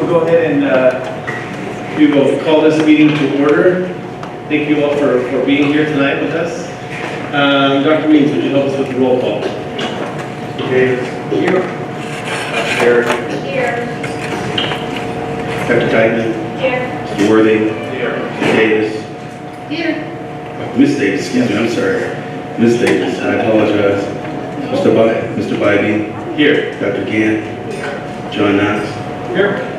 go ahead and we will call this meeting to order. Thank you all for being here tonight with us. Dr. Means, would you help us with the roll call? Davis. Here. Here. Here. Dr. Teichman. Here. Worthing. Here. Davis. Here. Miss Davis, excuse me, I'm sorry. Miss Davis, I apologize. Mr. Bybee. Here. Dr. Gann. John Knox. Here.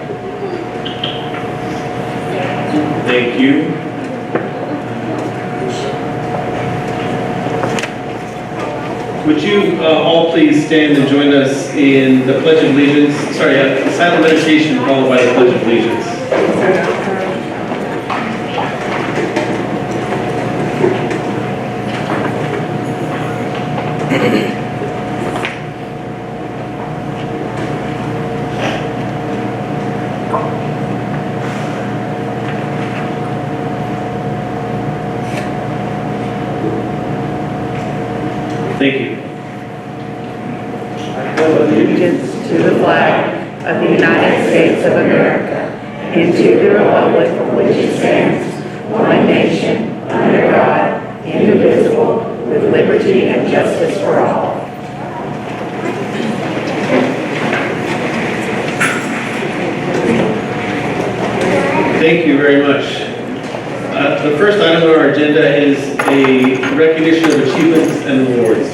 Thank you. Would you all please stand and join us in the Pledge of Allegiance? Sorry, the silent meditation followed by the Pledge of Allegiance. Thank you. Allegiance to the flag of the United States of America and to the republic for which it stands, one nation, under God, indivisible, with liberty and justice for all. Thank you very much. The first item on our agenda is a recognition of achievements and awards.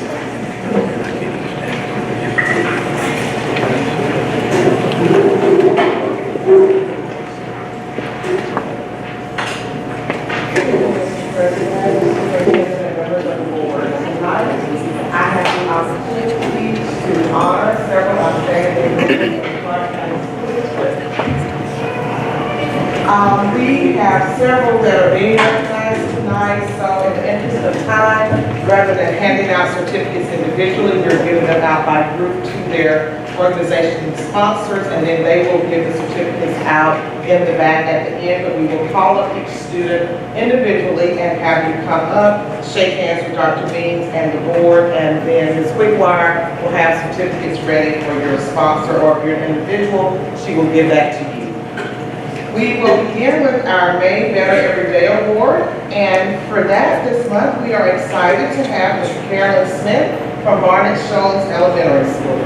We have several that are being recognized tonight, so in the interest of time, rather than handing out certificates individually, we're giving them out by group to their organization sponsors, and then they will give the certificates out in the back at the end, but we will call up each student individually and have you come up, shake hands with Dr. Means and the board, and then Ms. Wigwire will have certificates ready for your sponsor, or if you're an individual, she will give that to you. We will begin with our May Better Everyday Award, and for that this month we are excited to have Ms. Carolyn Smith from Barnett Shoals Elementary School.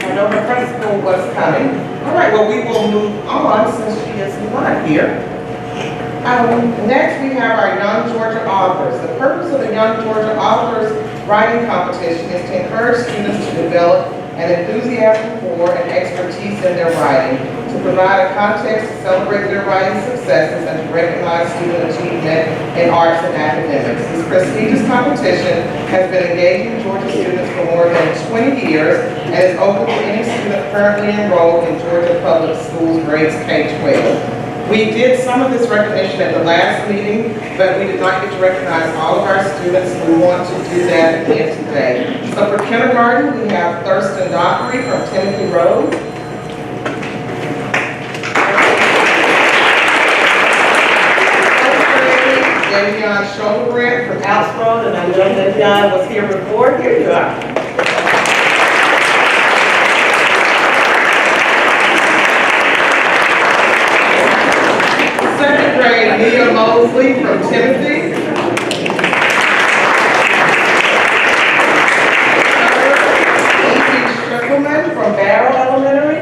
I know her principal was coming. All right, well, we will move on since she is not here. Next, we have our Young Georgia Authors. The purpose of the Young Georgia Authors writing competition is to encourage students to develop an enthusiasm for and expertise in their writing, to provide a context to celebrate their writing successes, and to recognize student achievement in arts and academics. This prestigious competition has been engaging Georgia students for more than 20 years and is open to any student currently enrolled in Georgia Public Schools grades K-12. We did some of this recognition at the last meeting, but we did not get to recognize all of our students. We want to do that again today. So for kindergarten, we have Thurston Dockery from Timothy Road. Davion Shoulderbrandt from Alps Road, and I know Davion was here before. Here you are. Second grade, Nia Mosley from Timothy. Third, Evie Strickleman from Barrow Elementary.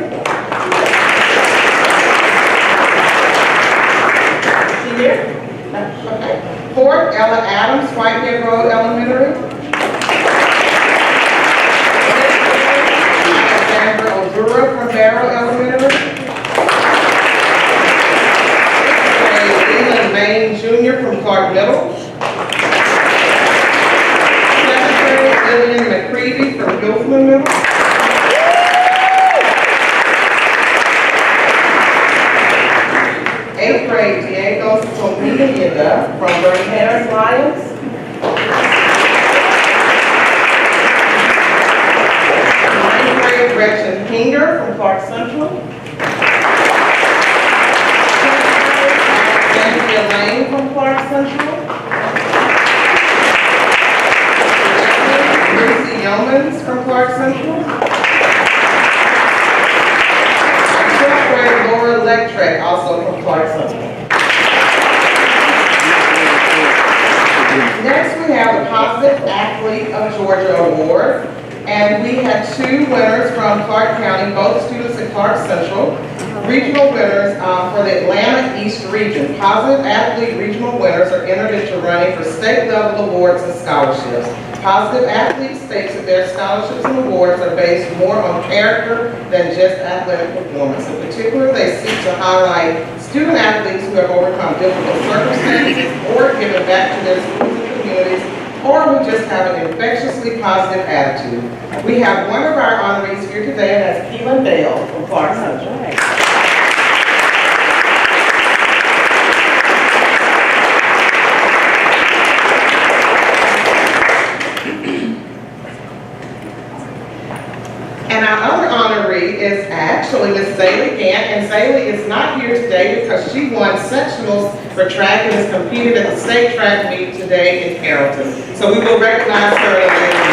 Is she here? Okay. Fourth, Ella Adams, Whitehead Road Elementary. Alexandra Odura from Barrow Elementary. Maine Jr. from Clark Middle. Seventh grade, Lillian McCreevy from Gilfman Middle. Eighth grade, Diego Somida from Bernie Harris Lions. Ninth grade, Gretchen Hinger from Clark Central. Lane from Clark Central. Hellmans from Clark Central. 12th grade Laura Lectrek, also from Clark Central. Next, we have the Positive Athlete of Georgia Award. And we had two winners from Clark County, both students at Clark Central. Regional winners for the Atlanta East region. Positive Athlete regional winners are entered into running for state level awards and scholarships. Positive Athlete states that their scholarships and awards are based more on character than just athletic performance. In particular, they seek to highlight student athletes who have overcome difficult circumstances or given back to their schools and communities, or who just have an infectiously positive attitude. We have one of our honorees here today, and that's Keelan Dale from Clark Central. And our other honoree is actually Miss Zaylee Gant, and Zaylee is not here today because she won sectionals for track and has competed at the state track meet today in Carrollton. So we will recognize her in a minute.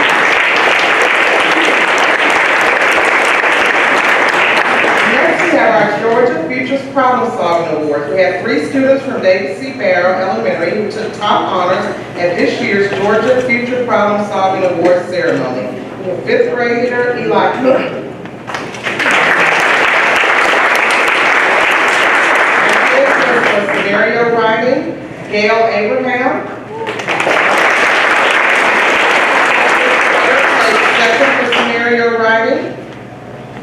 Next, we have our Georgia Futures Problem Solving Awards. We had 3 students from David C. Barrow Elementary who took top honors at this year's Georgia Future Problem Solving Awards ceremony. 5th grader Eli Cook. For scenario writing, Gail Abraham. Second for scenario writing.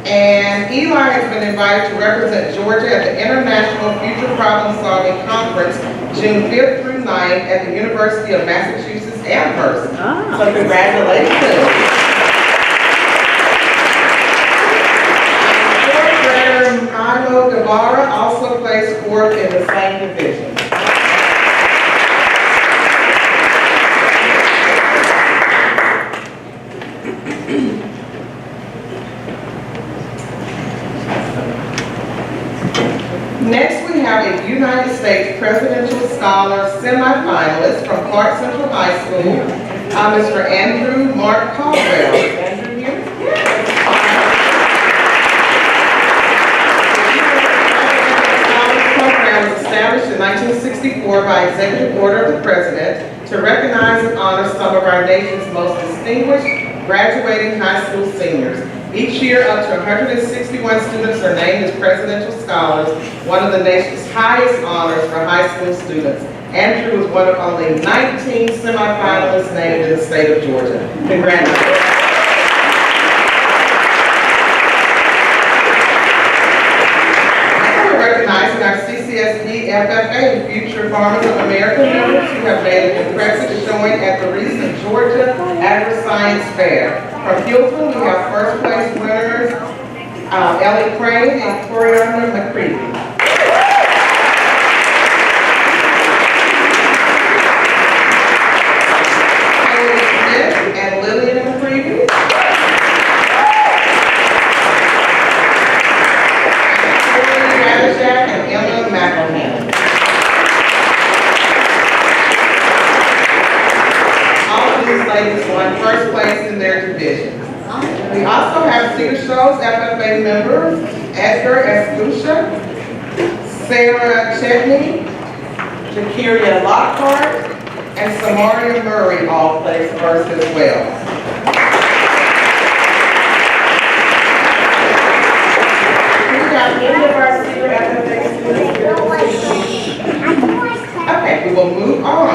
And Eli has been invited to represent Georgia at the International Future Problem Solving Conference, June 5th through 9th at the University of Massachusetts Amherst. So congratulations. Imo Guevara also placed 4th in the same division. Next, we have a United States Presidential Scholar semifinalist from Clark Central High School, Mr. Andrew Mark Caldwell. Andrew here? Established in 1964 by executive order of the President to recognize and honor some of our nation's most distinguished graduating high school seniors. Each year, up to 161 students are named as Presidential Scholars, one of the nation's highest honors for high school students. Andrew was one of only 19 semifinalists named in the state of Georgia. Congratulations. Recognizing our CCSD, FFA, and Future Farmers of America members who have made an impressive showing at the recent Georgia Agri-Science Fair. From Houston, we have first place winners, Ellie Crane and Coriana McCreevy. Haley Smith and Lillian McCreevy. And Emma McElhannon. All of these ladies won first place in their divisions. We also have Cedar Shoals FFA members, Edgar Escucha, Sarah Chetney, Jakiria Lockhart, and Samaria Murray all placed first as well. Any of our senior FFA students here? Okay, we will move on.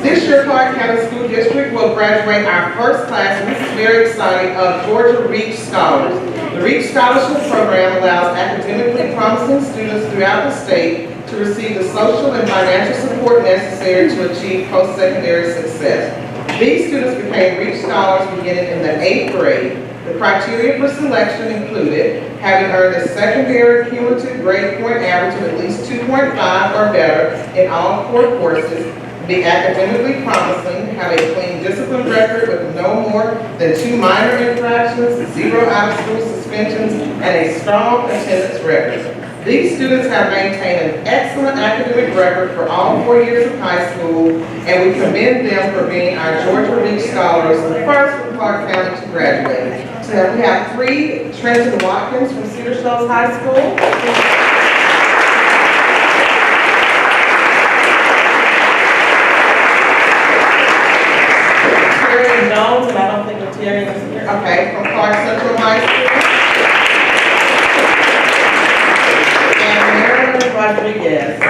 This year, Clark County School District will graduate our first class, and this is very exciting, of Georgia Reach Scholars. The Reach Scholarship Program allows academically promising students throughout the state to receive the social and financial support necessary to achieve post-secondary success. These students became Reach Scholars beginning in the 8th grade. The criteria for selection included having earned a secondary cumulative grade point average of at least 2.5 or better in all 4 courses, be academically promising, have a clean discipline record with no more than 2 minor infractions, 0 out-of-school suspensions, and a strong attendance record. These students have maintained an excellent academic record for all 4 years of high school, and we commend them for being our Georgia Reach Scholars, the first from Clark County to graduate. So we have 3, Trenton Watkins from Cedar Shoals High School. Terry Jones, and I don't think Terry is here. Okay, from Clark Central High School. Rodriguez.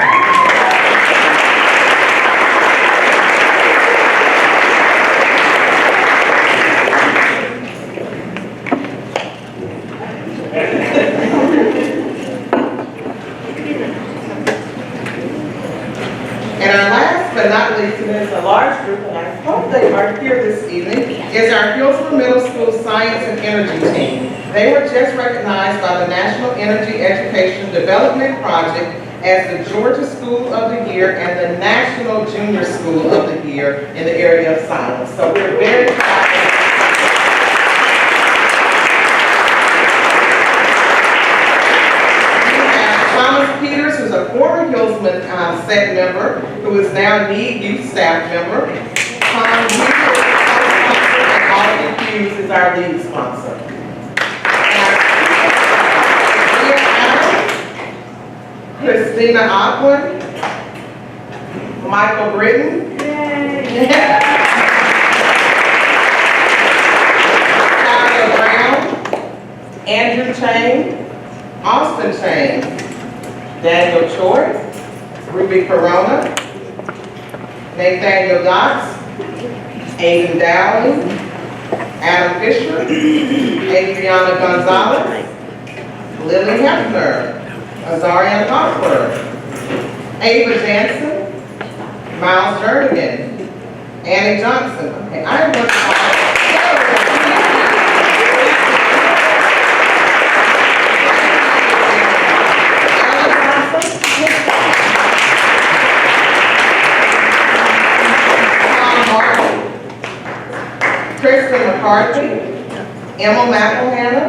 And our last but not least, and it's a large group, and I hope they are here this evening, is our Hillsborough Middle School Science and Energy team. They were just recognized by the National Energy Education Development Project as the Georgia School of the Year and the National Junior School of the Year in the area of science. So we're very proud. Thomas Peters, who's a former Hillsman SET member, who is now Need Youth Staff member. Tom Hughes is our sponsor, and Alden Hughes is our lead sponsor. Christina Ogwin, Michael Britton, Tyler Brown, Andrew Chain, Austin Chain, Daniel Choi, Ruby Corona, Nathaniel Dotz, Aiden Dowling, Adam Fisher, Adriana Gonzalez, Lily Hefner, Azarian Hopper, Ava Jansen, Miles Jernigan, Annie Johnson. Okay, I am going to Kristen McCarthy, Emma McElhanna,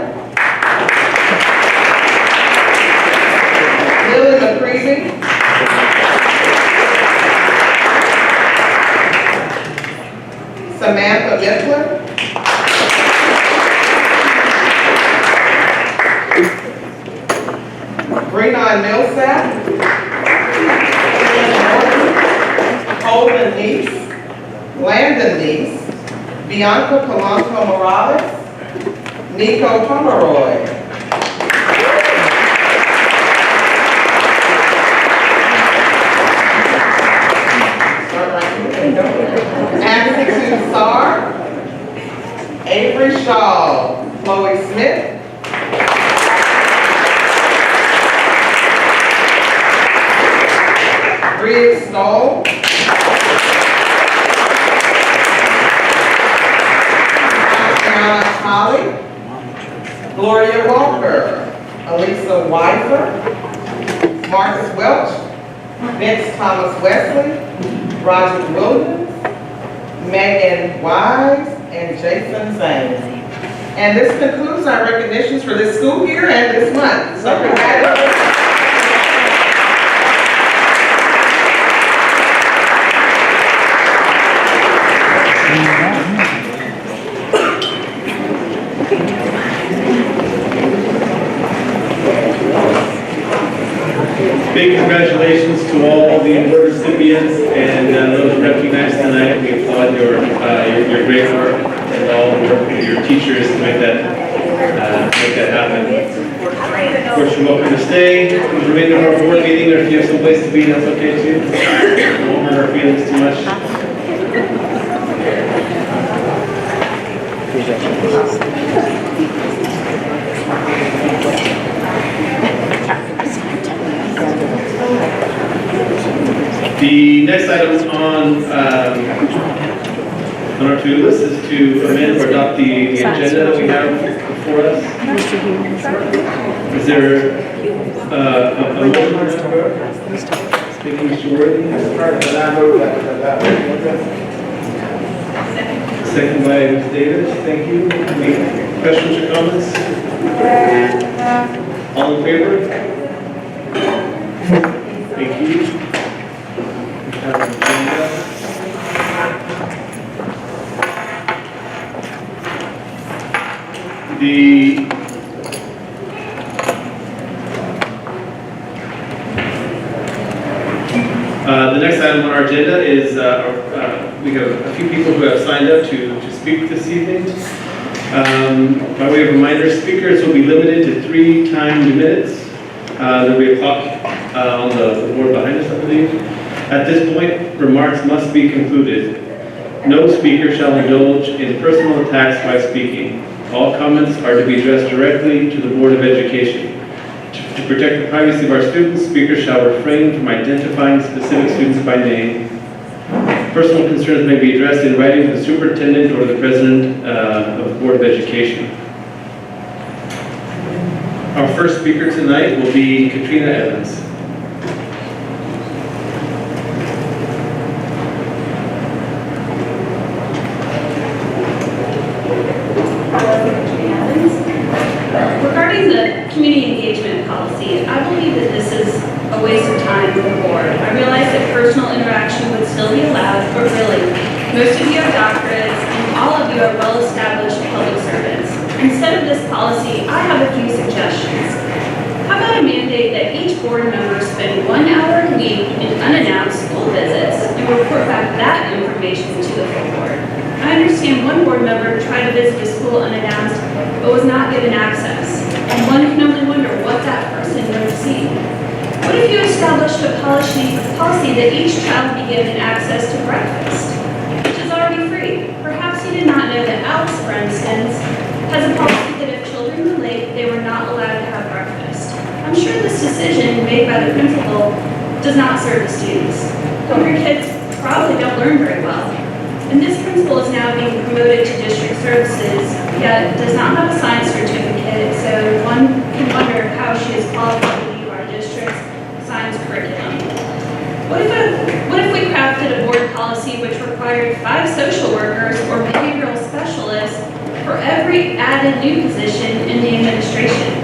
Lily McCreevy, Samantha Mifflin, Brenon Millsap, Holden Neese, Landon Neese, Bianca Polanco Morales, Nico Pomeroy. Anthony Sarr, Avery Shaw, Chloe Smith, Briggs Stoll, Anna Holly, Gloria Walker, Elisa Weiser, Marcus Welch, Vince Thomas Wesley, Roger Williams, Megan Wise, and Jason Zane. And this concludes our recognitions for this school year and this month. So congratulations. Big congratulations to all the award recipients and those recognized tonight. We applaud your great work and all the work of your teachers to make that happen. Of course, you're welcome to stay for the remainder of our board meeting, or if you have some place to be, that's okay too. Won't hurt our feelings too much. The next item on our to-do list is to amend or adopt the agenda that we have before us. Is there a motion? Speaking Mr. Worthy. Second by Ms. Davis. Thank you. Any questions or comments? All in favor? The next item on our agenda is, we have a few people who have signed up to speak this evening. By way of reminder, speakers will be limited to 3 timed minutes. There'll be a clock on the board behind us, I believe. At this point, remarks must be concluded. No speaker shall indulge in personal attacks by speaking. All comments are to be addressed directly to the Board of Education. To protect the privacy of our students, speakers shall refrain from identifying specific students by name. Personal concerns may be addressed in writing to the superintendent or the president of the Board of Education. Our first speaker tonight will be Katrina Evans. Regarding the community engagement policy, I believe that this is a waste of time for the board. I realize that personal interaction would still be allowed, but really, most of you have doctorates and all of you are well-established public servants. Instead of this policy, I have a few suggestions. How about a mandate that each board member spend 1 hour a week in unannounced school visits and report back that information to the full board? I understand one board member tried to visit a school unannounced but was not given access, and one can only wonder what that person would have seen. What if you established a policy that each child be given access to breakfast, which is already free? Perhaps you did not know that Alex, for instance, has a policy that if children were late, they were not allowed to have breakfast. I'm sure this decision made by the principal does not serve the students. Hungry kids probably don't learn very well. And this principal is now being promoted to district services, yet does not have a science certificate, so one can wonder how she is qualified to lead our district's science curriculum. What if we crafted a board policy which required 5 social workers or behavioral specialists for every added new position in the administration?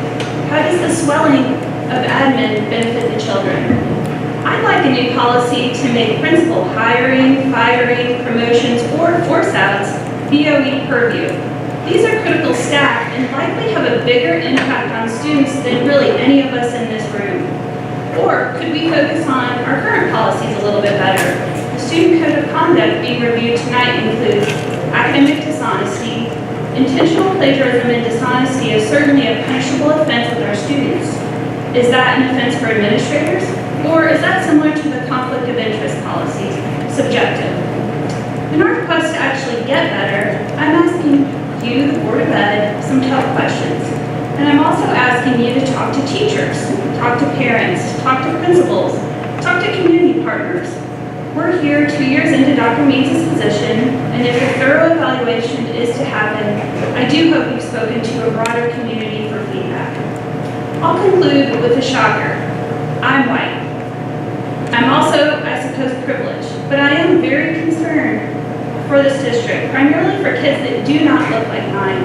How does the swelling of admin benefit the children? I'd like a new policy to make principal hiring, firing, promotions, or force outs BOE purview. These are critical staff and likely have a bigger impact on students than really any of us in this room. Or could we focus on our current policies a little bit better? The student code of conduct being reviewed tonight includes academic dishonesty. Intentional plagiarism and dishonesty is certainly a punishable offense with our students. Is that an offense for administrators? Or is that similar to the conflict of interest policy, subjective? In our quest to actually get better, I'm asking you, the Board of Ed, some tough questions. And I'm also asking you to talk to teachers, talk to parents, talk to principals, talk to community partners. We're here 2 years into Dr. Means' position, and if a thorough evaluation is to happen, I do hope you've spoken to a broader community for feedback. I'll conclude with a shocker. I'm white. I'm also, I suppose, privileged, but I am very concerned for this district, primarily for kids that do not look like mine.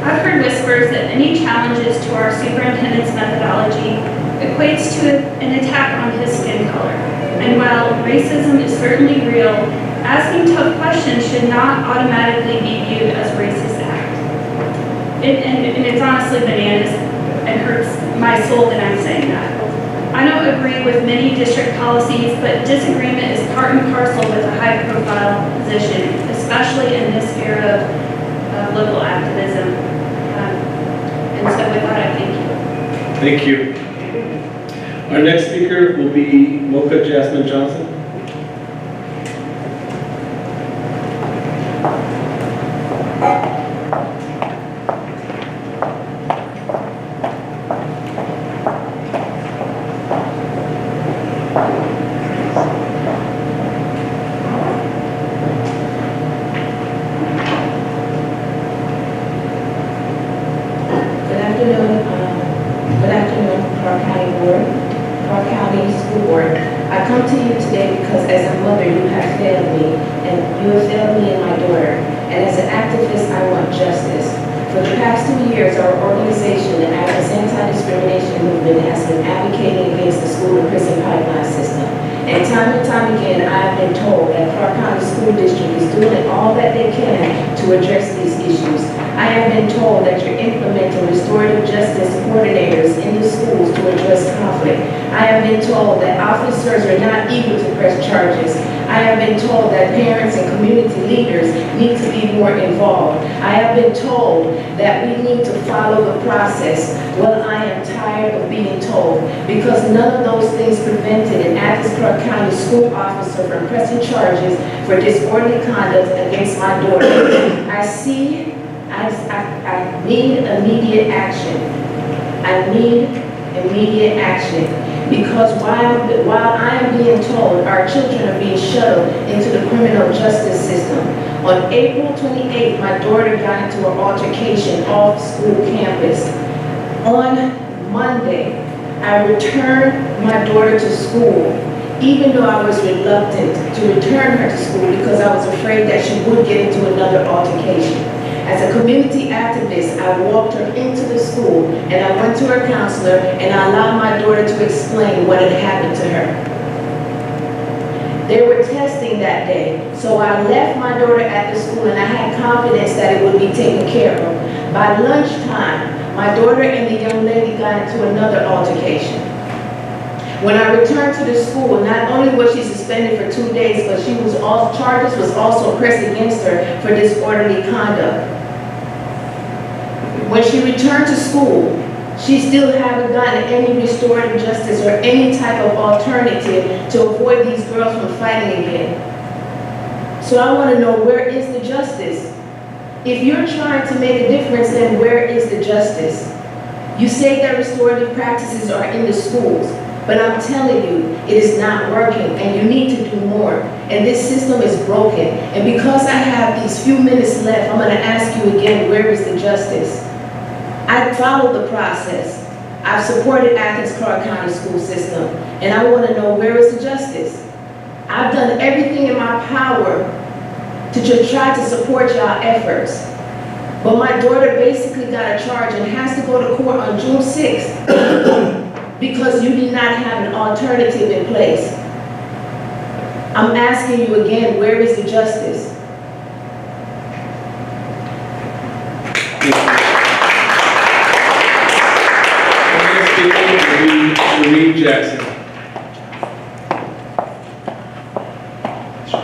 I've heard whispers that any challenges to our superintendent's methodology equates to an attack on his skin color. And while racism is certainly real, asking tough questions should not automatically be viewed as a racist act. And it's honestly bananas and hurts my soul that I'm saying that. I don't agree with many district policies, but disagreement is part and parcel with a high-profile position, especially in this era of local activism. And so with that, I thank you. Thank you. Our next speaker will be Mocha Jasmine Johnson. Anti-discrimination movement has been advocating against the school to prison pipeline system. And time and time again, I have been told that Clark County School District is doing all that they can to address these issues. I have been told that you're implementing restorative justice coordinators in the schools to address conflict. I have been told that officers are not eager to press charges. I have been told that parents and community leaders need to be more involved. I have been told that we need to follow the process. Well, I am tired of being told, because none of those things prevented an Athens Clark County school officer from pressing charges for disorderly conduct against my daughter. I need immediate action. I need immediate action. Because while I am being told our children are being shuttled into the criminal justice system, on April 28th, my daughter got into an altercation off school campus. On Monday, I returned my daughter to school, even though I was reluctant to return her to school because I was afraid that she would get into another altercation. As a community activist, I walked her into the school and I went to her counselor and I allowed my daughter to explain what had happened to her. They were testing that day, so I left my daughter at the school and I had confidence that it would be taken care of. By lunchtime, my daughter and the young lady got into another altercation. When I returned to the school, not only was she suspended for 2 days, but charges was also pressed against her for disorderly conduct. When she returned to school, she still haven't gotten any restorative justice or any type of alternative to avoid these girls from fighting again. So I want to know, where is the justice? If you're trying to make a difference, then where is the justice? You say that restorative practices are in the schools, but I'm telling you, it is not working and you need to do more. And this system is broken. And because I have these few minutes left, I'm going to ask you again, where is the justice? I followed the process. I've supported Athens Clark County school system, and I want to know, where is the justice? I've done everything in my power to try to support y'all efforts. But my daughter basically got a charge and has to go to court on June 6th because you did not have an alternative in place. I'm asking you again, where is the justice? Sharif Jackson.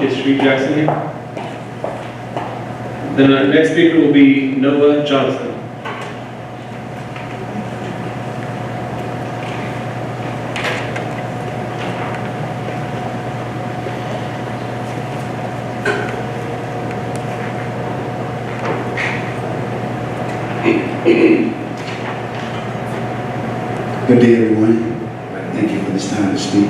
Is Sharif Jackson here? Then our next speaker will be Noah Johnson. Good day, everyone. Thank you for this time to speak.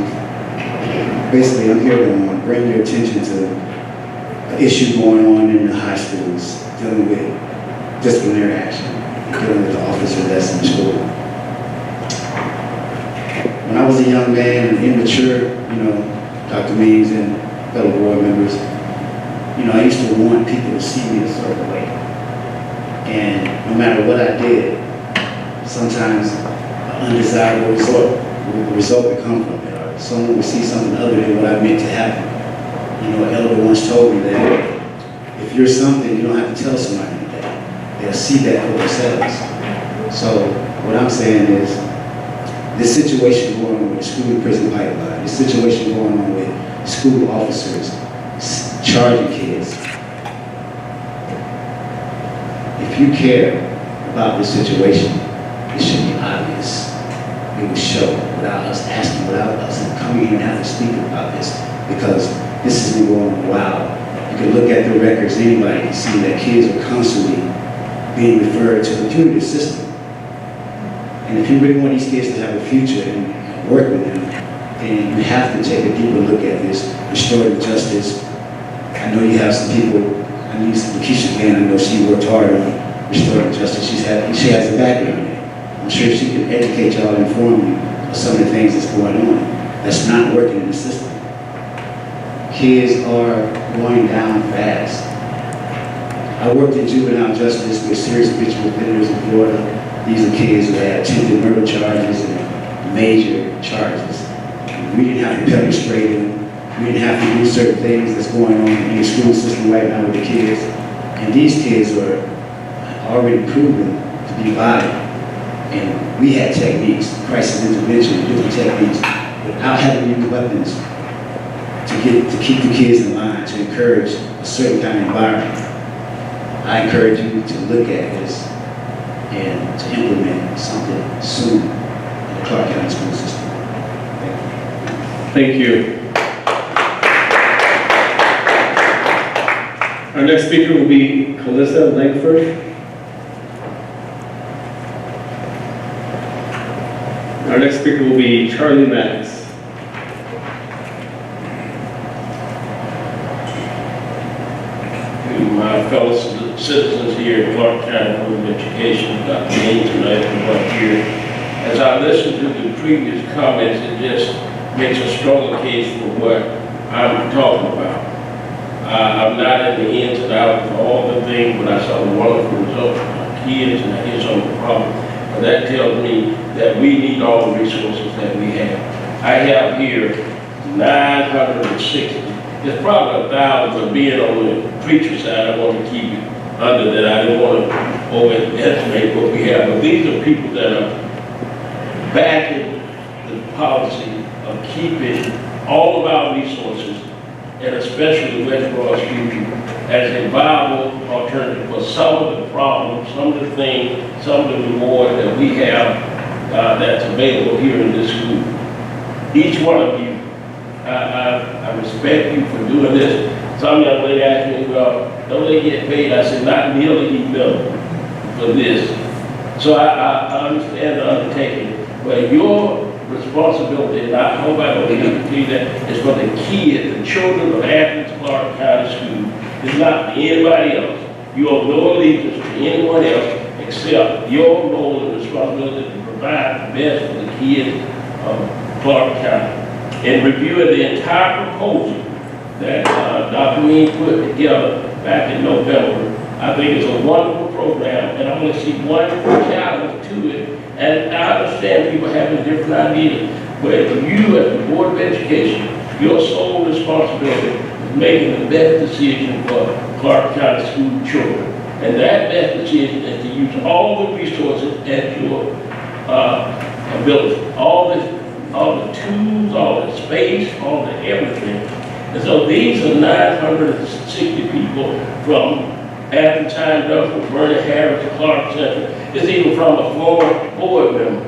Basically, I'm here to bring your attention to an issue going on in the high schools dealing with disciplinary action, dealing with the officer that's in school. When I was a young man and immature, Dr. Means and fellow board members, I used to want people to see me a certain way. And no matter what I did, sometimes undesirable result would come from it, or someone would see something other than what I meant to happen. An elder once told me that if you're something, you don't have to tell somebody that. They'll see that for themselves. So what I'm saying is, this situation going on with the school and prison pipeline, this situation going on with school officers charging kids, if you care about this situation, it should be obvious. It would show without us asking, without us coming here and having to speak about this, because this has been going on a while. You can look at the records, anybody can see that kids are constantly being referred to the punitive system. And if you really want these kids to have a future and work with them, then you have to take a deeper look at this, restorative justice. I know you have some people, I need some Keisha again, I know she worked hard on restorative justice. She has a background in it. I'm sure she can educate y'all and inform you of some of the things that's going on that's not working in the system. Kids are going down fast. I worked in juvenile justice with serious habitual offenders in Florida. These are kids who had attempted murder charges and major charges. We didn't have to pepper spray them. We didn't have to do certain things that's going on in the school system right now with the kids. And these kids are already proven to be violent. And we had techniques, crisis intervention, different techniques, without having to use weapons to keep the kids in line, to encourage a certain kind of environment. I encourage you to look at this and to implement something soon in the Clark County school system. Thank you. Our next speaker will be Calissa Langford. Our next speaker will be Charlie Maddox. My fellow citizens here in Clark County Board of Education, got the name tonight from up here. As I listened to the previous comments, it just makes a stronger case for what I'm talking about. I'm not in the ins and outs of all the things, but I saw the wonderful results of my kids, and I hear some of the problems. But that tells me that we need all the resources that we have. I have here 960. There's probably 1,000, but being on the preacher side, I want to keep it under that. I don't want to overestimate what we have. But these are people that are backing the policy of keeping all of our resources, and especially West Broad Street, as a viable alternative for some of the problems, some of the things, some of the rewards that we have that's available here in this school. Each one of you, I respect you for doing this. Some young lady asked me, well, don't they get paid? I said, not nearly enough for this. So I understand the undertaking, but your responsibility, and I hope I don't need to tell you that, is for the kids, the children of Athens Clark County School. It's not for anybody else. You have no allegiance to anyone else except your role and responsibility to provide the best for the kids of Clark County. In reviewing the entire proposal that Dr. Mean put together back in November, I think it's a wonderful program, and I want to see one challenge to it. And I understand people having different ideas, but you as the Board of Education, your sole responsibility is making the best decision for Clark County school children. And that best decision is to use all the resources at your ability, all the tools, all the space, all the everything. And so these are 960 people from Athens, Duffel, Vernon, Harris, Clark Central. It's even from a former board member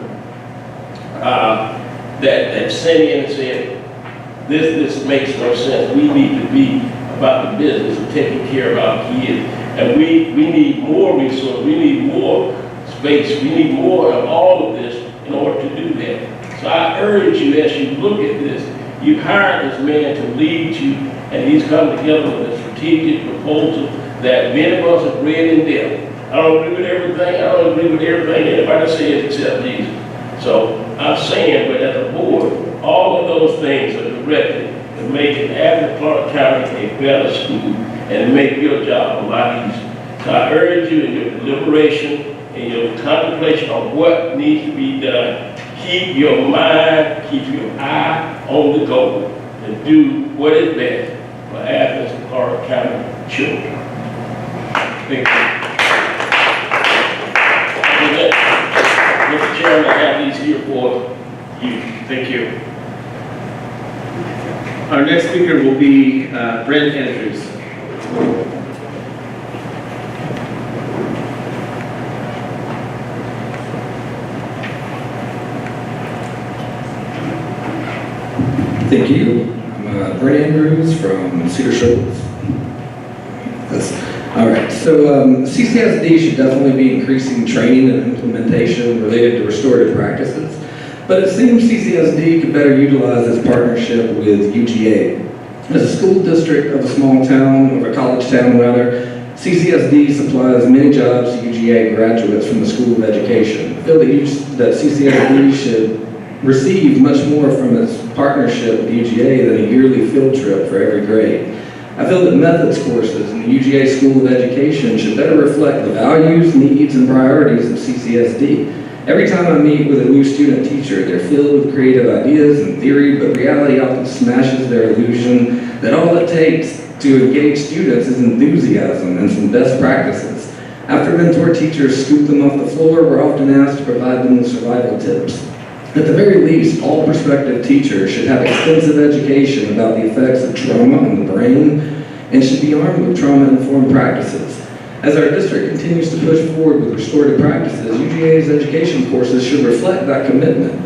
that sent in and said, this makes no sense. We need to be about the business of taking care of our kids. And we need more resources, we need more space, we need more of all of this in order to do that. So I urge you, as you look at this, you've hired this man to lead you, and he's come together with a strategic proposal that many of us have read in depth. I don't agree with everything. I don't agree with everything anybody says except these. So I'm saying, but as a board, all of those things are directed to making Athens Clark County a better school and to make your job a lot easier. So I urge you in your deliberation and your contemplation on what needs to be done, keep your mind, keep your eye on the goal, and do what is best for Athens and Clark County children. Thank you. Mr. Chairman, I have these here for you. Thank you. Our next speaker will be Brent Andrews. Thank you. I'm Brent Andrews from Cedar Shoals. All right, so CCSD should definitely be increasing training and implementation related to restorative practices, but it seems CCSD could better utilize its partnership with UGA. As a school district of a small town, or a college town rather, CCSD supplies many jobs to UGA graduates from the School of Education. I feel that CCSD should receive much more from its partnership with UGA than a yearly field trip for every grade. I feel that methods courses in the UGA School of Education should better reflect the values, needs, and priorities of CCSD. Every time I meet with a new student teacher, they're filled with creative ideas and theory, but reality often smashes their illusion that all it takes to engage students is enthusiasm and some best practices. After mentor teachers scoop them off the floor, we're often asked to provide them with survival tips. At the very least, all prospective teachers should have extensive education about the effects of trauma on the brain and should be armed with trauma-informed practices. As our district continues to push forward with restorative practices, UGA's education courses should reflect that commitment.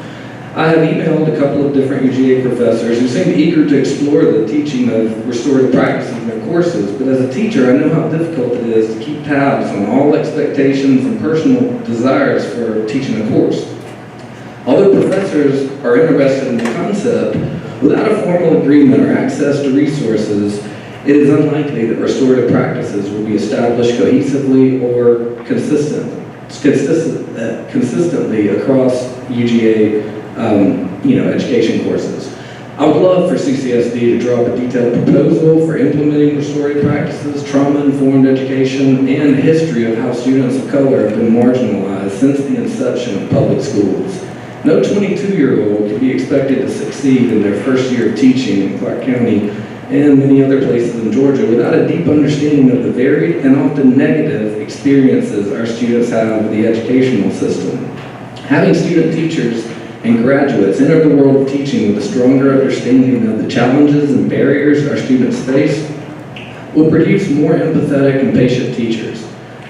I have emailed a couple of different UGA professors who seem eager to explore the teaching of restorative practices in their courses, but as a teacher, I know how difficult it is to keep tabs on all expectations and personal desires for teaching a course. Although professors are interested in the concept, without a formal agreement or access to resources, it is unlikely that restorative practices will be established cohesively or consistently across UGA education courses. I would love for CCSD to draw up a detailed proposal for implementing restorative practices, trauma-informed education, and a history of how students of color have been marginalized since the inception of public schools. No 22-year-old can be expected to succeed in their first year of teaching in Clark County and many other places in Georgia without a deep understanding of the varied and often negative experiences our students have with the educational system. Having student teachers and graduates enter the world of teaching with a stronger understanding of the challenges and barriers our students face will produce more empathetic and patient teachers.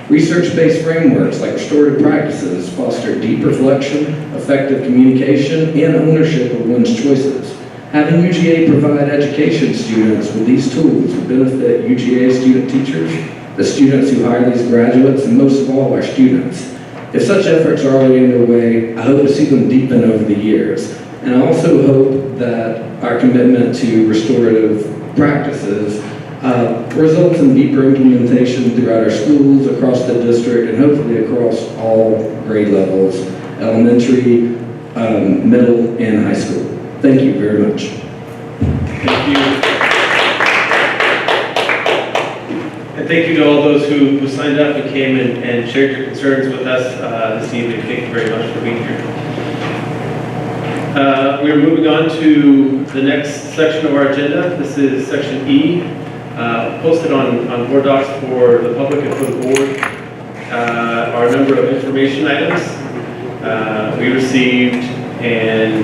Research-based frameworks like restorative practices foster deep reflection, effective communication, and ownership of one's choices. Having UGA provide education students with these tools will benefit UGA student teachers, the students who hire these graduates, and most of all, our students. If such efforts are already underway, I hope to see them deepen over the years. And I also hope that our commitment to restorative practices results in deeper implementation throughout our schools, across the district, and hopefully across all grade levels, elementary, middle, and high school. Thank you very much. Thank you. And thank you to all those who signed up and came and shared your concerns with us this evening. Thank you very much for being here. We are moving on to the next section of our agenda. This is section E, posted on board docs for the public and for the board. Are a number of information items. We received a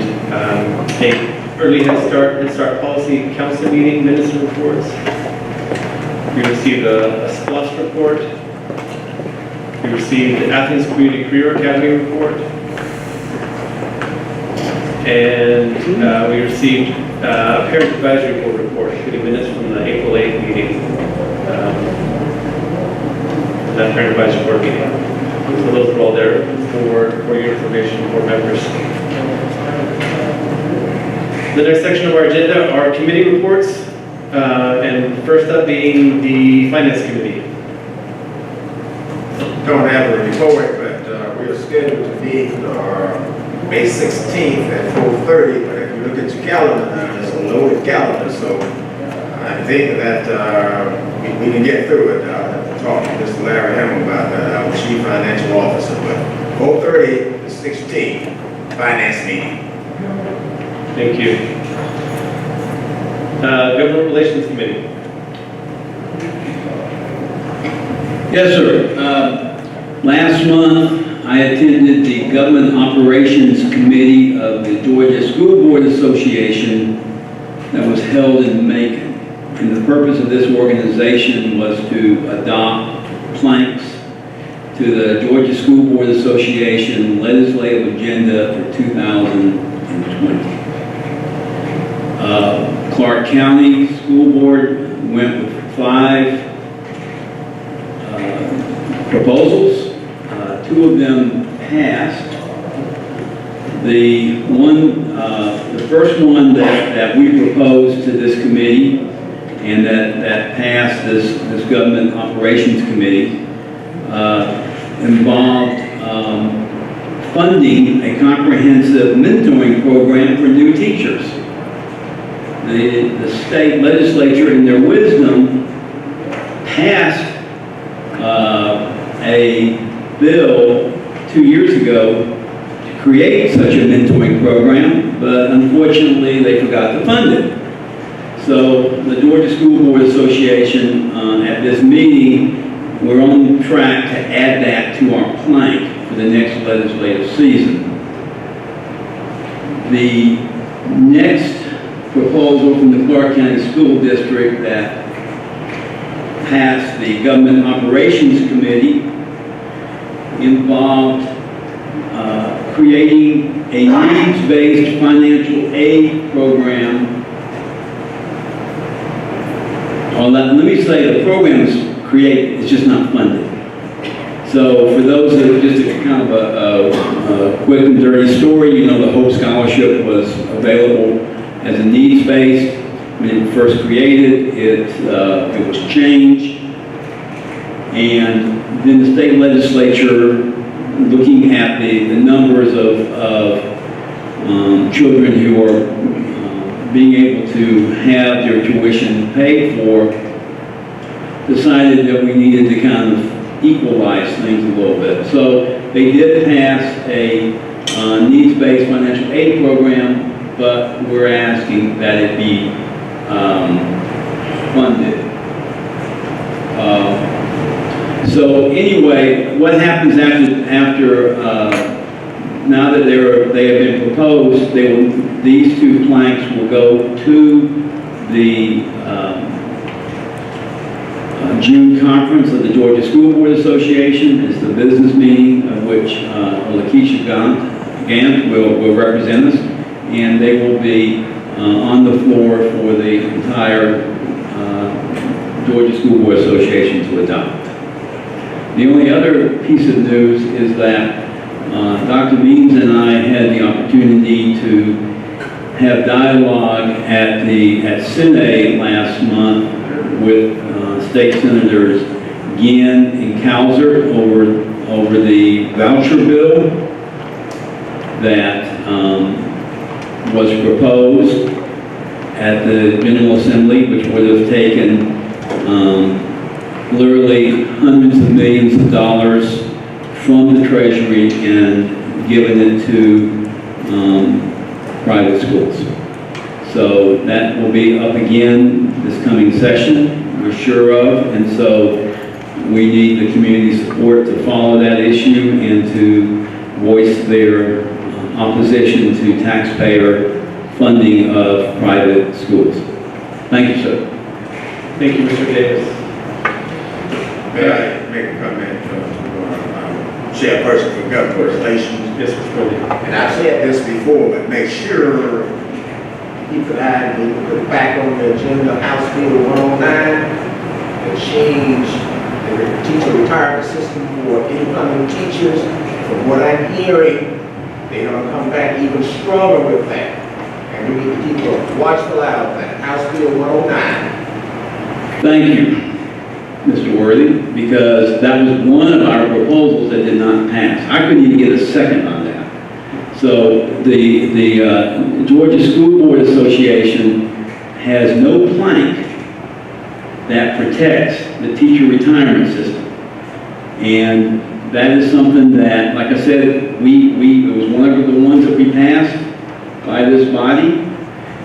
early Head Start Policy Council meeting minutes and reports. We received a SPLOST report. We received the Athens Community Career Academy report. And we received a Parent Advisory Board report, including minutes from the April 8th meeting. That Parent Advisory Board meeting. So those are all there for your information, for members. The next section of our agenda are committee reports, and first up being the Finance Committee. Don't have a report, but we are scheduled to meet May 16th at 4:30. But if you look at your calendar, it's a loaded calendar, so I think that we can get through it. I'll have to talk to Mr. Larry Hammond about that, our Chief Financial Officer. But 4:30 to 16th, Finance meeting. Thank you. Government Relations Committee. Yes, sir. Last month, I attended the Government Operations Committee of the Georgia School Board Association that was held in Macon. And the purpose of this organization was to adopt planks to the Georgia School Board Association legislative agenda for 2020. Clark County School Board went with 5 proposals. 2 of them passed. The first one that we proposed to this committee and that passed this Government Operations Committee involved funding a comprehensive mentoring program for new teachers. The state legislature, in their wisdom, passed a bill 2 years ago create such a mentoring program, but unfortunately, they forgot to fund it. So the Georgia School Board Association, at this meeting, we're on track to add that to our plank for the next legislative season. The next proposal from the Clark County School District that passed the Government Operations Committee involved creating a needs-based financial aid program. Let me say the program is created, it's just not funded. So for those that are just a kind of a quick and dirty story, you know, the Hope Scholarship was available as a needs-based. When it first created, it was changed. And then the state legislature, looking at the numbers of children who are being able to have their tuition paid for, decided that we needed to kind of equalize things a little bit. So they did pass a needs-based financial aid program, but we're asking that it be funded. So anyway, what happens after now that they have been proposed, these two planks will go to the June conference of the Georgia School Board Association. It's the business meeting of which Lakeisha Gant will represent us, and they will be on the floor for the entire Georgia School Board Association to adopt. The only other piece of news is that Dr. Means and I had the opportunity to have dialogue at Senate last month with State Senators Ginn and Cowser over the voucher bill that was proposed at the General Assembly, which would have taken literally hundreds of millions of dollars from the Treasury and given it to private schools. So that will be up again this coming session, we're sure of, and so we need the community support to follow that issue and to voice their opposition to taxpayer funding of private schools. Thank you, sir. Thank you, Mr. Davis. May I make a comment to Chairperson for Government Relations? Yes, Mr. President. And I've said this before, but make sure he put back on the agenda House Bill 109 to change the teacher retirement system for incoming teachers. From what I'm hearing, they're going to come back even stronger with that. And we need to keep a watchful eye on that. House Bill 109. Thank you, Mr. Worthy, because that was one of our proposals that did not pass. I couldn't even get a second on that. So the Georgia School Board Association has no plank that protects the teacher retirement system. And that is something that, like I said, it was one of the ones that we passed by this body,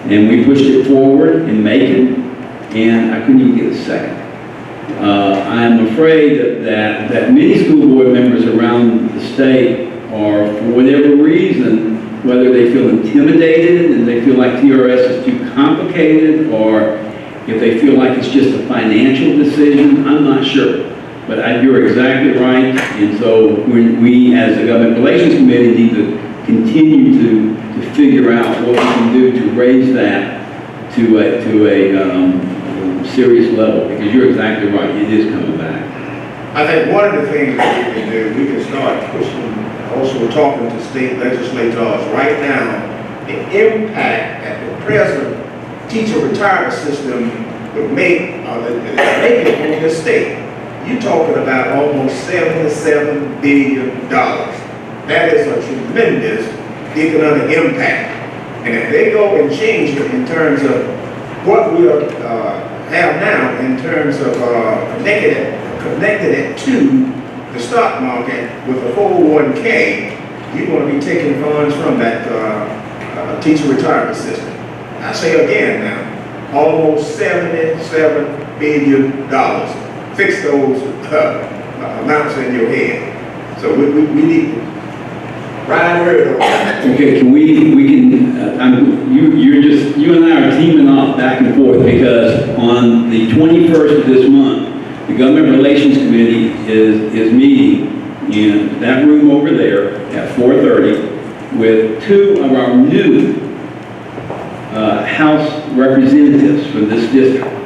and we pushed it forward in Macon, and I couldn't even get a second. I am afraid that many school board members around the state are, for whatever reason, whether they feel intimidated and they feel like TRS is too complicated, or if they feel like it's just a financial decision, I'm not sure. But you're exactly right, and so we as the Government Relations Committee need to continue to figure out what we can do to raise that to a serious level, because you're exactly right, it is coming back. I think one of the things that we can do, we can start pushing, also talking to state legislators right now, the impact that the present teacher retirement system would make on the state. You're talking about almost $77 billion. That is a tremendous economic impact. And if they go and change it in terms of what we have now, in terms of connected it to the stock market with a 401k, you're going to be taking funds from that teacher retirement system. I say again now, almost $77 billion. Fix those amounts in your head. So we need to ride word over that. Okay, can you and I are teaming off back and forth because on the 21st of this month, the Government Relations Committee is meeting in that room over there at 4:30 with two of our new House representatives from this district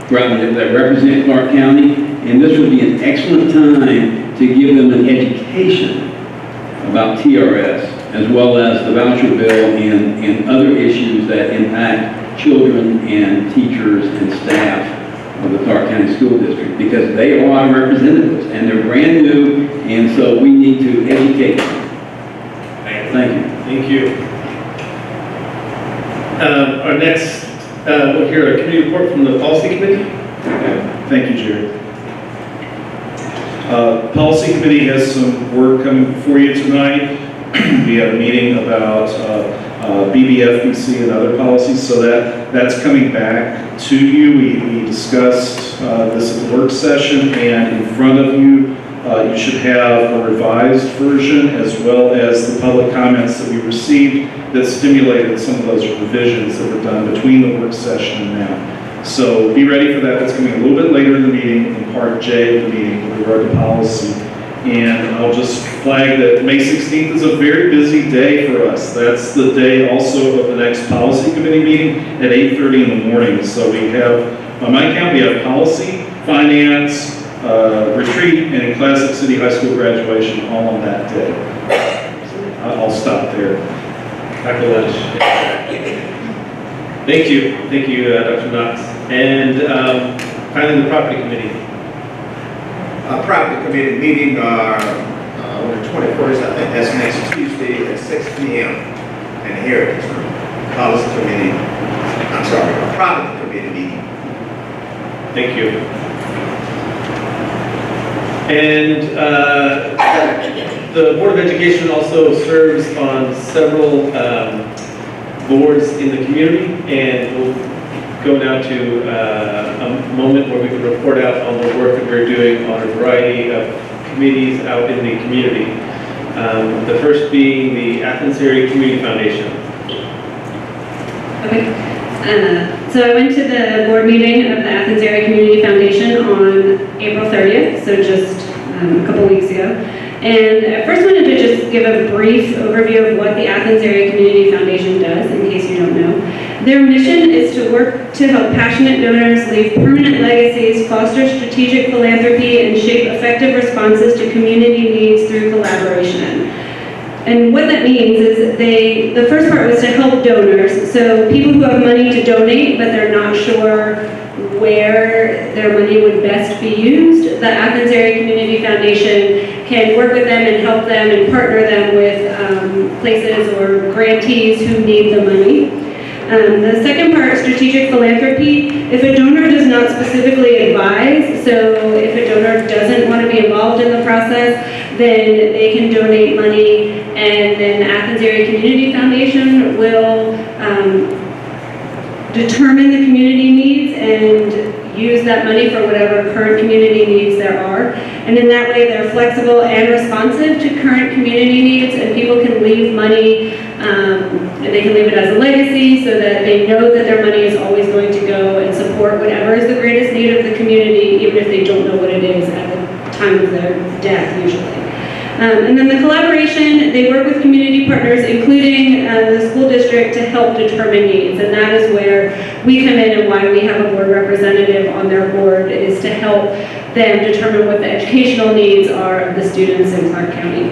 that represent Clark County, and this will be an excellent time to give them an education about TRS, as well as the voucher bill and other issues that impact children and teachers and staff of the Clark County School District, because they are our representatives and they're brand new, and so we need to educate them. Thank you. Thank you. Our next, we'll hear a committee report from the Policy Committee. Thank you, Jared. Policy Committee has some work coming before you tonight. We had a meeting about BBFBC and other policies, so that's coming back to you. We discussed this at the work session, and in front of you, you should have a revised version as well as the public comments that we received that stimulated some of those revisions that were done between the work session and now. So be ready for that. That's coming a little bit later in the meeting, in part J of the meeting with regard to policy. And I'll just flag that May 16th is a very busy day for us. That's the day also of the next Policy Committee meeting at 8:30 in the morning. So we have, on my count, we have policy, finance, retreat, and Classic City High School graduation all on that day. I'll stop there. Dr. Lynch. Thank you, Dr. Knox. And finally, the Property Committee. Property Committee meeting on the 21st, I think that's next Tuesday at 6 p.m. in Heritage Room. Policy Committee, I'm sorry, Property Committee meeting. Thank you. And the Board of Education also serves on several boards in the community, and we'll go now to a moment where we can report out on the work that we're doing on a variety of committees out in the community. The first being the Athens Area Community Foundation. Okay. So I went to the board meeting of the Athens Area Community Foundation on April 30th, so just a couple weeks ago. And I first wanted to just give a brief overview of what the Athens Area Community Foundation does, in case you don't know. Their mission is to work to help passionate donors leave permanent legacies, foster strategic philanthropy, and shape effective responses to community needs through collaboration. And what that means is the first part was to help donors, so people who have money to donate, but they're not sure where their money would best be used. The Athens Area Community Foundation can work with them and help them and partner them with places or grantees who need the money. The second part, strategic philanthropy. If a donor does not specifically advise, so if a donor doesn't want to be involved in the process, then they can donate money, and then the Athens Area Community Foundation will determine the community needs and use that money for whatever current community needs there are. And in that way, they're flexible and responsive to current community needs, and people can leave money, they can leave it as a legacy so that they know that their money is always going to go and support whatever is the greatest need of the community, even if they don't know what it is at the time of their death, usually. And then the collaboration, they work with community partners, including the school district, to help determine needs. And that is where we come in, and why we have a board representative on their board, is to help them determine what the educational needs are of the students in Clark County.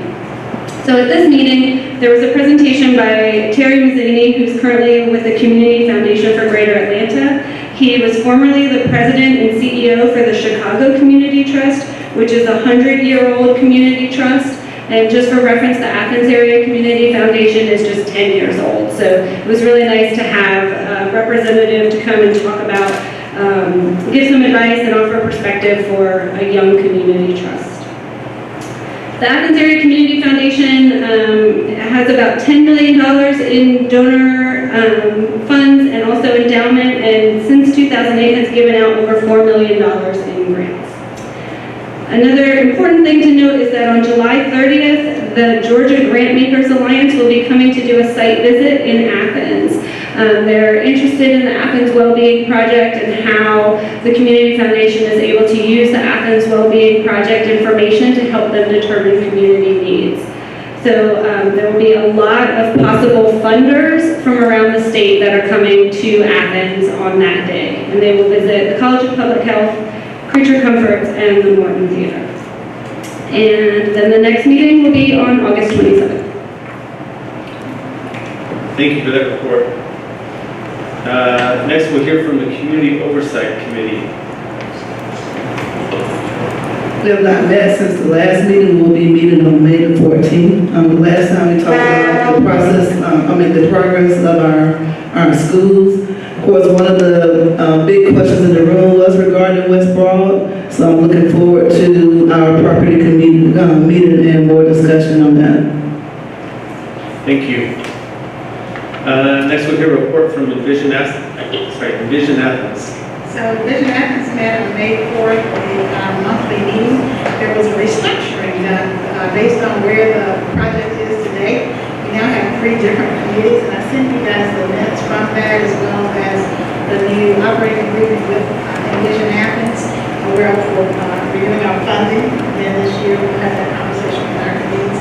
So at this meeting, there was a presentation by Terry Mazzini, who's currently with the Community Foundation for Greater Atlanta. He was formerly the president and CEO for the Chicago Community Trust, which is a 100-year-old community trust. And just for reference, the Athens Area Community Foundation is just 10 years old. So it was really nice to have a representative to come and talk about, give some advice and offer perspective for a young community trust. The Athens Area Community Foundation has about $10 million in donor funds and also endowment, and since 2008 has given out over $4 million in grants. Another important thing to note is that on July 30th, the Georgia Grantmakers Alliance will be coming to do a site visit in Athens. They're interested in the Athens Wellbeing Project and how the Community Foundation is able to use the Athens Wellbeing Project information to help them determine community needs. So there will be a lot of possible funders from around the state that are coming to Athens on that day. And they will visit the College of Public Health, Creature Comforts, and the Morton Theater. And then the next meeting will be on August 27th. Thank you for that report. Next, we'll hear from the Community Oversight Committee. We have not met since the last meeting. We'll be meeting on May the 14th. The last time we talked about the process, the progress of our schools. Of course, one of the big questions in the room was regarding West Broad. So I'm looking forward to our property committee meeting and more discussion on that. Thank you. Next, we'll hear a report from Envision Athens. So Vision Athens met on May 4th, the monthly meeting. There was a restructuring done based on where the project is today. We now have 3 different committees, and I sent you guys the minutes from that as well as the new operating agreement with Envision Athens. We're up for reviewing our funding. Then this year we'll have that conversation with our committees.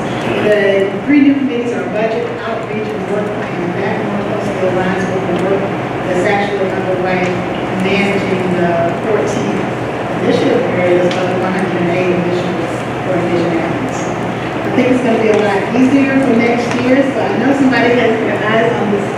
The 3 new committees are budget, outreach, and work plan. That more closely aligns with the work that's actually underway managing the 14 initiative areas of the 108 initiatives for Envision Athens. I think it's going to be a lot easier for next year, so I know somebody has their eyes on this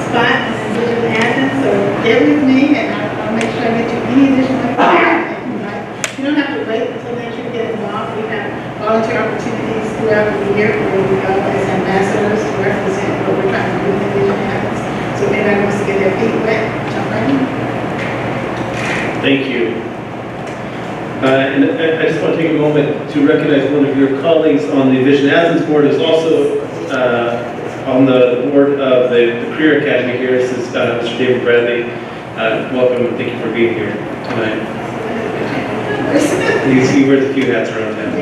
spot in Envision Athens, so get with me and I'll make sure I get you any additional information. You don't have to wait until next year to get involved. We have volunteer opportunities throughout the year where we go as ambassadors to represent what we're trying to do with Envision Athens. So if anybody wants to get their feet wet, jump right in. Thank you. And I just want to take a moment to recognize one of your colleagues on the Vision Athens board is also on the board of the Career Academy here. This is Mr. David Bradley. Welcome and thank you for being here tonight. He wears a few hats around town.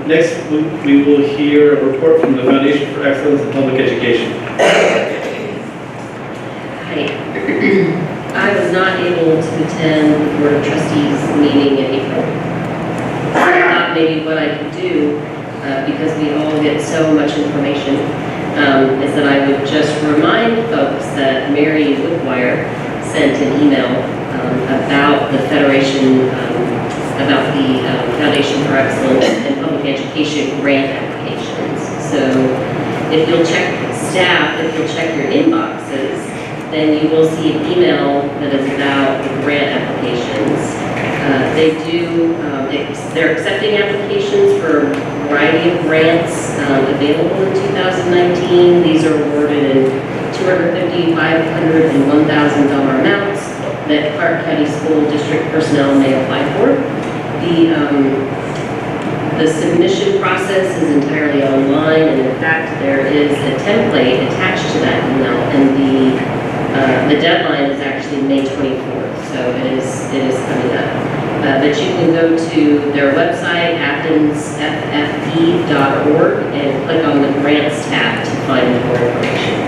Next, we will hear a report from the Foundation for Excellence in Public Education. I was not able to attend the Board of Trustees meeting in April. So I thought maybe what I could do, because we all get so much information, is that I would just remind folks that Mary Woodwire sent an email about the Federation, about the Foundation for Excellence in Public Education grant applications. So if you'll check staff, if you'll check your inboxes, then you will see an email that is about the grant applications. They're accepting applications for a variety of grants available in 2019. These are awarded in $250, $500, and $1,000 amounts that Clark County School District personnel may apply for. The submission process is entirely online, and in fact, there is a template attached to that email, and the deadline is actually May 24th, so it is coming up. But you can go to their website, athensffe.org, and click on the Grants tab to find more information.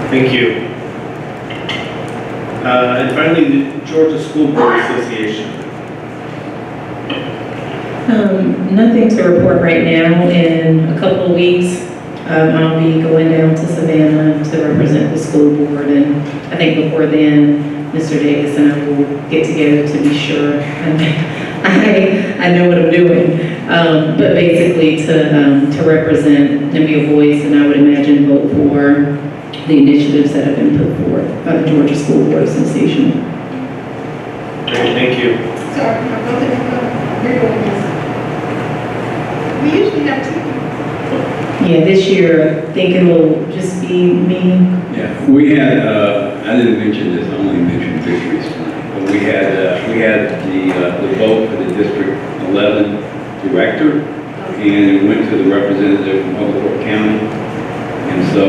Thank you. And finally, the Georgia School Board Association. Nothing to report right now. In a couple of weeks, I'll be going down to Savannah to represent the school board, and I think before then, Mr. Davis and I will get together to be sure I know what I'm doing. But basically to represent and be a voice, and I would imagine vote for the initiatives that have been put forth by the Georgia School Board Association. Great, thank you. Sorry, we usually have 2 people. Yeah, this year, I think it'll just be me. Yeah, we had, I didn't mention this, I only mentioned victories tonight, but we had the vote for the District 11 director, and it went to the representative from Oglethorpe County. And so,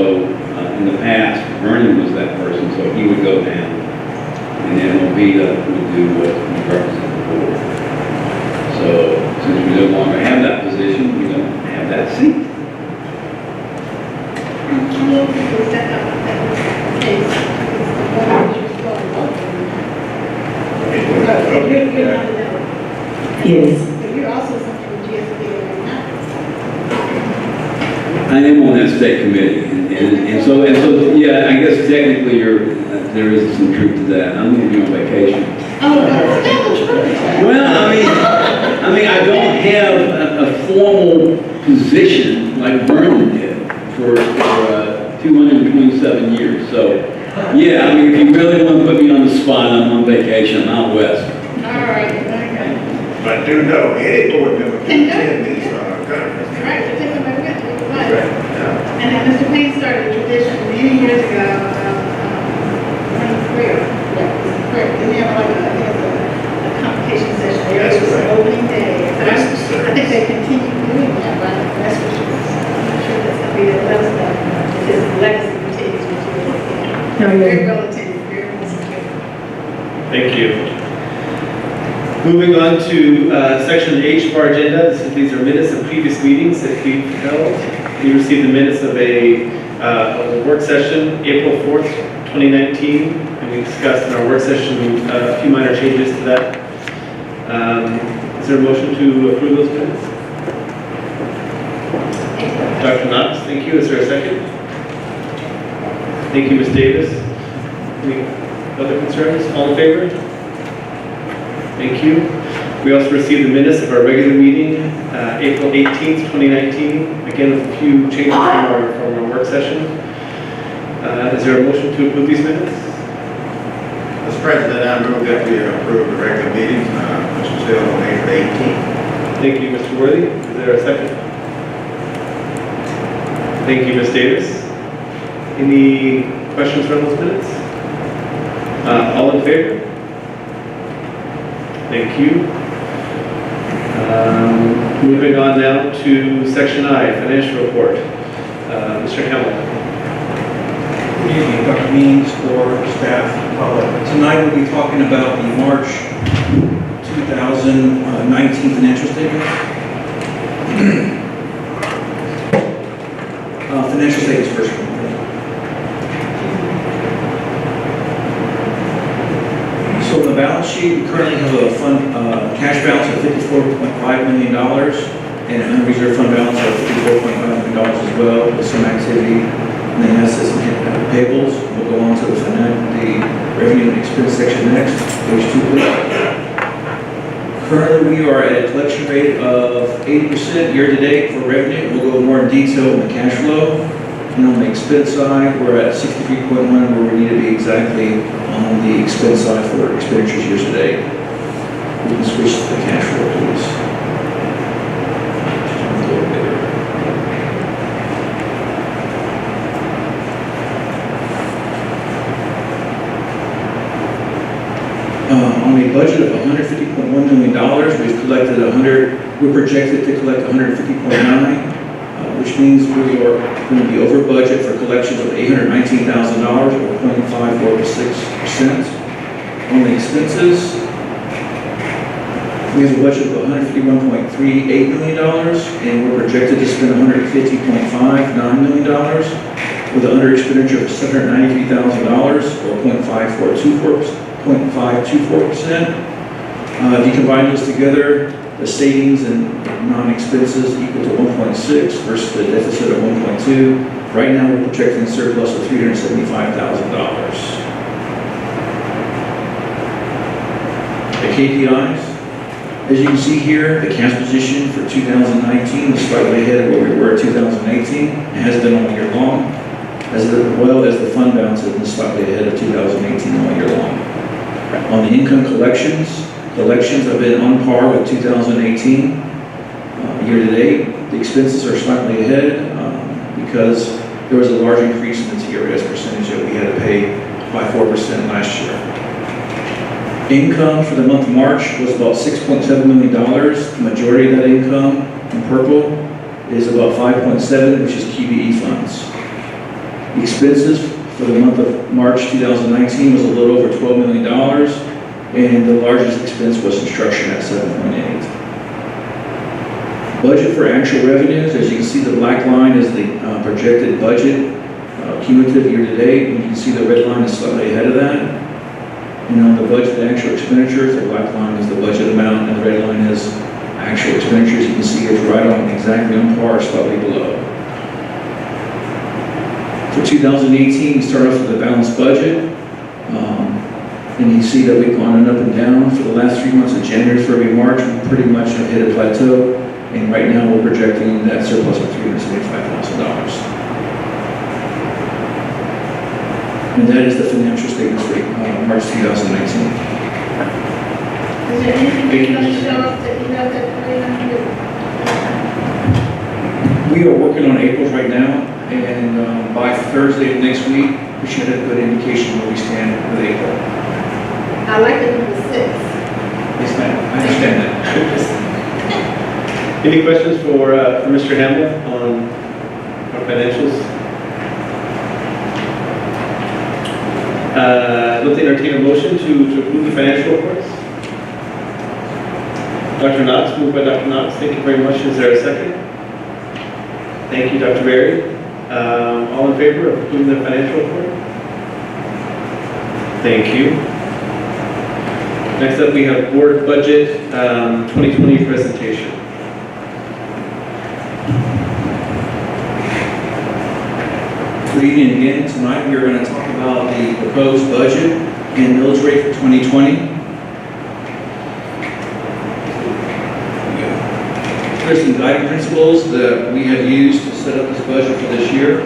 in the past, Vernon was that person, so he would go down, and then Movita would do what we represent the board. So, since we no longer have that position, we don't have that seat. Yes. You're also something with GSD right now. I am on that state committee, and so, yeah, I guess technically there is some truth to that. I'm going to be on vacation. Well, I mean, I don't have a formal position like Vernon did for 227 years. So, yeah, I mean, if you really want to put me on the spot, I'm on vacation. I'm out west. All right, okay. But do know, any board member can attend these conferences. Right, so take them back with you. Right, yeah. And then Mr. Payne started a tradition many years ago of running prayer. Prayer. Then they have like a convocation session. That's It was right. opening day. So Yes, I think they continue doing that, but that's what she was. I'm sure that's going to be the level that his legacy continues with you. Very well attended, very well attended. Thank you. Moving on to section H of our agenda, these are minutes of previous meetings that we've held. We received the minutes of a work session, April 4th, 2019, and we discussed in our work session a few minor changes to that. Is there a motion to approve those minutes? Dr. Knox, thank you. Is there a second? Thank you, Ms. Davis. Any other concerns? All in favor? Thank you. We also received the minutes of our regular meeting, April 18th, 2019. Again, with a few changes from our work session. Is there a motion to approve these minutes? Mr. President, I move that we approve the regular meetings, which was held on April 18th. Thank you, Mr. Worthy. Is there a second? Thank you, Ms. Davis. Any questions from those minutes? All in favor? Thank you. Moving on now to section I, financial report. Mr. Hamel. Good evening, Dr. Means, board, staff, public. Tonight we'll be talking about the March 2019 financial statement. Financial statements first. So on the balance sheet, we currently have a fund cash balance of $54.5 million and an unreserved fund balance of $54.5 million as well, with some activity in the assets and payables. We'll go on to the revenue and expense section next, page 2, please. Currently, we are at a collection rate of 80% year-to-date for revenue. We'll go more in detail on the cash flow. And on the expense side, we're at 63.1, where we need to be exactly on the expense side for expenditures year-to-date. We can switch to the cash flow, please. A little bigger. On a budget of $150.1 million, we've collected we're projected to collect 150.9, which means we are going to be over budget for collections of $819,000 or 0.546%. On the expenses, we have a budget of $151.38 million, and we're projected to spend $150.59 million with an under expenditure of $793,000 or 0.524%. If you combine those together, the savings and non-expenses equal to 1.6 versus the deficit of 1.2. Right now, we're projecting a surplus of $375,000. The KPIs, as you can see here, the cash position for 2019 is slightly ahead of where we were in 2018. It has been all year long, as well as the fund balance has been slightly ahead of 2018 all year long. On the income collections have been on par with 2018 year-to-date. The expenses are slightly ahead because there was a large increase in the TRS percentage that we had to pay by 4% last year. Income for the month of March was about $6.7 million. The majority of that income in purple is about 5.7, which is QBE funds. Expenses for the month of March 2019 was a little over $12 million, and the largest expense was instruction at 7.8. Budget for actual revenues, as you can see, the black line is the projected budget, cumulative year-to-date, and you can see the red line is slightly ahead of that. And on the budget actual expenditures, the black line is the budget amount, and the red line is actual expenditures. You can see it's right on, exactly on par, slightly below. For 2018, we start off with a balanced budget. And you see that we've gone up and down for the last 3 months of January, February, March. We pretty much have hit a plateau. And right now, we're projecting that surplus of $375,000. And that is the financial statements for March 2019. Is there anything you're going to show us that you know that we're going to do? We are working on April's right now, and by Thursday of next week, we should have a good indication where we stand with April. I like the number 6. Yes, ma'am, I understand that. Any questions for Mr. Hamel on our financials? I'd like to entertain a motion to approve the financial reports. Dr. Knotts, moved by Dr. Knotts. Thank you very much. Is there a second? Thank you, Dr. Berry. All in favor of approving the financial report? Thank you. Next up, we have board budget 2020 presentation. Good evening again. Tonight we are going to talk about the proposed budget and millage rate for 2020. There's some guiding principles that we have used to set up this budget for this year.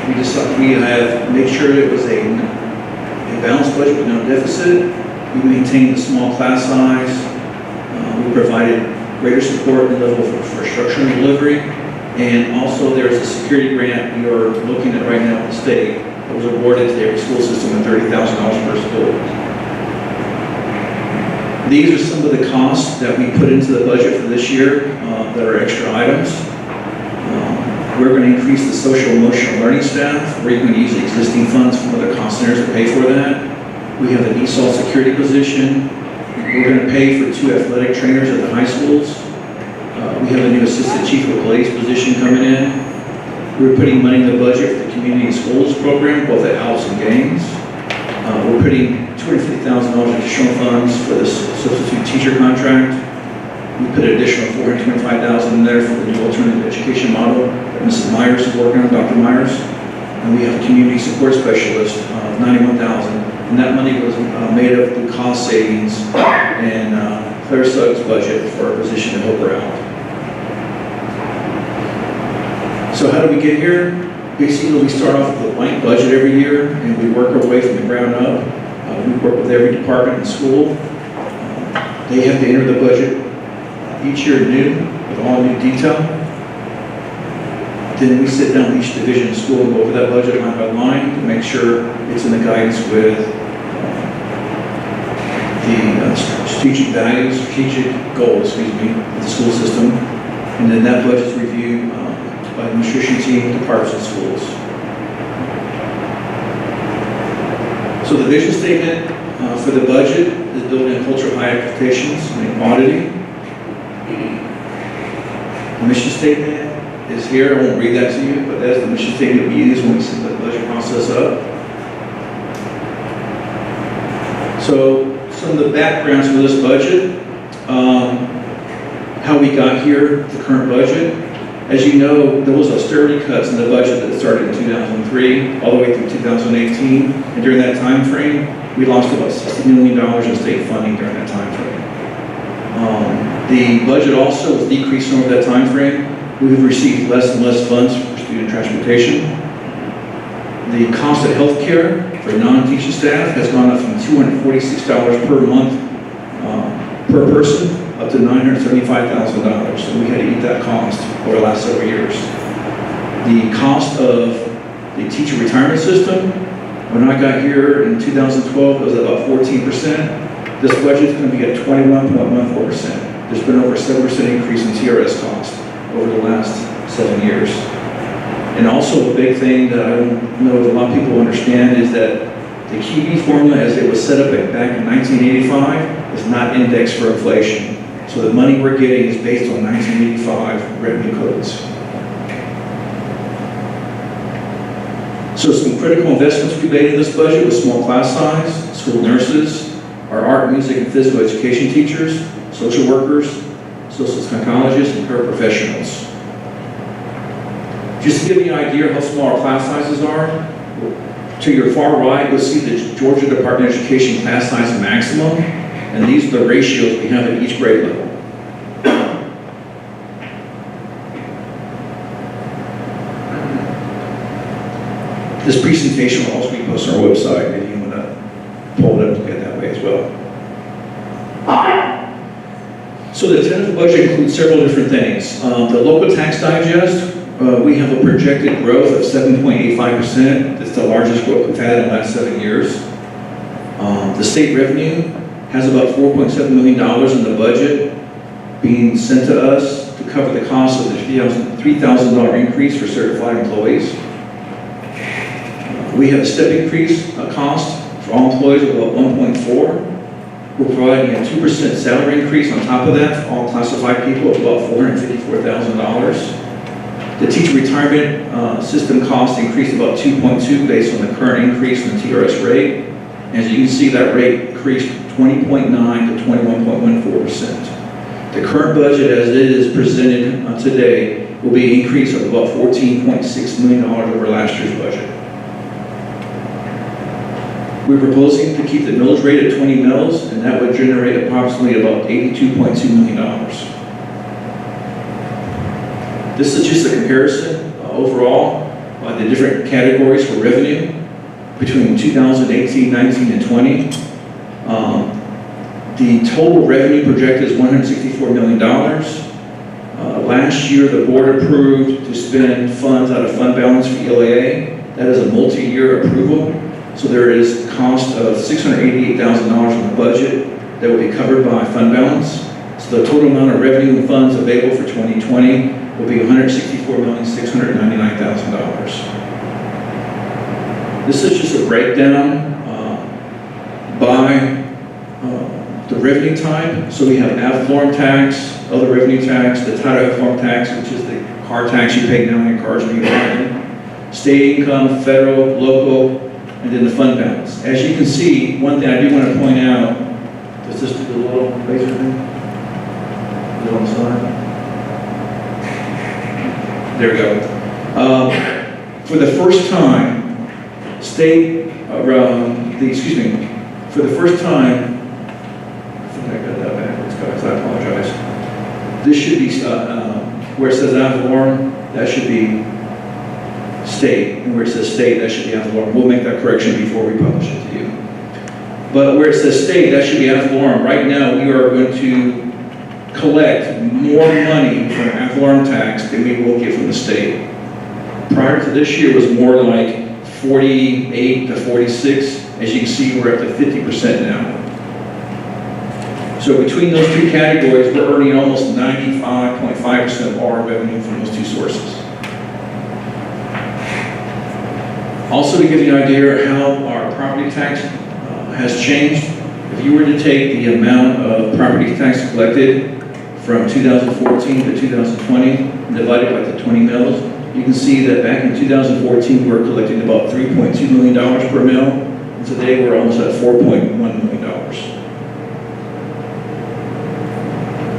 We have made sure it was a balanced budget with no deficit. We maintained the small class size. We provided greater support and level for structure and delivery. And also there's a security grant we are looking at right now at the state that was awarded to every school system at $30,000 per school. These are some of the costs that we put into the budget for this year that are extra items. We're going to increase the social emotional learning staff. We're going to use the existing funds from other cost centers to pay for that. We have an ESOL security position. We're going to pay for 2 athletic trainers at the high schools. We have a new assistant chief of police position coming in. We're putting money in the budget for the community schools program, both at Alice and Gaines. We're putting $250,000 additional funds for the substitute teacher contract. We put an additional $425,000 in there for the new alternative education model that Mrs. Myers is working on, Dr. Myers. And we have a community support specialist of $91,000. And that money was made up through cost savings and Claire Suggs' budget for our position to help her out. So how do we get here? Basically, we start off with a blank budget every year, and we work our way from the ground up. We work with every department in school. They have to enter the budget each year new with all new detail. Then we sit down with each division in school and go over that budget line by line to make sure it's in the guidance with the strategic values, strategic goals, of the school system. And then that budget's reviewed by the administration team, departments, and schools. So the vision statement for the budget is building a culture of high expectations and quantity. The mission statement is here. I won't read that to you, but that's the mission statement we use when we set the budget process up. So some of the backgrounds for this budget, how we got here, the current budget. As you know, there was austerity cuts in the budget that started in 2003 all the way through 2018. And during that time frame, we lost about $60 million in state funding during that time frame. The budget also was decreasing over that time frame. We've received less and less funds for student transportation. The cost of health care for non-teaching staff has gone up from $246 per month per person up to $975,000. So we had to eat that cost over the last several years. The cost of the teacher retirement system When I got here in 2012, it was about 14%. This budget's going to be at 21.14%. There's been over a 7% increase in TRS cost over the last 7 years. And also a big thing that I don't know if a lot of people understand is that the QB formula, as it was set up back in 1985, is not indexed for inflation. So the money we're getting is based on 1985 revenue codes. So some critical investments we made in this budget was small class size, school nurses, our art, music, and physical education teachers, social workers, social psychologists, and paraprofessionals. Just to give you an idea of how small our class sizes are, to your far right, you'll see the Georgia Department of Education class size maximum, and these are the ratios we have at each grade level. This presentation will also be posted on our website if you want to pull it up and get that way as well. So the tentative budget includes several different things. The local tax digest, we have a projected growth of 7.85%. That's the largest growth we've had in the last 7 years. The state revenue has about $4.7 million in the budget being sent to us to cover the cost of the $3,000 increase for certified employees. We have a step increase cost for all employees of about 1.4. We're providing a 2% salary increase on top of that for all classified people of about $454,000. The teacher retirement system cost increased about 2.2 based on the current increase in the TRS rate. As you can see, that rate increased 20.9 to 21.14%. The current budget as it is presented today will be an increase of about $14.6 million over last year's budget. We're proposing to keep the millage rate at 20 mils, and that would generate approximately about $82.2 million. This is just a comparison overall by the different categories for revenue between 2018, 19, and 20. The total revenue projected is $164 million. Last year, the board approved to spend funds out of fund balance for ELAA. That is a multi-year approval. So there is a cost of $688,000 in the budget that will be covered by fund balance. So the total amount of revenue and funds available for 2020 will be $164,699,000. This is just a breakdown by the revenue type. So we have ad valorem tax, other revenue tax, the title ad valorem tax, which is the car tax you pay now on your cars when you buy them, state income, federal, local, and then the fund balance. As you can see, one thing I do want to point out, does this do the little laser thing? Is it on the slide? There we go. For the first time, for the first time, I think I got that backwards, guys, I apologize. This should be, where it says ad valorem, that should be state, and where it says state, that should be ad valorem. We'll make that correction before we publish it to you. But where it says state, that should be ad valorem. Right now, we are going to collect more money from ad valorem tax than we will get from the state. Prior to this year, it was more like 48 to 46. As you can see, we're up to 50% now. So between those two categories, we're earning almost 95.5% of our revenue from those two sources. Also, to give you an idea of how our property tax has changed, if you were to take the amount of property tax collected from 2014 to 2020 and divide it by the 20 mils, you can see that back in 2014, we were collecting about $3.2 million per mil, and today we're almost at $4.1 million.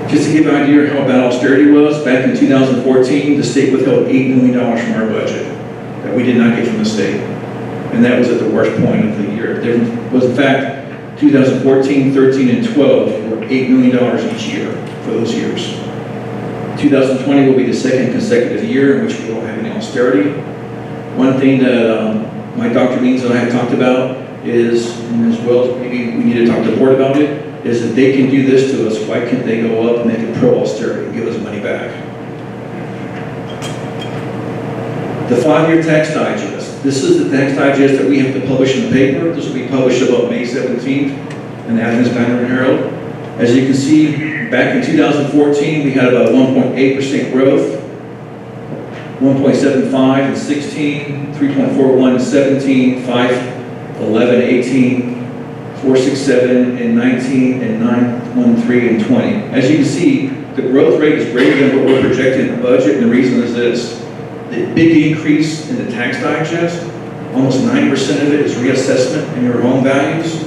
Just to give you an idea of how bad austerity was, back in 2014, the state withheld $8 million from our budget that we did not get from the state. And that was at the worst point of the year. The difference was, in fact, 2014, 13, and 12 were $8 million each year for those years. 2020 will be the second consecutive year in which we won't have any austerity. One thing that my Dr. Means and I have talked about is, and as well as maybe we need to talk to the board about it, is that they can do this to us, why can't they go up and make it pro-austerity and give us money back? The 5-year tax digest. This is the tax digest that we have to publish in the paper. This will be published about May 17th in the Athens Banner and Herald. As you can see, back in 2014, we had about 1.8% growth, 1.75 in 16, 3.41 in 17, 5.11 in 18, 4.67 in 19, and 9.13 in 20. As you can see, the growth rate is greater than what we're projecting in the budget, and the reason is this. The big increase in the tax digest, almost 90% of it is reassessment in your home values,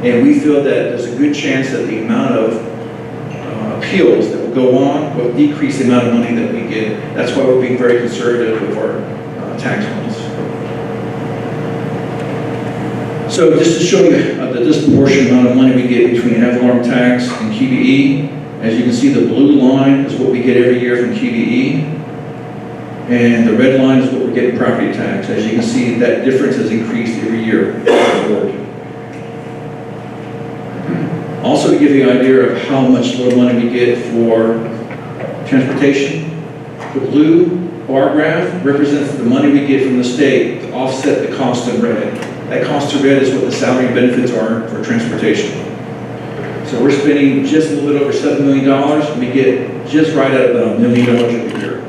and we feel that there's a good chance that the amount of appeals that will go on will decrease the amount of money that we get. That's why we're being very conservative with our tax ones. So just to show you the disproportionate amount of money we get between ad valorem tax and QBE, as you can see, the blue line is what we get every year from QBE, and the red line is what we get in property tax. As you can see, that difference has increased every year forward. Also, to give you an idea of how much little money we get for transportation, the blue bar graph represents the money we get from the state to offset the cost in red. That cost in red is what the salary and benefits are for transportation. So we're spending just a little bit over $7 million, and we get just right at about $1 million every year.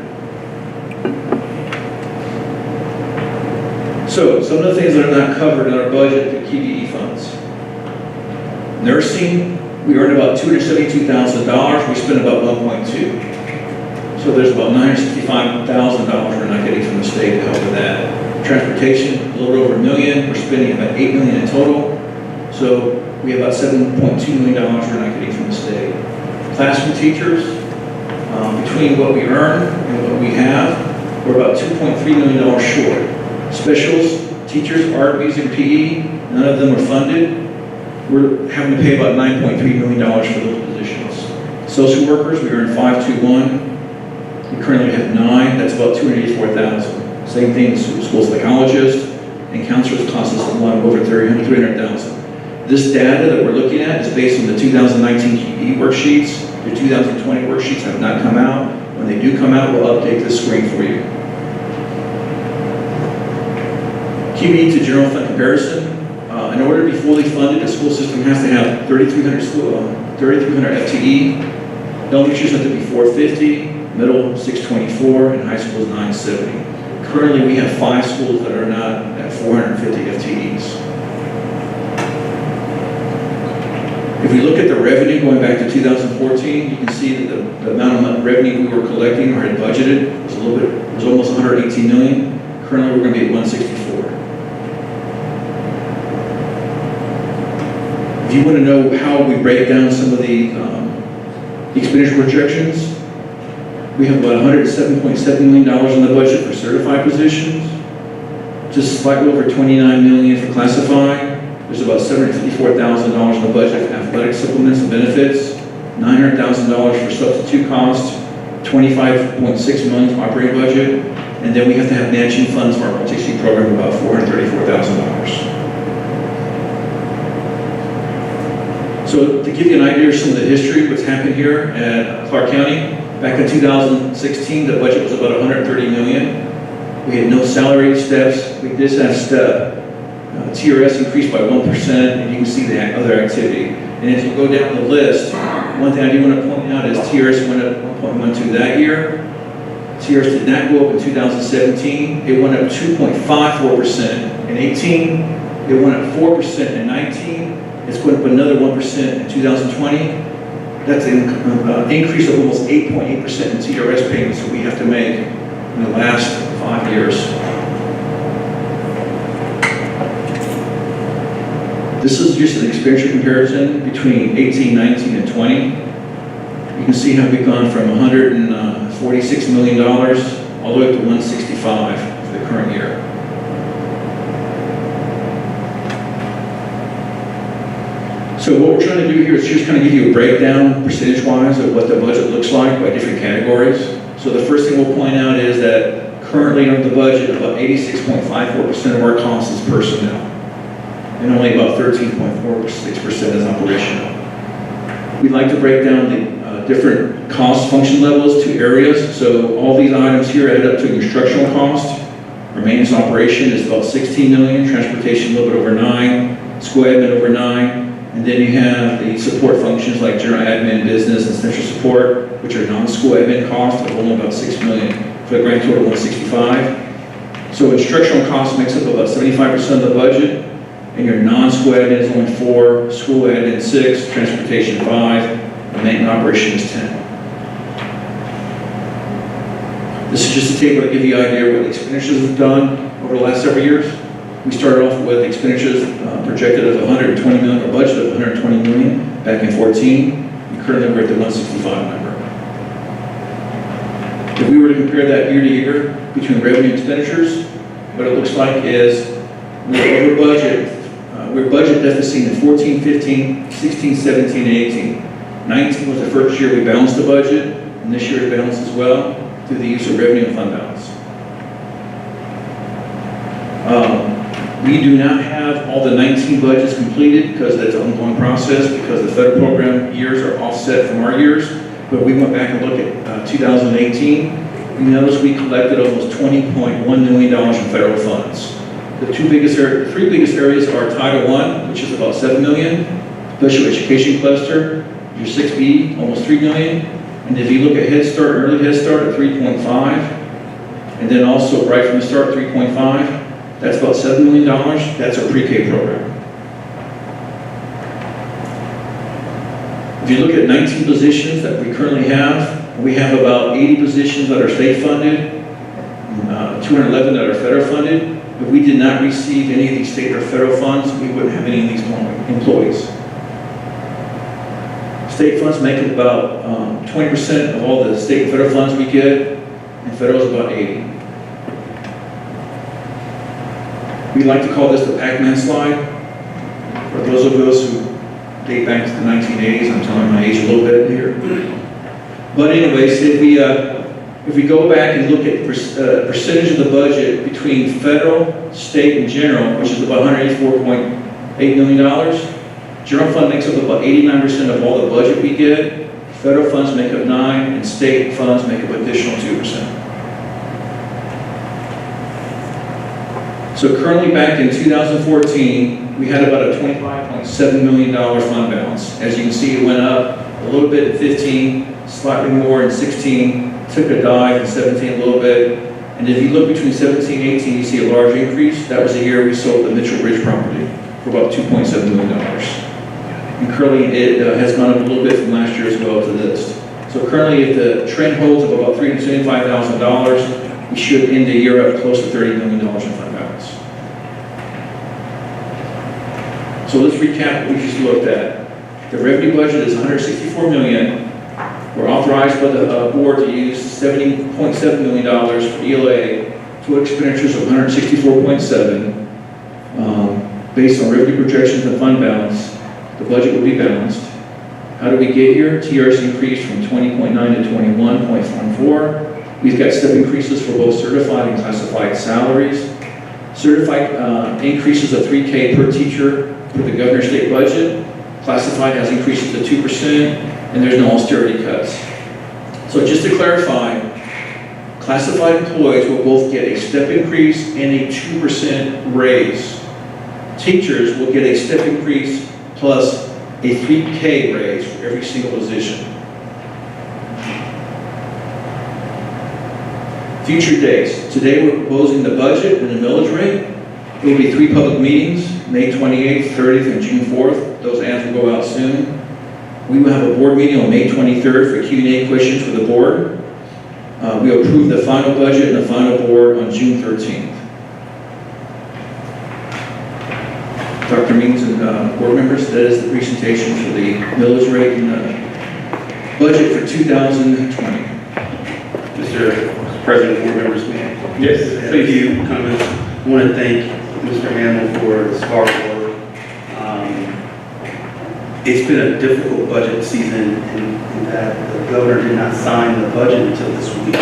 So some of the things that are not covered in our budget, the QBE funds. Nursing, we earn about $272,000, we spend about 1.2. So there's about $965,000 we're not getting from the state to help with that. Transportation, a little over $1 million, we're spending about $8 million in total. So we have about $7.2 million we're not getting from the state. Classroom teachers, between what we earn and what we have, we're about $2.3 million short. Specials, teachers, art, music, PE, none of them are funded. We're having to pay about $9.3 million for those positions. Social workers, we earn 521. We currently have 9, that's about $284,000. Same thing, school psychologists and counselors cost us a lot over $300,000. This data that we're looking at is based on the 2019 QE worksheets. The 2020 worksheets have not come out. When they do come out, we'll update this screen for you. QE to general fund comparison. In order to be fully funded, the school system has to have 3,300 FTE. Elementary have to be 450, middle 624, and high school is 970. Currently, we have 5 schools that are not at 450 FTEs. If we look at the revenue going back to 2014, you can see that the amount of revenue we were collecting or had budgeted was almost 118 million. Currently, we're going to be at 164. If you want to know how we break down some of the expenditure projections, we have about $107.7 million in the budget for certified positions, just slightly over $29 million for classified. There's about $754,000 in the budget for athletic supplements and benefits, $900,000 for substitute costs, $25.6 million for operating budget, and then we have to have matching funds for our multi-seat program, about $434,000. So to give you an idea of some of the history, what's happened here at Clark County, back in 2016, the budget was about $130 million. We had no salary steps. We did have step. TRS increased by 1%, and you can see the other activity. And if you go down the list, one thing I do want to point out is TRS went up 1.12 that year. TRS did not go up in 2017. It went up 2.54% in 18. It went up 4% in 19. It's going up another 1% in 2020. That's an increase of almost 8.8% in TRS payments that we have to make in the last 5 years. This is just an expenditure comparison between 18, 19, and 20. You can see how we've gone from $146 million all the way up to $165 for the current year. So what we're trying to do here is just kind of give you a breakdown percentage-wise of what the budget looks like by different categories. So the first thing we'll point out is that currently under the budget, about 86.54% of our cost is personnel, and only about 13.46% is operational. We'd like to break down the different cost function levels to areas. So all these items here add up to an instructional cost. Our maintenance operation is about 16 million, transportation a little bit over 9, school admin over 9, and then you have the support functions like general admin, business, and central support, which are non-school admin costs of only about 6 million, for a grand total of 165. So instructional costs makes up about 75% of the budget, and your non-school admin is only 4, school admin 6, transportation 5, and maintenance operation is 10. This is just a table to give you an idea of what the expenditures have done over the last several years. We started off with expenditures projected of 120 million, a budget of 120 million back in 14. And currently we're at the 165 number. If we were to compare that year to year between revenue and expenditures, what it looks like is we're over budget. We're budget deficit in 14, 15, 16, 17, and 18. 19 was the first year we balanced the budget, and this year it balanced as well through the use of revenue and fund balance. We do not have all the 19 budgets completed because that's an ongoing process because the federal program years are offset from our years. But we went back and looked at 2018. You notice we collected almost $20.1 million in federal funds. The three biggest areas are Title I, which is about 7 million, Special Education Cluster, your 6B, almost 3 million, and if you look at Head Start, Early Head Start at 3.5, and then also Right from the Start 3.5, that's about $7 million. That's our pre-K program. If you look at 19 positions that we currently have, we have about 80 positions that are state funded, 211 that are federal funded. If we did not receive any of these state or federal funds, we wouldn't have any of these employees. State funds make up about 20% of all the state and federal funds we get, and federal is about 80. We like to call this the Pac-Man slide. For those of us who date back to the 1980s, I'm telling my age a little bit here. But anyways, if we go back and look at percentage of the budget between federal, state, and general, which is about $184.8 million, general fund makes up about 89% of all the budget we get, federal funds make up 9%, and state funds make up additional 2%. So currently back in 2014, we had about a $25.7 million fund balance. As you can see, it went up a little bit in 15, slightly more in 16, took a dive in 17 a little bit. And if you look between 17 and 18, you see a large increase. That was the year we sold the Mitchell Ridge property for about $2.7 million. And currently it has gone up a little bit from last year as well to this. So currently if the trend holds of about $375,000, we should end the year up close to $30 million in fund balance. So let's recap what we just looked at. The revenue budget is $164 million. We're authorized by the board to use $70.7 million for ELA, total expenditures of $164.7. Based on revenue projections and fund balance, the budget will be balanced. How do we get here? TRS increased from 20.9 to 21.14. We've got step increases for both certified and classified salaries. Certified increases of 3K per teacher for the governor's state budget. Classified has increases to 2%, and there's no austerity cuts. So just to clarify, classified employees will both get a step increase and a 2% raise. Teachers will get a step increase plus a 3K raise for every single position. Future dates. Today we're proposing the budget and the millage rate. There will be 3 public meetings, May 28th, 30th, and June 4th. Those ads will go out soon. We will have a board meeting on May 23rd for Q&A questions for the board. We approve the final budget and the final board on June 13th. Dr. Means and board members, that is the presentation for the millage rate and the budget for 2020. Mr. President, board members, yes, thank you. Comments. I want to thank Mr. Hamill for his hard work. It's been a difficult budget season in that the governor did not sign the budget until this week.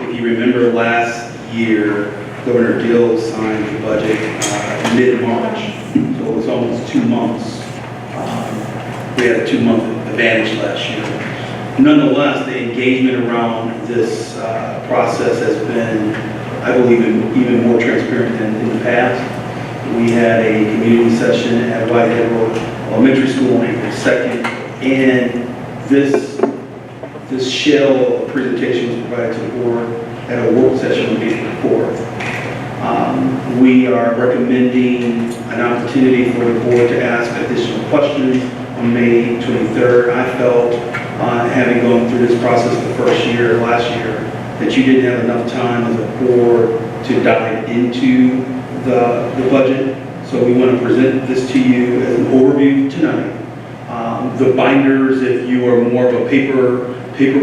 If you remember last year, Governor Dill signed the budget mid-March, so it was almost 2 months. We had a 2-month advantage last year. Nonetheless, the engagement around this process has been I believe, even more transparent than in the past. We had a community session at Whitehead Road Elementary School on April 2nd, and this shell presentation was provided to the board at a work session on April 4th. We are recommending an opportunity for the board to ask additional questions on May 23rd. I felt, having gone through this process the first year, last year, that you didn't have enough time as a board to dive into the budget. So we want to present this to you as an overview tonight. The binders, if you are more of a paper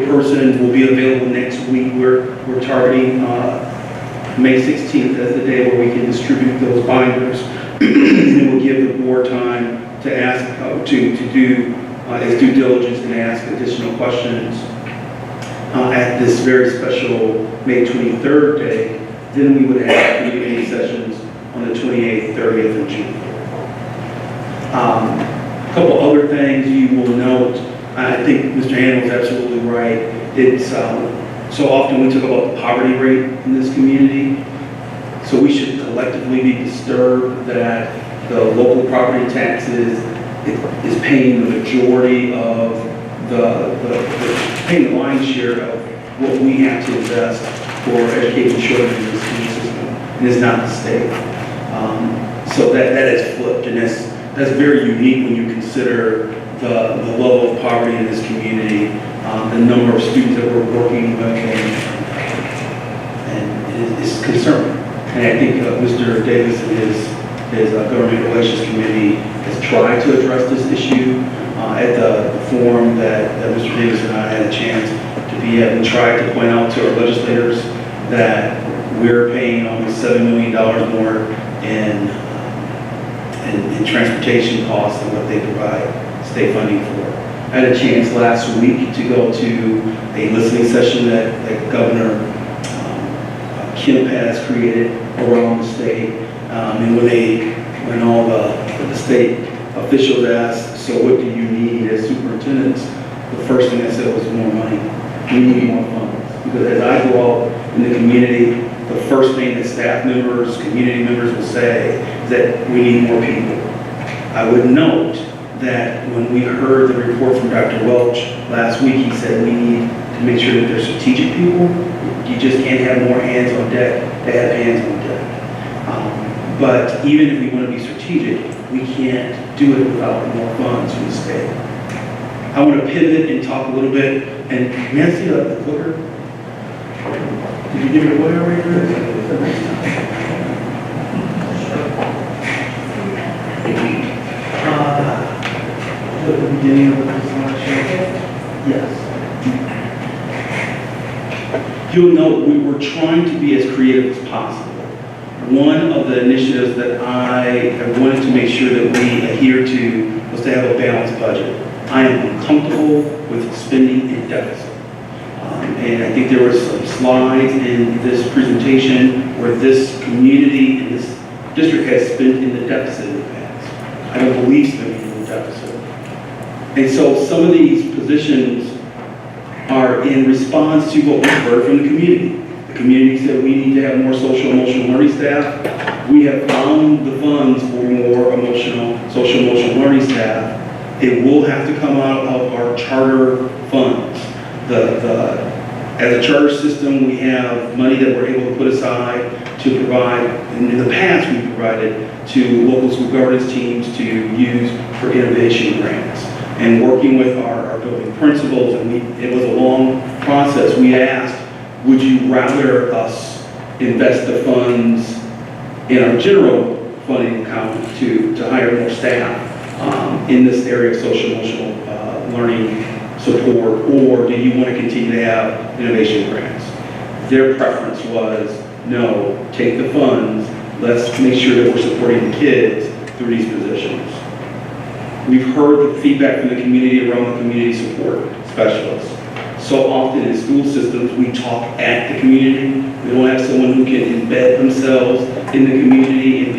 person, will be available next week. We're targeting May 16th as the day where we can distribute those binders. And it will give the board time to ask, to do its due diligence and ask additional questions at this very special May 23rd day. Then we would have community sessions on the 28th, 30th, and June 4th. A couple other things you will note. I think Mr. Hannon was absolutely right. It's so often we talk about the poverty rate in this community. So we should collectively be disturbed that the local property taxes is paying the majority of paying the lion's share of what we have to invest for educating children in the school system, and it's not the state. So that is flipped, and that's very unique when you consider the level of poverty in this community, the number of students that we're working with, and it's concerning. And I think Mr. Davis and his government relations committee has tried to address this issue at the forum that Mr. Davis and I had a chance to be at. We tried to point out to our legislators that we're paying almost $7 million more in transportation costs than what they provide state funding for. I had a chance last week to go to a listening session that Governor Kemp has created around the state. And when all the state officials asked, so what do you need as superintendents? The first thing I said was more money. We need more funds. Because as I go out in the community, the first thing that staff members, community members will say is that we need more people. I would note that when we heard the report from Dr. Welch last week, he said we need to make sure that they're strategic people. You just can't have more hands on deck to have hands on deck. But even if we want to be strategic, we can't do it without more funds from the state. I want to pivot and talk a little bit, and may I see the clicker? Did you give it away already, Chris? At the beginning of the presentation? Yes. You'll note we were trying to be as creative as possible. One of the initiatives that I wanted to make sure that we adhere to was to have a balanced budget. I am uncomfortable with spending in deficit. And I think there were some slides in this presentation where this community and this district has spent in the deficit in the past. I don't believe spending in the deficit. And so some of these positions are in response to what we heard from the community. The community said we need to have more social emotional learning staff. We have found the funds for more social emotional learning staff. It will have to come out of our charter funds. As a charter system, we have money that we're able to put aside to provide, and in the past we provided to local school governance teams to use for innovation grants. And working with our building principals, and it was a long process. We asked, would you rather us invest the funds in our general funding account to hire more staff in this area of social emotional learning support, or do you want to continue to have innovation grants? Their preference was, no, take the funds, let's make sure that we're supporting the kids through these positions. We've heard the feedback from the community around the community support specialists. So often in school systems, we talk at the community. We don't have someone who can embed themselves in the community and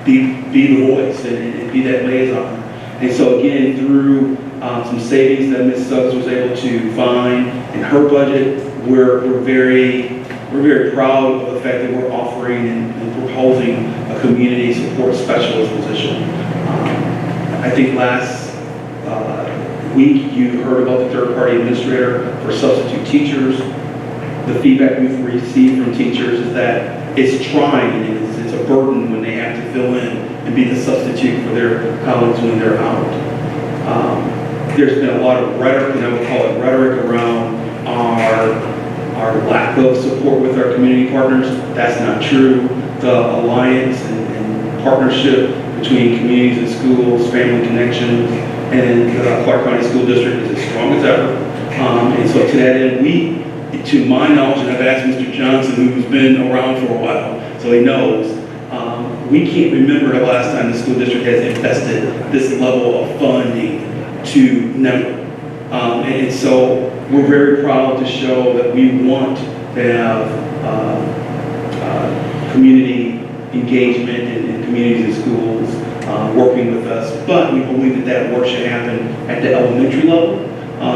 be the voice and be that liaison. And so again, through some savings that Ms. Suggs was able to find in her budget, we're very We're very proud of the fact that we're offering and proposing a community support specialist position. I think last week you heard about the third-party administrator for substitute teachers. The feedback we've received from teachers is that it's trying and it's a burden when they have to fill in and be the substitute for their colleagues when they're out. There's been a lot of rhetoric, and I would call it rhetoric, around our lack of support with our community partners. That's not true. The alliance and partnership between communities and schools, family connections, and the Clark County School District is as strong as ever. And so to that end, to my knowledge, and I've asked Mr. Johnson, who's been around for a while, so he knows, we can't remember the last time the school district has invested this level of funding to never. And so we're very proud to show that we want to have community engagement and communities and schools working with us, but we believe that work should happen at the elementary level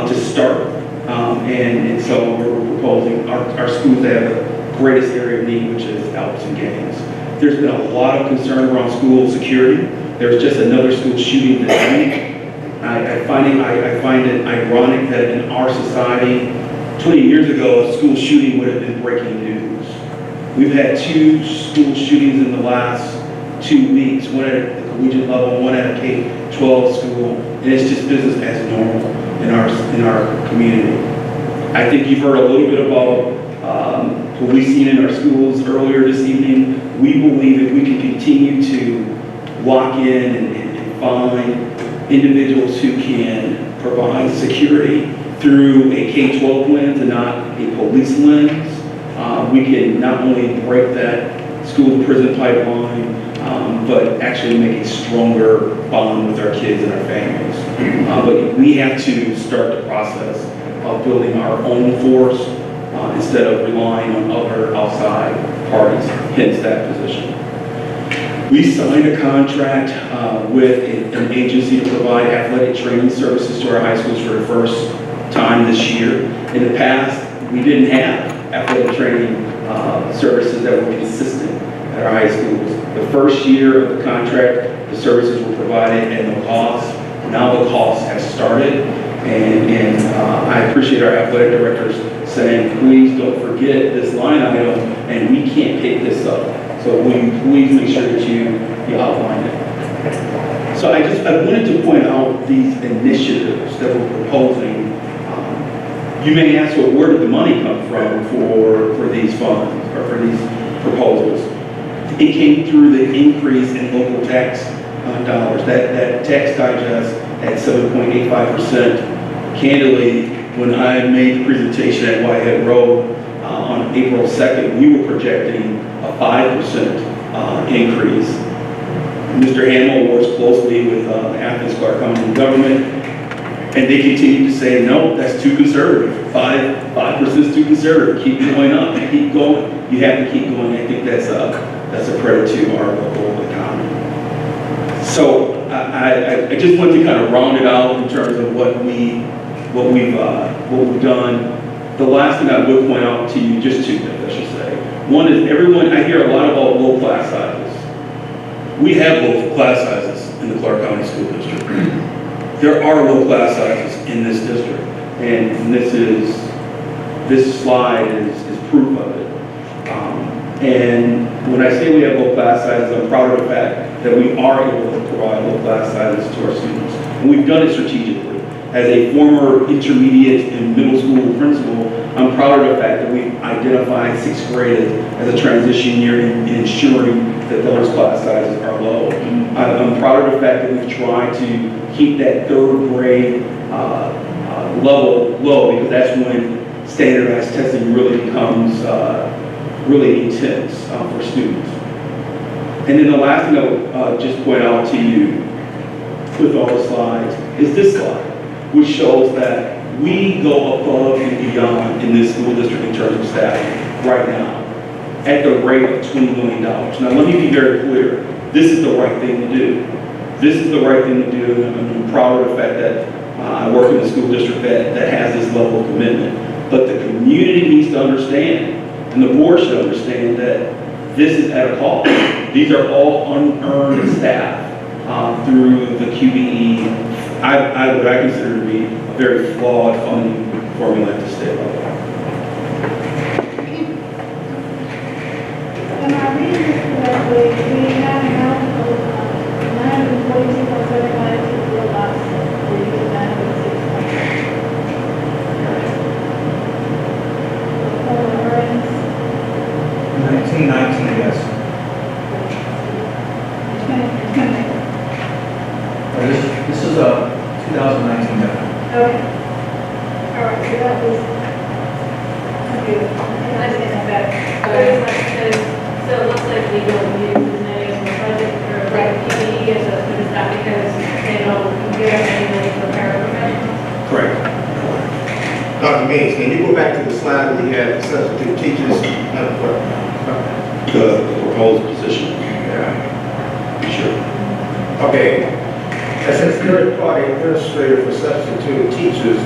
to start. And so we're proposing our schools that have the greatest area of need, which is Alps and Gaines. There's been a lot of concern around school security. There was just another school shooting this week. I find it ironic that in our society, 20 years ago, a school shooting would have been breaking news. We've had 2 school shootings in the last 2 weeks, one at the collegiate level, one at a K-12 school, and it's just business as normal in our community. I think you've heard a little bit about policing in our schools earlier this evening. We believe that we can continue to lock in and find individuals who can provide security through a K-12 lens and not a police lens. We can not only break that school-to-prison pipeline, but actually make a stronger bond with our kids and our families. But we have to start the process of building our own force instead of relying on other outside parties, hence that position. We signed a contract with an agency to provide athletic training services to our high schools for the first time this year. In the past, we didn't have athletic training services that were consistent at our high schools. The first year of the contract, the services were provided at no cost. Now the cost has started, and I appreciate our athletic directors saying, please don't forget this line item, and we can't pick this up. So please make sure that you outline it. So I wanted to point out these initiatives that we're proposing. You may ask, well, where did the money come from for these funds or for these proposals? It came through the increase in local tax dollars. That tax digest at 7.85%. Candidly, when I made the presentation at Whitehead Road on April 2nd, we were projecting a 5% increase. Mr. Hamill works closely with Athens Clark County government, and they continue to say, no, that's too conservative. 5% is too conservative. Keep going up, keep going. You have to keep going. I think that's a credit to our local economy. So I just want to kind of round it out in terms of what we've done. The last thing I would point out to you, just 2 things I should say. One is I hear a lot about low class sizes. We have low class sizes in the Clark County School District. There are low class sizes in this district, and this slide is proof of it. And when I say we have low class sizes, I'm proud of the fact that we are able to provide low class sizes to our students. And we've done it strategically. As a former intermediate and middle school principal, I'm proud of the fact that we've identified 6th grade as a transition year in ensuring that those class sizes are low. I'm proud of the fact that we've tried to keep that 3rd grade level low, because that's when standardized testing really becomes really intense for students. And then the last thing I would just point out to you with all the slides is this slide, which shows that we go above and beyond in this school district in terms of staffing right now at the rate of $20 million. Now let me be very clear, this is the right thing to do. This is the right thing to do, and I'm proud of the fact that I work in a school district that has this level of commitment. But the community needs to understand And the board should understand that this is at a cost. These are all unearned staff through the QBE, what I consider to be a very flawed funding formula at the state level. Am I reading this correctly? We have now 942.75 to the lots. We use 906. Earnings. 1919, yes. This is a 2019 data. Okay. All right, so that was, okay, I understand that better. So it looks like we don't use the money in the budget for PPE assessment, is that because they don't give us any money for paraprofessionals? Correct. Dr. Mays, can you go back to the slide where we had the substitute teachers? The proposed position. Yeah. Sure. Okay. That says third-party administrator for substitute teachers,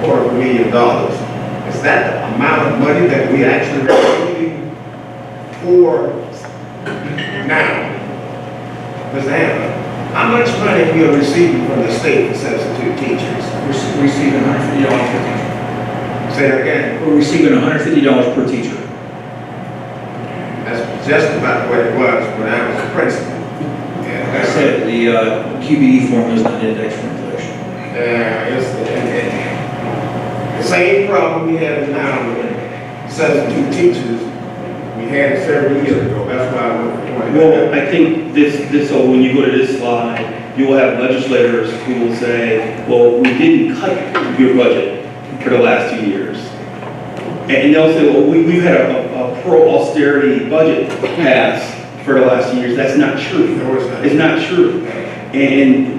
$250,000. Is that the amount of money that we actually receiving for now? Mr. Hammer, how much money we are receiving from the state for substitute teachers? We're receiving $150 per teacher. Say that again. We're receiving $150 per teacher. That's just about what it was when I was a principal. Like I said, the QBE formula is not indexed for inflation. It's the same problem we have now with substitute teachers. We had it several years ago. That's why I went for 20. Well, I think so when you go to this slide, you will have legislators who will say, well, we didn't cut your budget for the last 2 years. And they'll say, well, we've had a pro-austerity budget pass for the last 2 years. That's not true. No, it's not. It's not true.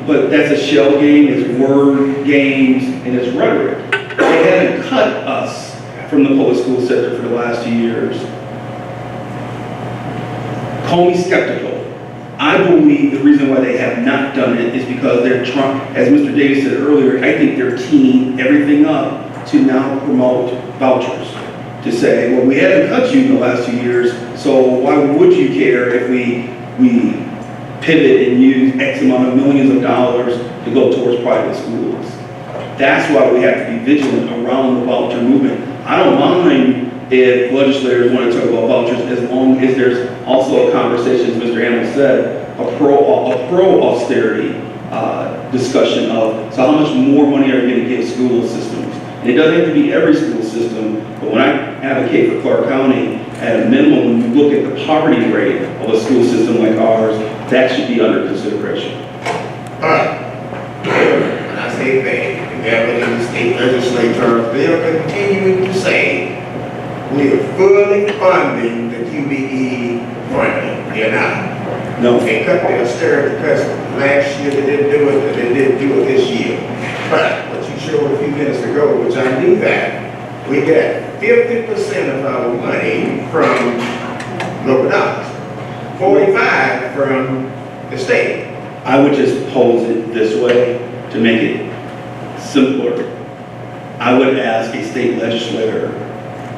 But that's a shell game, it's word games, and it's rhetoric. They haven't cut us from the public school sector for the last 2 years. Call me skeptical. I believe the reason why they have not done it is because they're trying, as Mr. Davis said earlier, I think they're teeing everything up to now promote vouchers. To say, well, we haven't cut you in the last 2 years, so why would you care if we pivot and use X amount of millions of dollars to go towards private schools? That's why we have to be vigilant around the voucher movement. I don't mind if legislators want to talk about vouchers as long as there's also a conversation, as Mr. Hamel said, a pro-austerity discussion of, so how much more money are we going to give school systems? And it doesn't have to be every school system, but when I advocate for Clark County, at a minimum, when you look at the poverty rate of a school system like ours, that should be under consideration. All right. When I say they, the the state legislators, they are continuing to say, we are fully funding the QBE funding. You're not. No. They cut the austerity cuts last year, they didn't do it, and they didn't do it this year. But what you showed a few minutes ago, which I knew that, we get 50% of our money from local dollars, 45% from the state. I would just pose it this way to make it simpler. I would ask a state legislator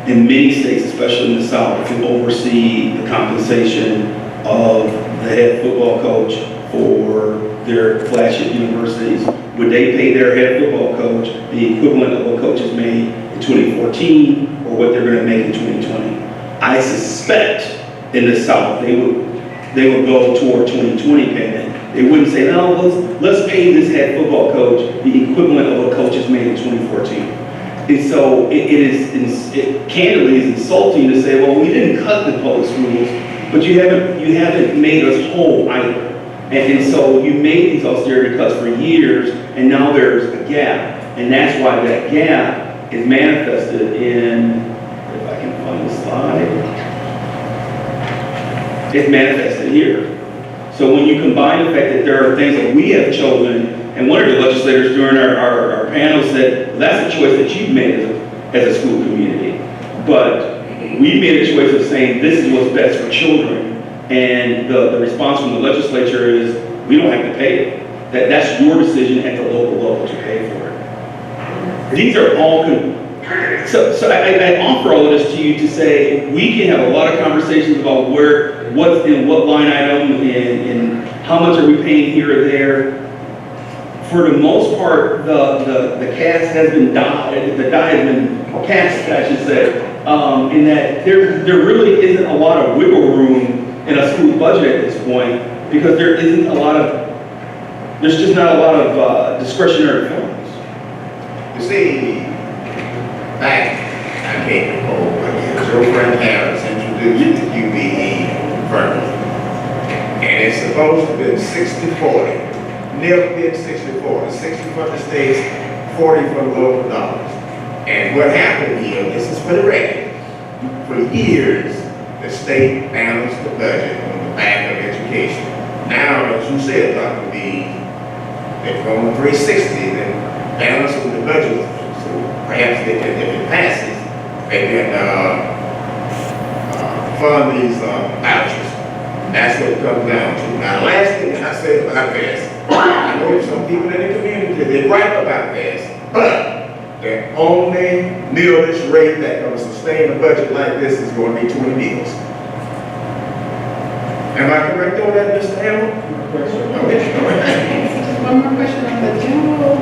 in many states, especially in the South, to oversee the compensation of the head football coach for their flagship universities. Would they pay their head football coach the equivalent of what coaches made in 2014 or what they're going to make in 2020? I suspect in the South they would go toward 2020 payment. They wouldn't say, no, let's pay this head football coach the equivalent of what coaches made in 2014. And so it candidly is insulting to say, well, we didn't cut the public schools, but you haven't made us whole either. And so you made these austerity cuts for years, and now there's a gap. And that's why that gap is manifested in, if I can find the slide, it's manifested here. So when you combine the fact that there are things that we have chosen, and one of the legislators during our panel said, well, that's a choice that you've made as a school community. But we made a choice of saying this is what's best for children. And the response from the legislature is, we don't have to pay it. That's your decision at the local level to pay for it. These are all, So I offer all of this to you to say, we can have a lot of conversations about what's in what line item and how much are we paying here or there. For the most part, the cast has been the die has been cast, I should say, in that there really isn't a lot of wiggle room in a school budget at this point, because there's just not a lot of discretionary funds. You see, back, I can't recall what years, your friend Harris introduced the QBE first. And it's supposed to be 60-40. Never been 60-40. 60 from the states, 40 from local dollars. And what happened here, this is for the record, for years, the state balanced the budget on the back of education. Now, as you said, Dr. B, they're going 360, then balancing the budget. So perhaps if it passes, they can fund these vouchers. That's what it comes down to. Now, the last thing I said about this, I know some people in the community, they gripe about this, but the only millage rate that going to sustain a budget like this is going to be 20 mills. Am I correct on that, Mr. Hamel? Okay, all right. Just one more question on the general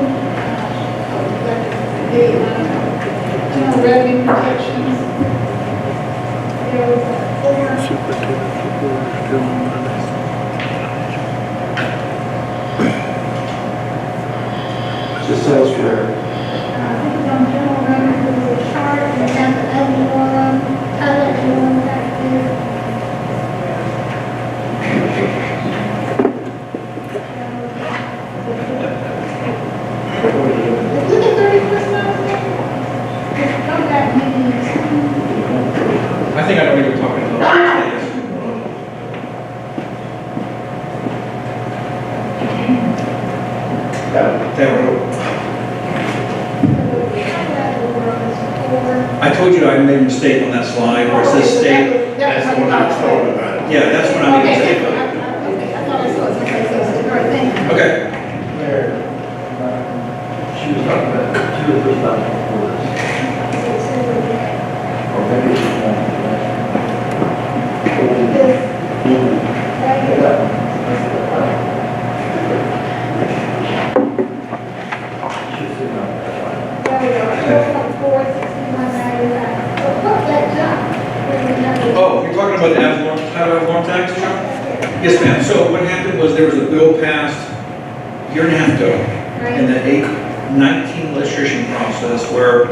revenue projections. There was The sales fair. I think it's on general revenue, there was a chart, and it has the other one, back there. Look at 31st. Come back, maybe. I think I know what you're talking about. I told you I made a mistake on that slide where it says state. That's the one I was talking about. Yeah, that's what I made a mistake on. Okay, I thought I saw it. Okay, all right, thank you. Okay. She was talking about 2 of those quarters. Or maybe it's one. Oh, you're talking about the ad valorem tax, Chuck? Yes, ma'am. So what happened was there was a bill passed a year and a half ago in the 19 legislation process where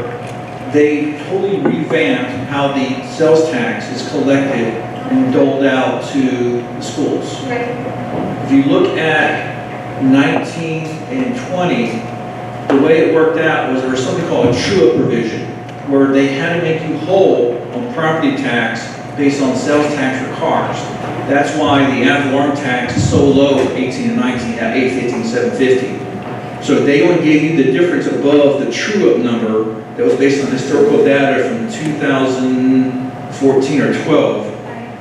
they totally revamped how the sales tax is collected and doled out to the schools. If you look at 19 and 20, the way it worked out was there was something called a true-up provision, where they had to make you whole on property tax based on sales tax for cars. That's why the ad valorem tax is so low for 18 and 19 at 850, 750. So they only gave you the difference above the true-up number that was based on historical data from 2014 or 12.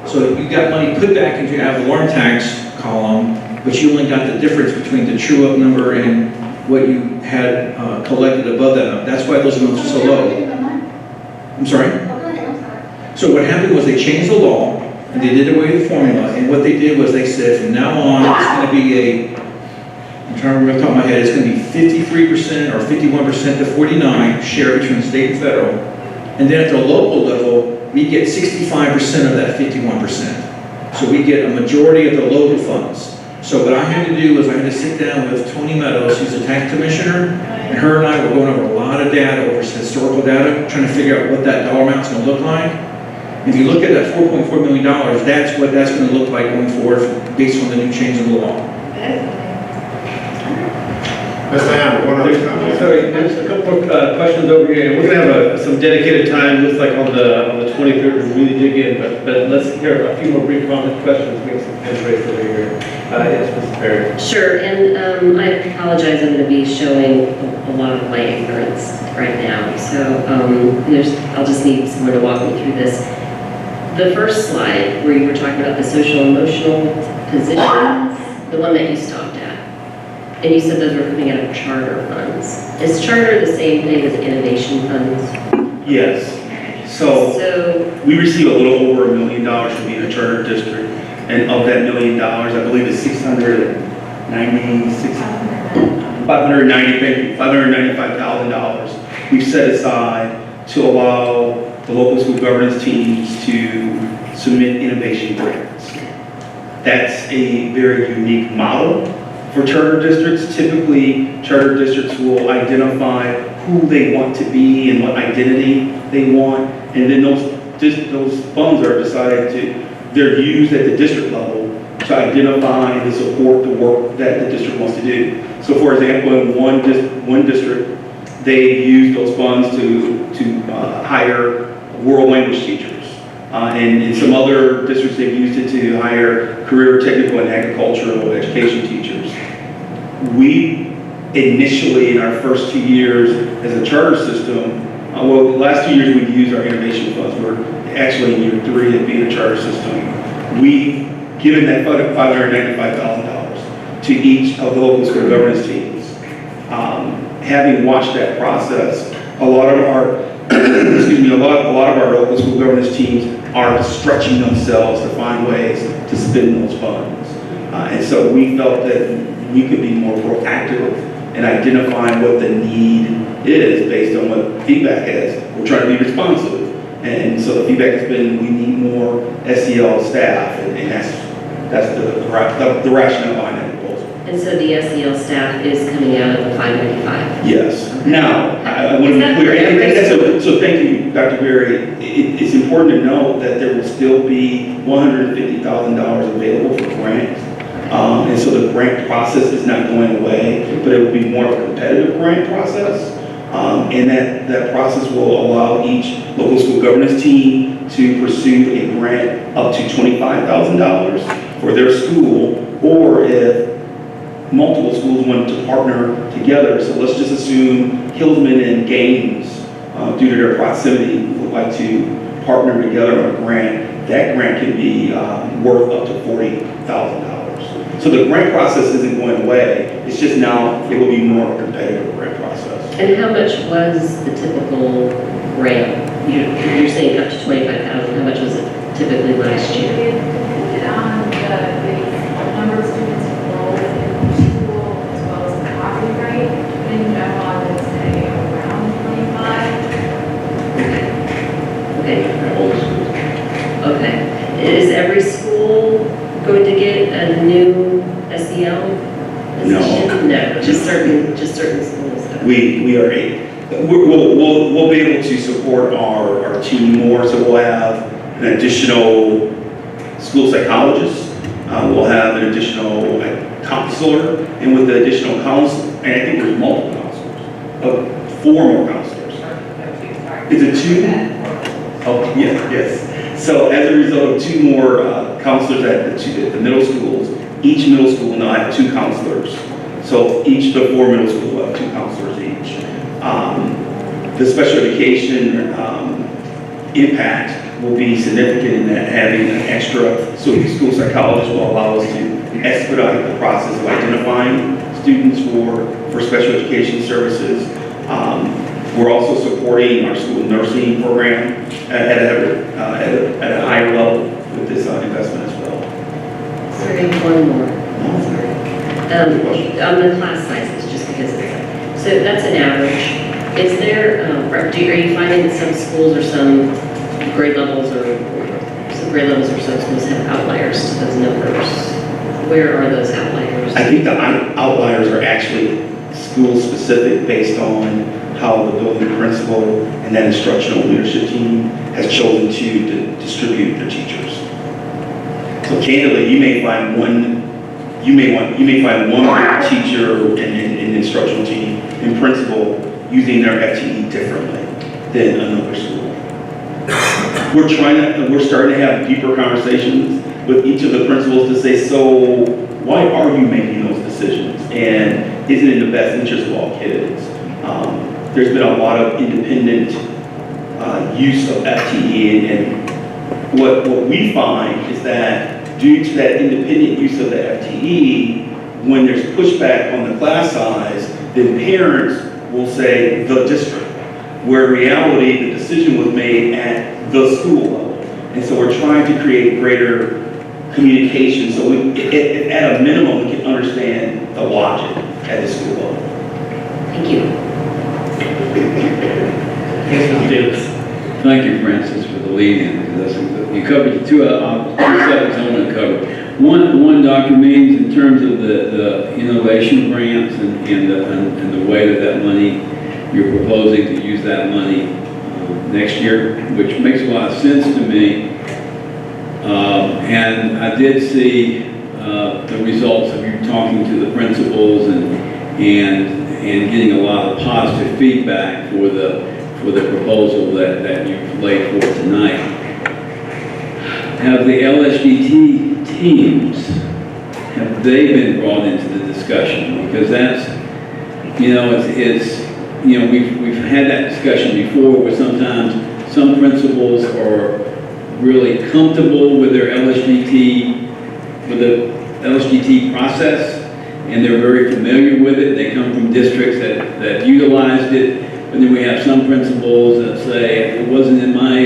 So you got money put back into your ad valorem tax column, but you only got the difference between the true-up number and what you had collected above that. That's why those amounts are so low. I'm sorry? So what happened was they changed the law, and they did away with the formula, and what they did was they said from now on, it's going to be I'm trying to remember off the top of my head, it's going to be 53% or 51% to 49% share between state and federal. And then at the local level, we get 65% of that 51%. So we get a majority of the local funds. So what I had to do was I had to sit down with Tony Meadows, who's the tax commissioner, and her and I were going over a lot of data, over historical data, trying to figure out what that dollar amount's going to look like. If you look at that $4.4 million, that's what that's going to look like going forward based on the new change in the law. Mr. Hamel, one other comment. Sorry, there's a couple more questions over here. We're gonna have some dedicated time, looks like on the 23rd to really dig in, but let's hear a few more brief questions. We have some hands raised over here. Yes, Mrs. Perry. Sure, and I apologize, I'm going to be showing a lot of my ignorance right now, so I'll just need someone to walk me through this. The first slide, where you were talking about the social emotional positions, the one that you stopped at, and you said those were coming out of charter funds. Is charter the same thing as innovation funds? Yes. So So, we receive a little over $1 million from being a charter district. And of that $1 million, I believe it's $595,000 we've set aside to allow the local school governance teams to submit innovation grants. That's a very unique model for charter districts. Typically, charter districts will identify who they want to be and what identity they want, and then those funds are they're used at the district level to identify and to support the work that the district wants to do. So for example, in one district, they use those funds to hire world language teachers. And in some other districts, they've used it to hire career technical and agricultural education teachers. We initially, in our first 2 years as a charter system, the last 2 years we've used our innovation funds. We're actually in year 3 of being a charter system. We've given that $595,000 to each of the local school governance teams. Having watched that process, a lot of our local school governance teams are stretching themselves to find ways to spend those funds. And so we felt that we could be more proactive in identifying what the need is based on what feedback is. We're trying to be responsive. And so the feedback has been we need more SEL staff, and that's the rationale behind that proposal. and so the SEL staff is coming out of the 595? Yes. Now, I want to be clear, so thank you, Dr. Berry. It's important to note that there will still be $150,000 available for grants. And so the grant process is not going away, but it will be more of a competitive grant process. And that process will allow each local school governance team to pursue a grant up to $25,000 for their school, or if multiple schools want to partner together. So let's just assume Hillsman and Gaines, due to their proximity, would like to partner together on a grant. That grant can be worth up to $40,000. So the grant process isn't going away. It's just now it will be more of a competitive grant process. And how much was the typical grant? You're saying up to $25,000. How much was it typically last year? It depended on the number of students enrolled in each school as well as the passing rate. But in general, I would say around 25. Okay. Okay. Is every school going to get a new SEL position? No, just certain schools. We are we'll be able to support our team more. So we'll have an additional school psychologist. We'll have an additional counselor, and with the additional counselor, and I think there's multiple counselors, 4 more counselors. Is it 2? Oh, yes. So as a result of 2 more counselors at the middle schools, each middle school will now have 2 counselors. So each of the 4 middle schools will have 2 counselors each. The special education impact will be significant in that having an extra school psychologist will allow us to expedite the process of identifying students for special education services. We're also supporting our school nursing program at a higher level with this investment as well. Sorry, one more. On the class sizes, just because so that's an average. Is there, are you finding that some schools or some grade levels or some schools have outliers to those numbers? Where are those outliers? I think the outliers are actually school specific based on how the building principal and that instructional leadership team has chosen to distribute their teachers. So candidly, you may find one teacher in the instructional team and principal using their FTE differently than another school. We're starting to have deeper conversations with each of the principals to say, so why are you making those decisions? And isn't it in the best interest of all kids? There's been a lot of independent use of FTE, and what we find is that due to that independent use of the FTE, when there's pushback on the class size, then parents will say the district, where in reality the decision decision was made at the school level. And so we're trying to create greater communication, so at a minimum, we can understand the logic at the school level. Thank you. Yes, Mr. Davis. Thank you, Francis, for the lead-in, because you covered two subjects I want to cover. One, Dr. Means, in terms of the innovation grants and the way that money, you're proposing to use that money next year, which makes a lot of sense to me. And I did see the results of you talking to the principals and getting a lot of positive feedback for the proposal that you've laid forth tonight. Have the LSGT teams, have they been brought into the discussion? Because that's, we've had that discussion before where sometimes some principals are really comfortable with their with the LSGT process, and they're very familiar with it. They come from districts that utilized it, but then we have some principals that say, it wasn't in my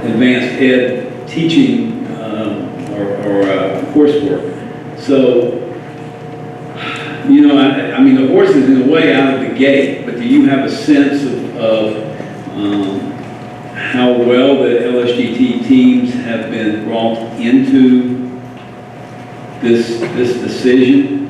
advanced ed teaching or coursework. So, I mean, the horse is in a way out of the gate, but do you have a sense of how well the LSGT teams have been brought into this decision?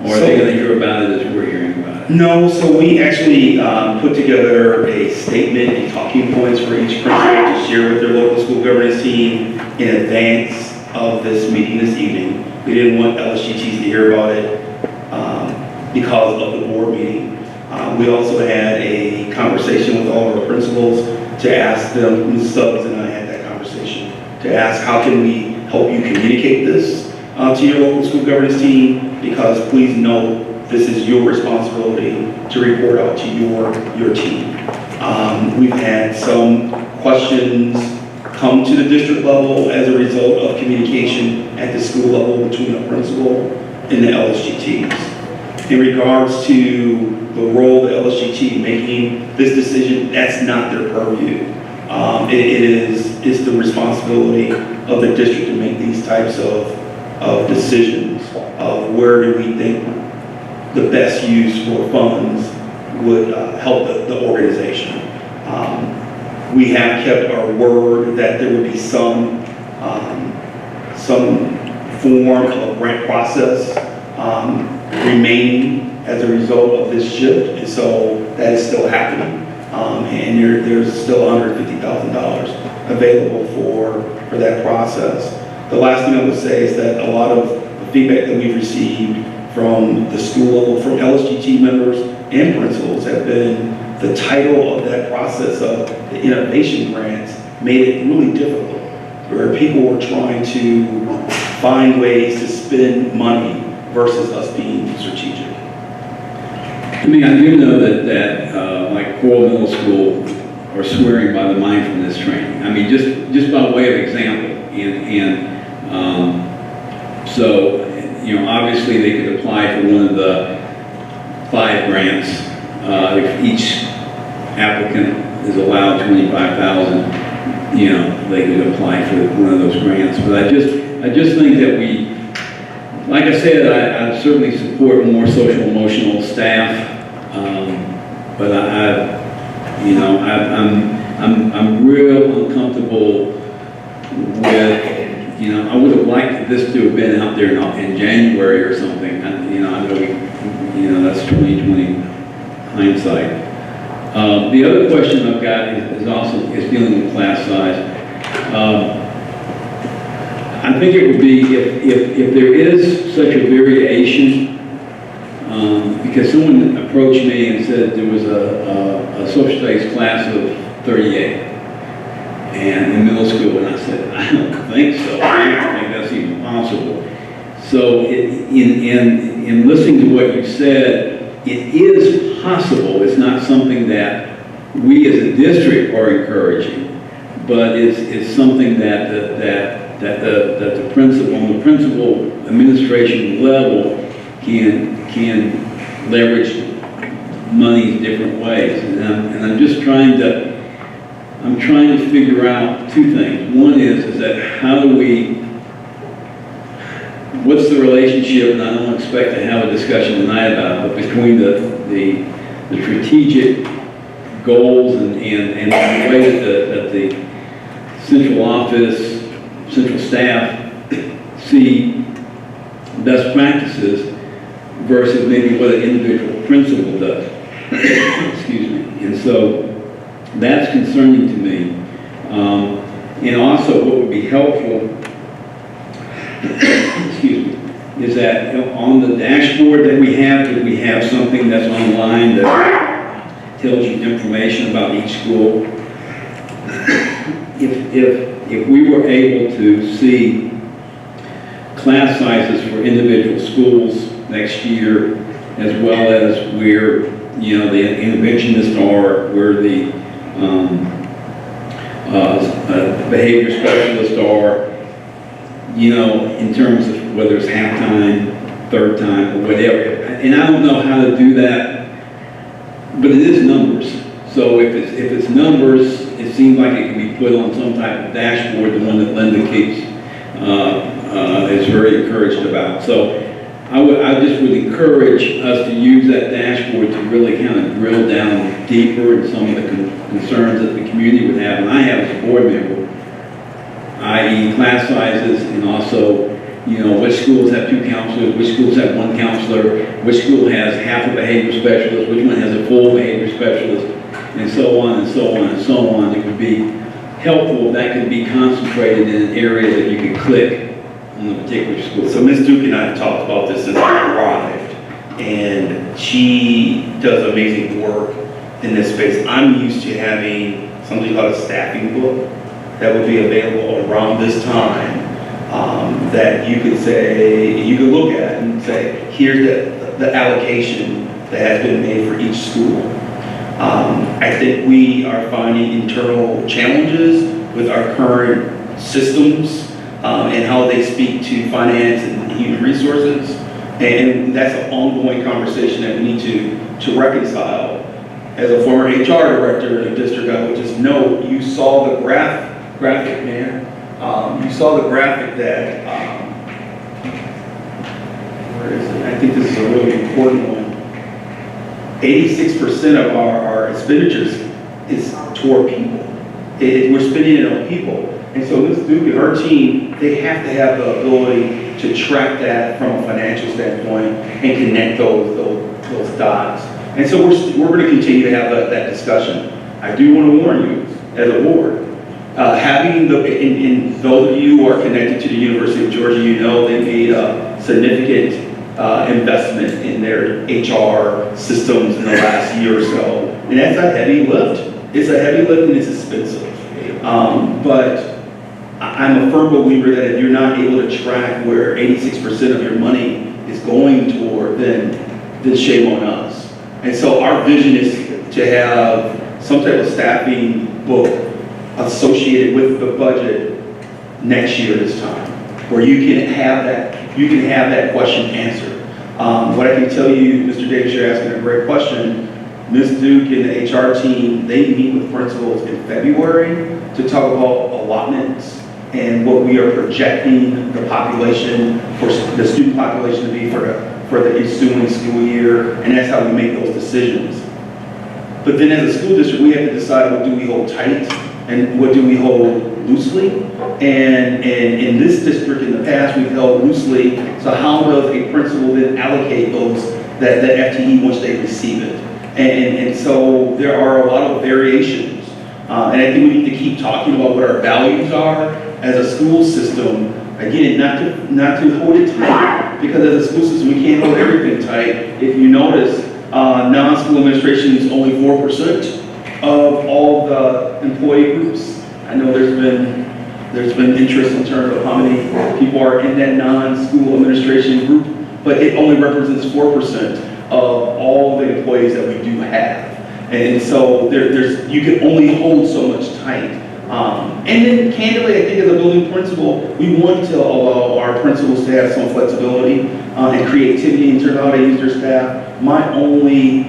Or are they going to hear about it as we're hearing about it? No, so we actually put together a statement and talking points for each principal to share with their local school governance team in advance of this meeting this evening. We didn't want LSGTs to hear about it because of the board meeting. We also had a conversation with all of our principals to ask them, Ms. Stubbs and I had that conversation, to ask how can we help you communicate this to your local school governance team, because please know this is your responsibility to report out to your team. We've had some questions come to the district level as a result of communication at the school level between the principal and the LSGTs. In regards to the role of the LSGT making this decision, that's not their purview. It's the responsibility of the district to make these types of decisions of where do we think the best use for funds would help the organization. We have kept our word that there would be some form of grant process remaining as a result of this shift, and so that is still happening. And there's still $150,000 available for that process. The last thing I would say is that a lot of the feedback that we've received from the school level, from LSGT members and principals, have been the title of that process of the innovation grants made it really difficult, where people were trying to find ways to spend money versus us being strategic. I mean, I do know that like Coral Middle School are swearing by the mindfulness training. I mean, just by way of example. So, obviously they could apply for one of the 5 grants. If each applicant is allowed $25,000, they could apply for one of those grants. But I just think that we, like I said, I certainly support more social emotional staff. But I'm real uncomfortable with, I would have liked this to have been out there in January or something. I know that's 2020 hindsight. The other question I've got is dealing with class size. I think it would be if there is such a variation. Because someone approached me and said there was a social studies class of 38 and in middle school, and I said, I don't think so. I don't think that's even possible. So in listening to what you said, it is possible. It's not something that we as a district are encouraging, but it's something that the principal, on the principal administration level can leverage money different ways. And I'm just trying to, figure out two things. One is that how do we, what's the relationship, and I don't expect to have a discussion tonight about it, but between the strategic goals and the way that the central office, central staff see best practices versus maybe what an individual principal does. Excuse me. And so that's concerning to me. And also what would be helpful, excuse me, is that on the dashboard that we have something that's online that tells you information about each school. If we were able to see class sizes for individual schools next year, as well as where, the interventionists are, where the behavior specialists are, in terms of whether it's halftime, third time, or whatever. And I don't know how to do that, but it is numbers. So if it's numbers, it seems like it can be put on some type of dashboard, the one that Linda keeps is very encouraged about. So I just would encourage us to use that dashboard to really kind of drill down deeper in some of the concerns that the community would have, and I have as a board member, i.e. class sizes, and also, which schools have 2 counselors, which schools have 1 counselor, which school has half a behavior specialist, which one has a full behavior specialist, and so on and so on and so on. It would be helpful if that could be concentrated in an area that you could click on a particular school. So Ms. Duke and I have talked about this since I arrived, and she does amazing work in this space. I'm used to having something called a staffing book that would be available around this time, that you could say, you could look at and say, here's the allocation that has been made for each school. I think we are finding internal challenges with our current systems and how they speak to finance and human resources. And that's an ongoing conversation that we need to reconcile. As a former HR director in a district, I would just note, you saw the graphic, man. You saw the graphic that, where is it? I think this is a really important one. 86% of our expenditures is toward people. We're spending it on people. And so Ms. Duke and her team, they have to have the ability to track that from a financial standpoint and connect those dots. And so we're going to continue to have that discussion. I do want to warn you, as a board, having and those of you who are connected to the University of Georgia, they made a significant investment in their HR systems in the last year or so. And that's a heavy lift. It's a heavy lift and it's expensive. But I'm a firm believer that if you're not able to track where 86% of your money is going toward, then shame on us. And so our vision is to have some type of staffing book associated with the budget next year this time, where you can have that question answered. What I can tell you, Mr. Davis, you're asking a great question. Ms. Duke and the HR team, they meet with principals in February to talk about allotments and what we are projecting the population, for the student population to be for the ensuing school year, and that's how we make those decisions. But then as a school district, we have to decide what do we hold tight and what do we hold loosely. And in this district in the past, we've held loosely, so how does a principal then allocate that FTE once they receive it? And so there are a lot of variations. And I think we need to keep talking about what our values are as a school system. Again, not to hold it tight, because as a school system, we can't hold everything tight. If you notice, non-school administration is only 4% of all the employee groups. I know there's been interest in terms of how many people are in that non-school administration group, but it only represents 4% of all the employees that we do have. And so you can only hold so much tight. And then candidly, I think as a building principal, we want to allow our principals to have some flexibility and creativity in terms of how they use their staff. My only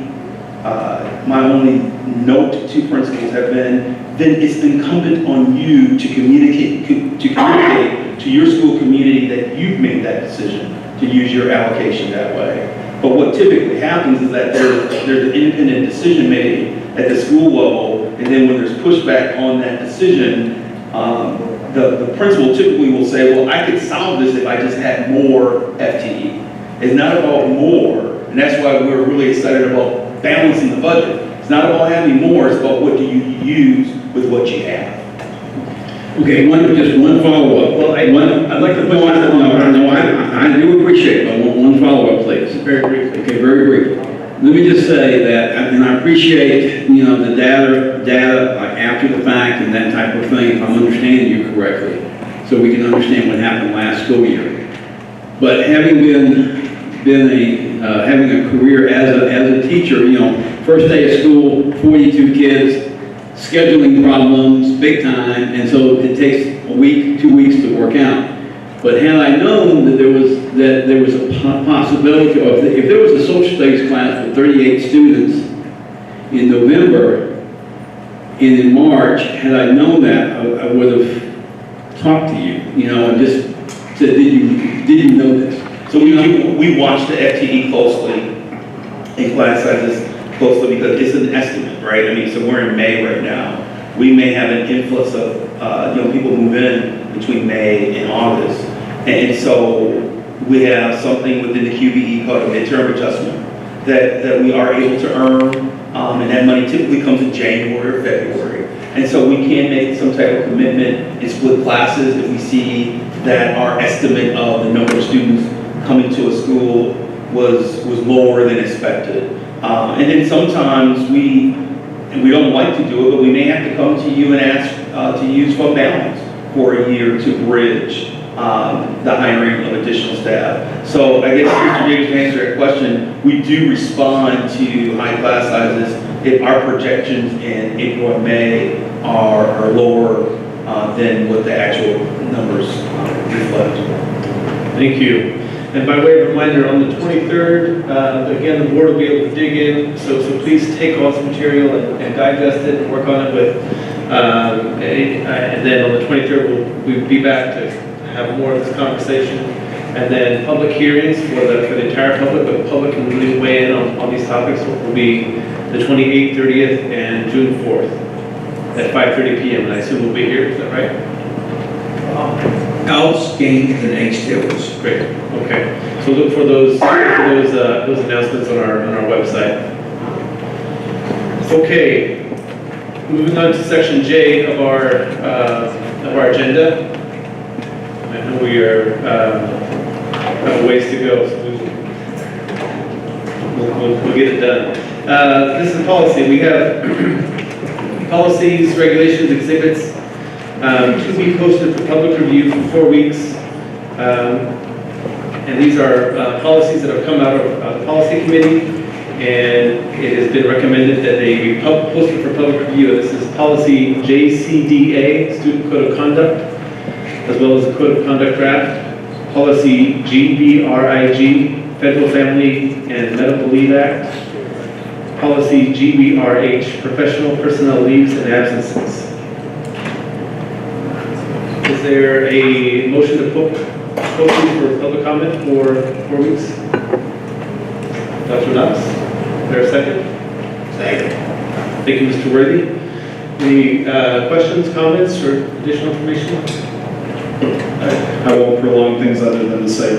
My only note to principals have been, then it's incumbent on you to communicate to your school community that you've made that decision to use your allocation that way. But what typically happens is that there's an independent decision made at the school level, and then when there's pushback on that decision, the principal typically will say, well, I could solve this if I just had more FTE. It's not about more, and that's why we're really excited about balancing the budget. It's not about having more, it's about what do you use with what you have. Okay, just one follow-up. Well, I'd like to put I do appreciate it, but one follow-up, please. very briefly. Okay, very briefly. Let me just say that, and I appreciate, the data like after the fact and that type of thing, if I'm understanding you correctly, so we can understand what happened last school year. But having having a career as a teacher, first day of school, 42 kids, scheduling problems, big time, and so it takes a week, 2 weeks to work out. But had I known that there was a possibility of, if there was a social studies class with 38 students in November and in March, had I known that, I would have talked to you, and just said, did you know this? So we watch the FTE closely and class sizes closely because it's an estimate, right? I mean, so we're in May right now. We may have an influx of people move in between May and August. And so we have something within the QBE called a midterm adjustment that we are able to earn, and that money typically comes in January or February. And so we can make some type of commitment and split classes if we see that our estimate of the number of students coming to a school was lower than expected. And then sometimes we don't like to do it, but we may have to come to you and ask to use fund balance for a year to bridge the hiring of additional staff. So I guess, Mr. Davis, to answer your question, we do respond to high class sizes if our projections in April and May are lower than what the actual numbers reflect. Thank you. And by way of reminder, on the 23rd, again, the board will be able to dig in, so please take all this material and digest it and work on it with, and then on the 23rd, we'll be back to have more of this conversation. And then public hearings for the entire public, but the public can really weigh in on these topics, will be the 28th, 30th, and June 4th at 5:30 p.m. And I assume we'll be here, is that right? Else, games, and H tables. Great, okay. So look for those announcements on our website. Okay, moving on to section J of our agenda. I know we are have a ways to go, so we'll get it done. This is policy. We have policies, regulations, exhibits to be posted for public review for 4 weeks. And these are policies that have come out of the policy committee, and it has been recommended that they be posted for public review. This is policy JCDA, Student Code of Conduct, as well as the Code of Conduct draft. Policy GBRIG, Federal Family and Medical Leave Act. Policy GBRH, Professional Personnel Leaves and Absences. Is there a motion to post these for public comment for 4 weeks? Dr. Knox, is there a second? Second. Thank you, Mr. Worthy. Any questions, comments, or additional information? I won't prolong things other than to say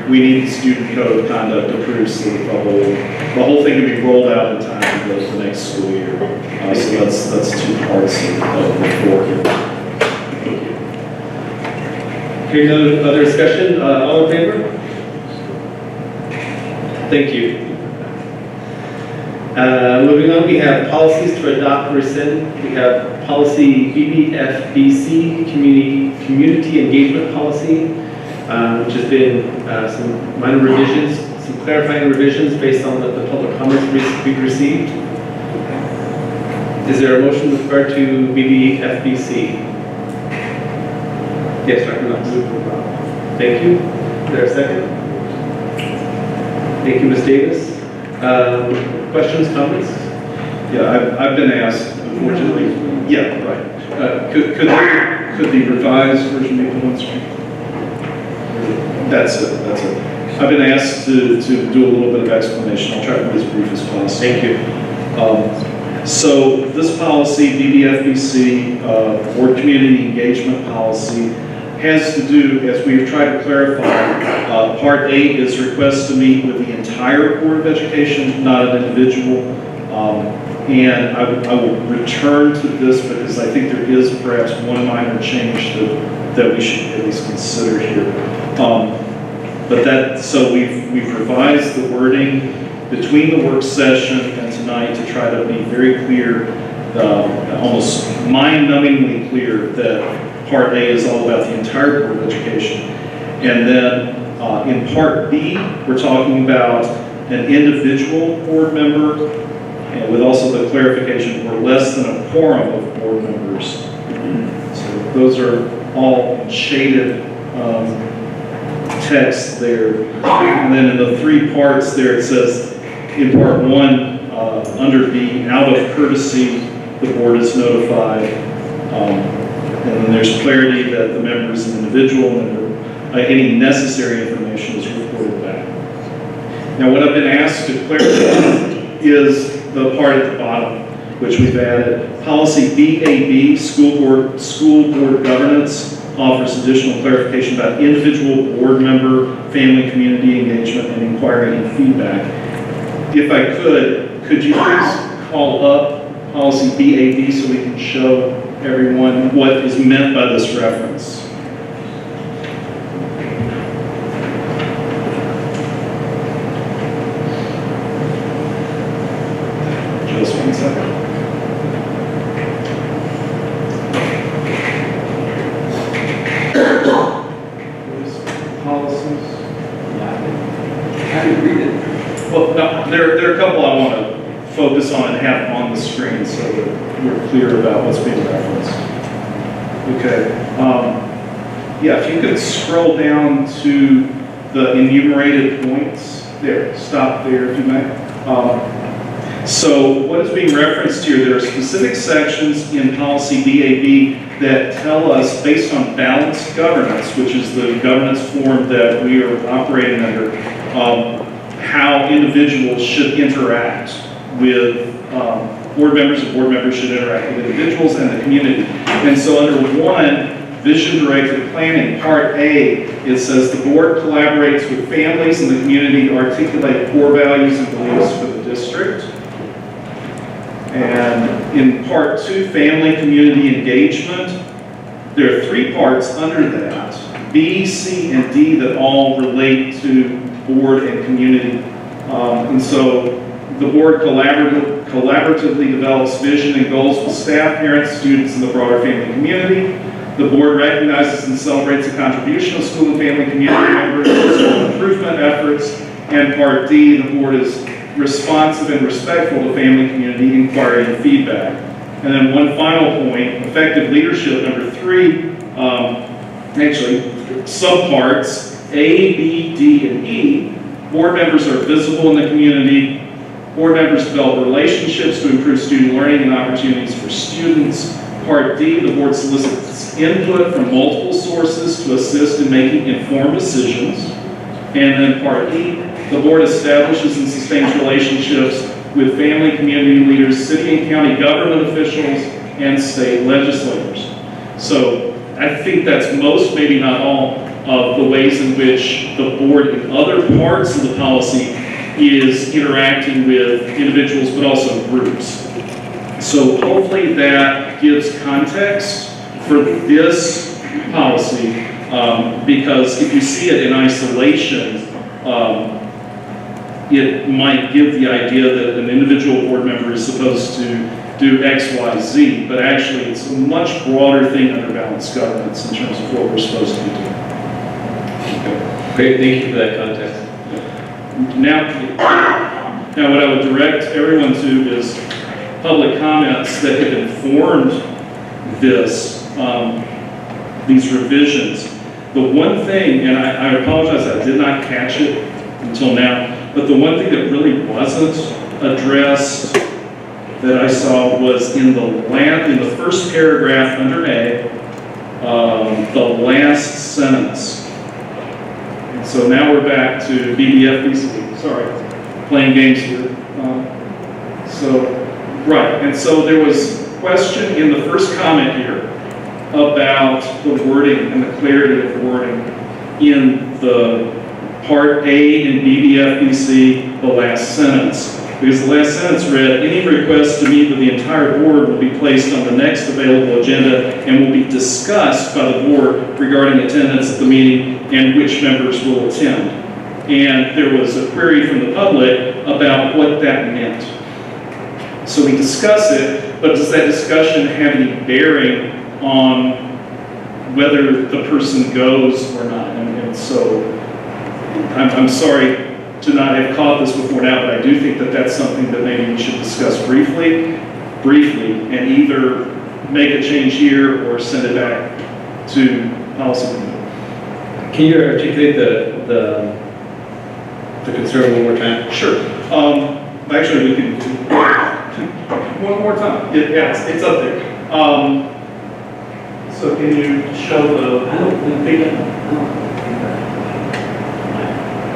we need the student code of conduct approved so that the whole thing can be rolled out in time to go to the next school year. So that's 2 parts of the 4 here. Okay, no other discussion? All in favor? Thank you. Moving on, we have policies to adopt or rescind. We have policy BBFBC, community engagement policy, which has been some minor revisions, some clarifying revisions based on the public comments we've received. Is there a motion with regard to BBFBC? Yes, Dr. Knox. Thank you. Is there a second? Thank you, Ms. Davis. Questions, comments? Yeah, I've been asked, unfortunately, yeah, right. Could the revised version be put on screen? That's it. I've been asked to do a little bit of explanation. I'll try to be as brief as possible. Thank you. So this policy, BBFBC, Board Community Engagement Policy, has to do, as we've tried to clarify, Part 8 is request to meet with the entire Board of Education, not an individual. And I will return to this because I think there is perhaps one minor change that we should at least consider here. So we've revised the wording between the work session and tonight to try to be very clear, almost mind-numbingly clear, that Part A is all about the entire Board of Education. And then in Part B, we're talking about an individual board member, and with also the clarification, we're less than a quorum of board members. So those are all shaded text there. And then in the 3 parts there, it says in Part 1, under B, out of courtesy, the board is notified. And then there's clarity that the member is an individual member. Any necessary information is reported back. Now, what I've been asked to clarify is the part at the bottom, which we've added. Policy BAB, school board governance, offers additional clarification about individual board member, family, community engagement, and inquiry and feedback. If I could you please call up policy BAB so we can show everyone what is meant by this reference? Just 1 second. Policies. How do you read it? Well, no, there are a couple I want to focus on and have on the screen so that we're clear about what's being referenced. Okay. Yeah, if you could scroll down to the enumerated points. There, stop there if you may. So what is being referenced here, there are specific sections in policy BAB that tell us, based on balanced governance, which is the governance form that we are operating under, how individuals should interact with board members, and board members should interact with individuals and the community. And so under 1, Vision-Directed Planning, Part A, it says the board collaborates with families and the community to articulate core values and beliefs for the district. And in Part 2, Family Community Engagement, there are 3 parts under that, B, C, and D, that all relate to board and community. And so the board collaboratively develops vision and goals with staff, parents, students, and the broader family community. The board recognizes and celebrates the contribution of school and family community members to improvement efforts. And Part D, the board is responsive and respectful to family, community, inquiry, and feedback. And then one final point, effective leadership, number 3, actually, subparts A, B, D, and E. Board members are visible in the community. Board members develop relationships to improve student learning and opportunities for students. Part D, the board solicits input from multiple sources to assist in making informed decisions. And then Part E, the board establishes and sustains relationships with family, community leaders, city and county government officials, and state legislators. So I think that's most, maybe not all, of the ways in which the board in other parts of the policy is interacting with individuals, but also groups. So hopefully that gives context for this policy, because if you see it in isolation, it might give the idea that an individual board member is supposed to do X, Y, Z, but actually it's a much broader thing under balanced governance in terms of what we're supposed to be doing. Okay. Great, thank you for that context. Now what I would direct everyone to is public comments that have informed these revisions. The one thing, and I apologize, I did not catch it until now, But the one thing that really wasn't addressed that I saw was in the first paragraph under A, the last sentence. And so now we're back to BBFBC, sorry, playing games here. Right, and so there was question in the first comment here about the wording and the clarity of the wording in the Part A in BBFBC, the last sentence. Because the last sentence read, any request to meet with the entire board will be placed on the next available agenda and will be discussed by the board regarding attendance at the meeting and which members will attend. And there was a query from the public about what that meant. So we discuss it, but does that discussion have any bearing on whether the person goes or not? And so I'm sorry to not have caught this before now, but I do think that that's something that maybe we should discuss briefly, and either make a change here or send it back to policy committee. Can you articulate the concern one more time? Sure. Actually, we can one more time. Yeah, it's up there. So can you show the? I don't think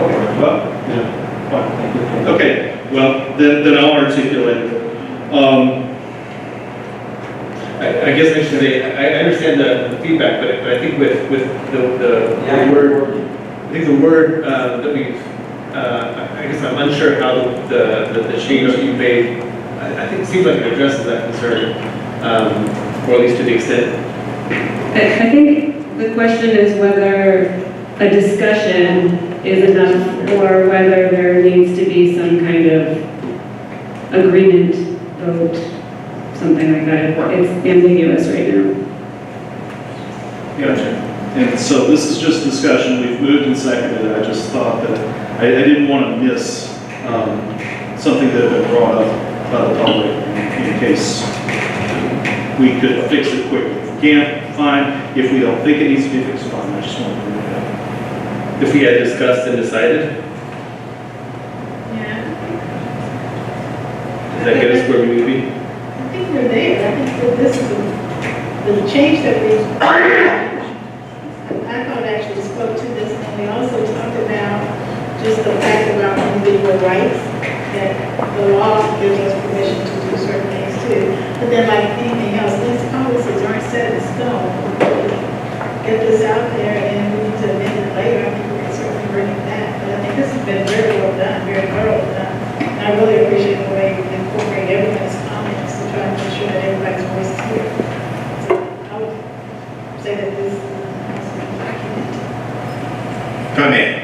okay. Well. Yeah. Fine. Okay. Well, then I'll articulate it. I guess I should say I understand the feedback, but I think with the word, I think the word that we, I guess I'm unsure how the change that you made. I think it seems like it addresses that concern, or at least to the extent. I think the question is whether a discussion is enough or whether there needs to be some kind of agreement, vote, something like that. It's ambiguous right now. Gotcha. And so this is just discussion. We've moved and seconded. I just thought that I didn't want to miss something that had been brought up by the public in case we could fix it quickly. If we can't, fine. If we don't think it needs to be fixed, fine. I just want to bring it up. If we had discussed and decided, Yeah. does that get us where we need to be? I think we're there. I think that this is the change that we, I thought actually spoke to this, and we also talked about just the fact about individual rights, that the law gives us permission to do certain things too. But then like anything else, these policies aren't set in stone. Get this out there and we need to amend it later. I think we can certainly bring it back. But I think this has been very well done, very thorough done. And I really appreciate the way you incorporate everyone's comments to try to make sure that everybody's voice is here. So I would say that this is a document. Comment.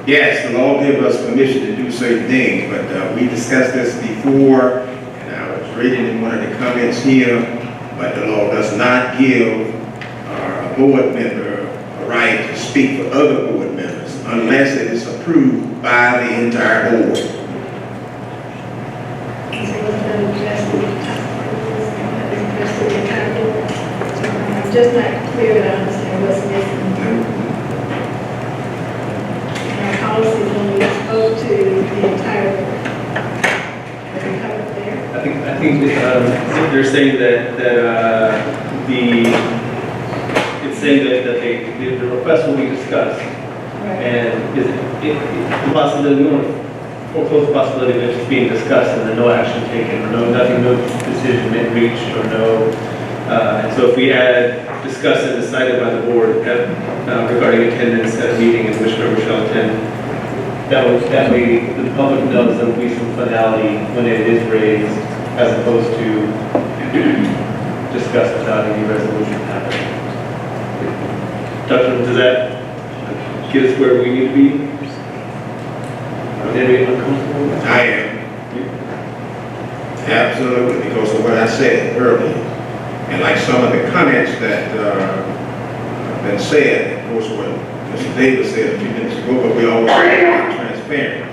Yes, the law gives us permission to do certain things, but we discussed this before, and I was reading in one of the comments here, but the law does not give a board member a right to speak for other board members unless it is approved by the entire board. I'm just not clear that I understand what's missing. Our policy only spoke to the entire board. Is it covered there? I think they're saying that it's saying that the request will be discussed. And is it the possibility, we want to foreclose the possibility that it's being discussed and then no action taken, or no decision made reached, or no, and so if we add discussed and decided by the board regarding attendance at a meeting in which member shall attend, that way the public knows there will be some finality when it is raised, as opposed to discussed without any resolution happening. Dr., does that get us where we need to be? Is anybody uncomfortable? I am. Absolutely, because of what I said earlier. And like some of the comments that have been said, of course, what Mr. Davis said a few minutes ago, but we always are transparent.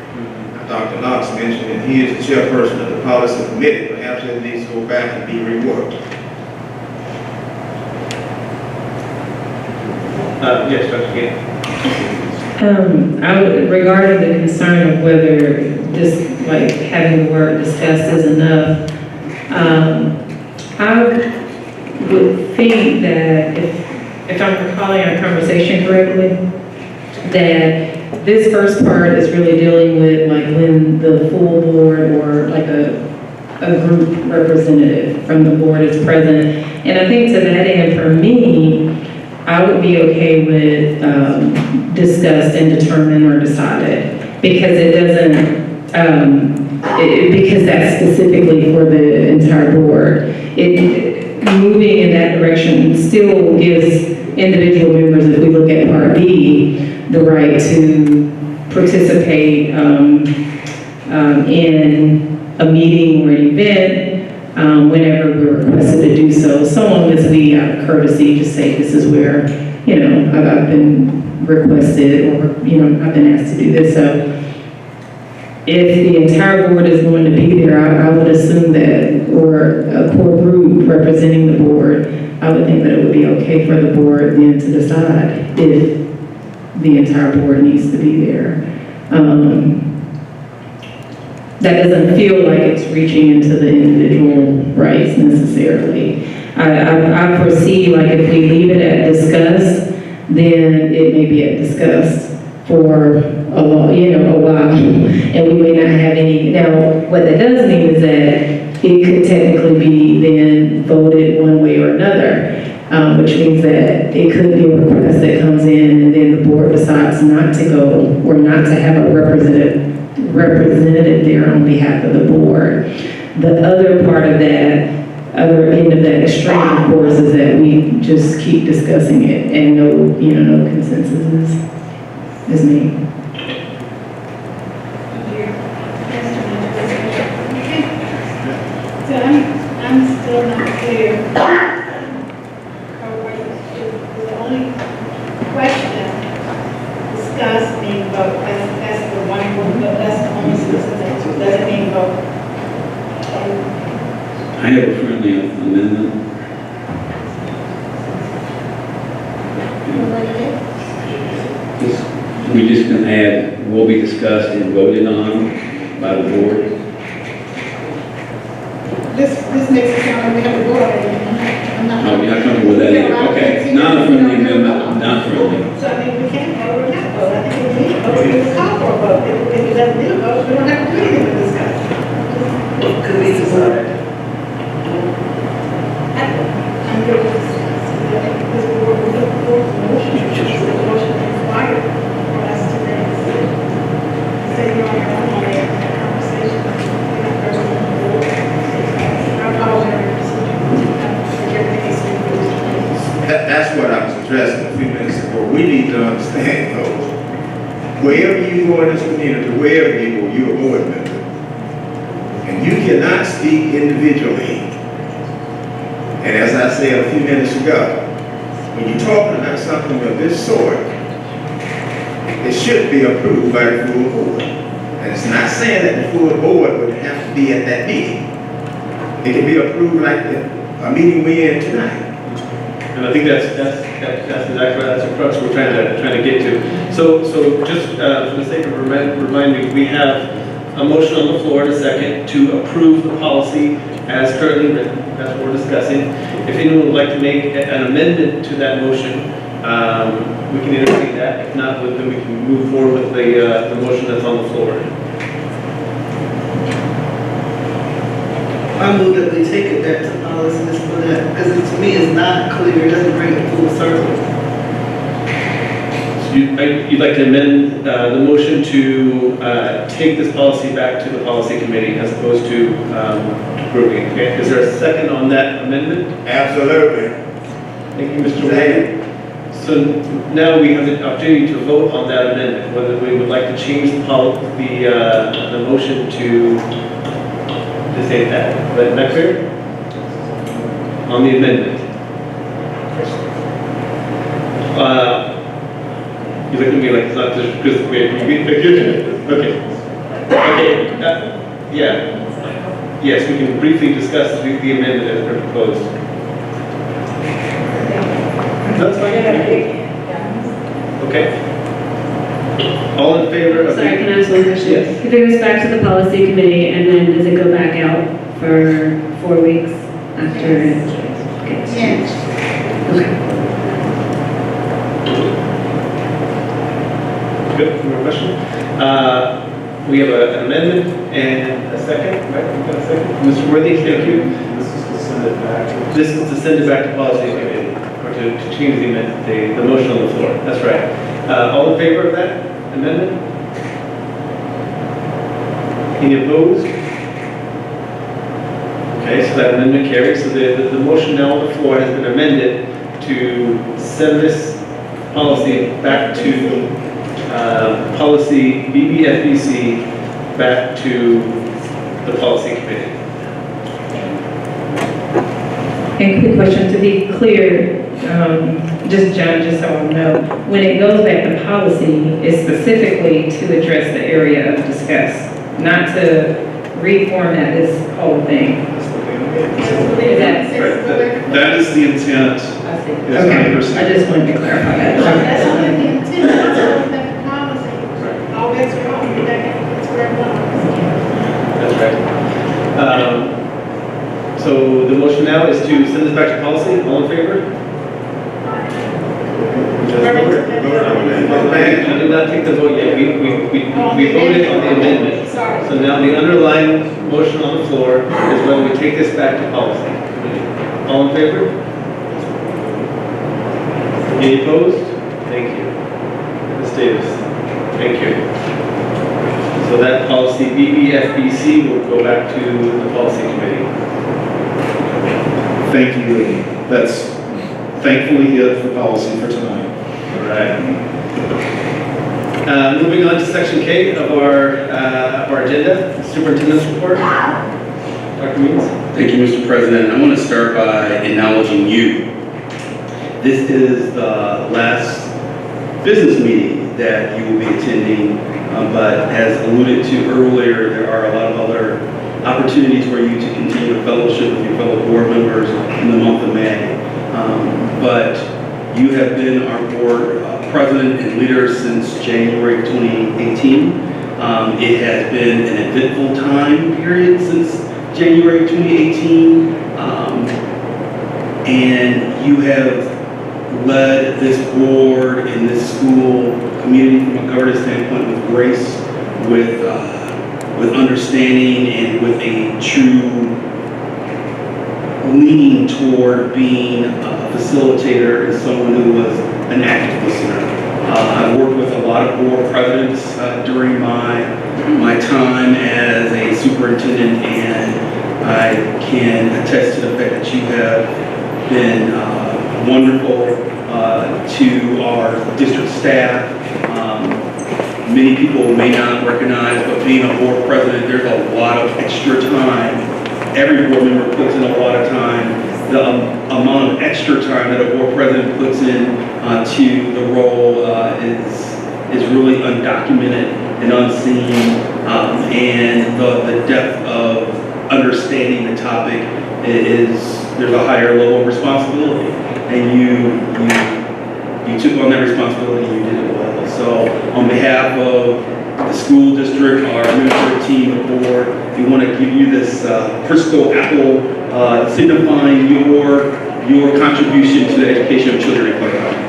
Dr. Knox mentioned that he is the chairperson of the policy committee. Perhaps it needs to go back and be reworked. Yes, Dr. Gaines. Regarding the concern of whether just like having the word discussed is enough, I would think that if I'm recalling our conversation correctly, that this first part is really dealing with like when the full board or like a group representative from the board is present. And I think to that end, for me, I would be okay with discussed and determined or decided, because it doesn't, because that's specifically for the entire board. Moving in that direction still gives individual members, if we look at Part B, the right to participate in a meeting or an event whenever we're requested to do so. Someone with the out of courtesy, just say this is where, I've been requested, or, I've been asked to do this. So if the entire board is going to be there, I would assume that, or a core group representing the board, I would think that it would be okay for the board then to decide if the entire board needs to be there. That doesn't feel like it's reaching into the individual rights necessarily. I foresee, like, if we leave it at discussed, then it may be at discussed for a while, and we may not have any. Now, what that does mean is that it could technically be then voted one way or another, which means that it could be a request that comes in and then the board decides not to go or not to have a representative there on behalf of the board. The other part of that, other end of that extreme, of course, is that we just keep discussing it and no consensus is made. So I'm still not clear. The only question, discuss, mean vote, that's the one word, but that's the only substantive, doesn't mean vote. I have a friendly amendment. We just can add, will be discussed and voted on by the board. This makes it sound like we have to vote on it. I'm not. Oh, you're not comfortable with that either? Okay, not a friendly amendment, not friendly. So I mean, we can't vote or not vote. I think we need a vote, we can call for a vote. If it doesn't need a vote, we don't have to do anything to discuss. Could be decided. I'm good with this. This board will look for the motion, the motion required for us to raise. Say you're on your own on the conversation. You're not person on the board. I'll follow every procedure. Everything is to That's what I was addressing a few minutes ago. We need to understand though, wherever you go in this community, wherever you go, you're a board member. And you cannot speak individually. And as I said a few minutes ago, when you're talking about something of this sort, it should be approved by the full board. And it's not saying that the full board would have to be at that meeting. It can be approved like a meeting we're in tonight. And I think that's exactly that's the crux we're trying to get to. So just for the sake of reminding, we have a motion on the floor in a second to approve the policy as currently written. That's what we're discussing. If anyone would like to make an amendment to that motion, we can entertain that. If not, then we can move forward with the motion that's on the floor. I move that we take it back to policy just for that, because to me it's not clear, it doesn't bring it full circle. So you'd like to amend the motion to take this policy back to the policy committee as opposed to approving it. Okay? Is there a second on that amendment? Absolutely. Thank you, Mr. Wade. So now we have the opportunity to vote on that amendment, whether we would like to change the motion to say that. Is that clear? On the amendment. You look at me like it's not just because okay. Yeah. Yes, we can briefly discuss the amendment as proposed. That's fine. Okay. All in favor of? Sorry, can I ask one question? Yes. If it goes back to the policy committee, and then does it go back out for 4 weeks after it? gets changed? Okay. Good, more question? We have an amendment and a second, right? We've got a second. Mr. Worthy, thank you. This is to send it back. This is to send it back to policy committee, or to change the amendment, the motion on the floor. That's right. All in favor of that amendment? Any opposed? Okay, so that amendment carries. So the motion now on the floor has been amended to send this policy back to policy BBFBC back to the policy committee. And quick question, to be clear, just John, just so I know, when it goes back to policy, it's specifically to address the area of discuss, not to reformat this whole thing. Is that? That is the intent. I see. Yes, Okay, 100%. I just wanted to clarify that. That's only the intent, that's all that policy. All bets are off, that's where I'm going. That's right. So the motion now is to send this back to policy. All in favor? We did not take the vote yet. We voted on the amendment. So now the underlying motion on the floor is whether we take this back to policy. All in favor? Any opposed? Thank you. Ms. Davis, thank you. So that policy BBFBC will go back to the policy committee. Thank you. That's thankfully it for policy for tonight. All right. Moving on to section K of our agenda, superintendent's report. Dr. Means. Thank you, Mr. President. I want to start by acknowledging you. This is the last business meeting that you will be attending, but as alluded to earlier, there are a lot of other opportunities for you to continue to fellowship with your fellow board members in the month of May. But you have been our board president and leader since January of 2018. It has been an eventful time period since January 2018. And you have led this board and this school community from a governance standpoint with grace, with understanding, and with a true leaning toward being a facilitator and someone who was an active listener. I've worked with a lot of board presidents during my time as a superintendent, and I can attest to the fact that you have been wonderful to our district staff. Many people may not recognize, but being a board president, there's a lot of extra time. Every board member puts in a lot of time. The amount of extra time that a board president puts in to the role is really undocumented and unseen. And the depth of understanding the topic there's a higher level of responsibility. And you took on that responsibility and you did it well. So on behalf of the school district, our administrative team, the board, we want to give you this crystal apple signifying your contribution to the education of children in Clark County.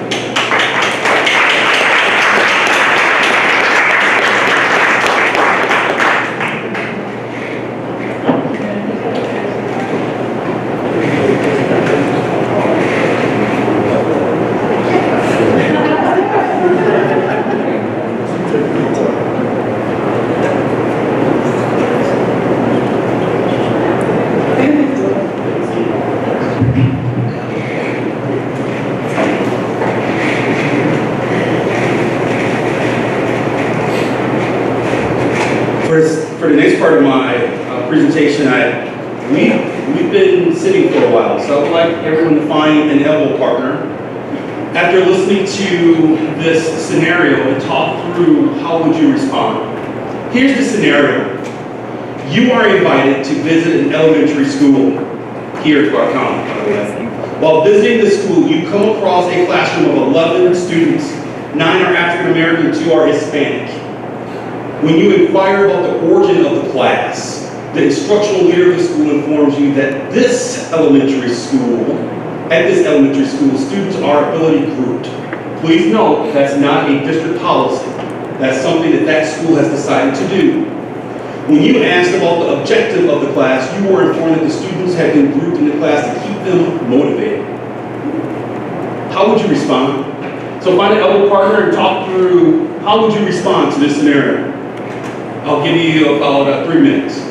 For the next part of my presentation, we've been sitting for a while, so I would like everyone to find an elbow partner. After listening to this scenario and talk through how would you respond. Here's the scenario. You are invited to visit an elementary school here in Clark County, by the way. While visiting the school, you come across a classroom of 11 students 9 are African American, 2 are Hispanic. When you inquire about the origin of the class, the instructional leader of the school informs you that at this elementary school, students are ability grouped. Please note, that's not a district policy. That's something that school has decided to do. When you asked about the objective of the class, you were informed that the students had been grouped in the class to keep them motivated. How would you respond? So find an elder partner and talk through how would you respond to this scenario. I'll give you about 3 minutes.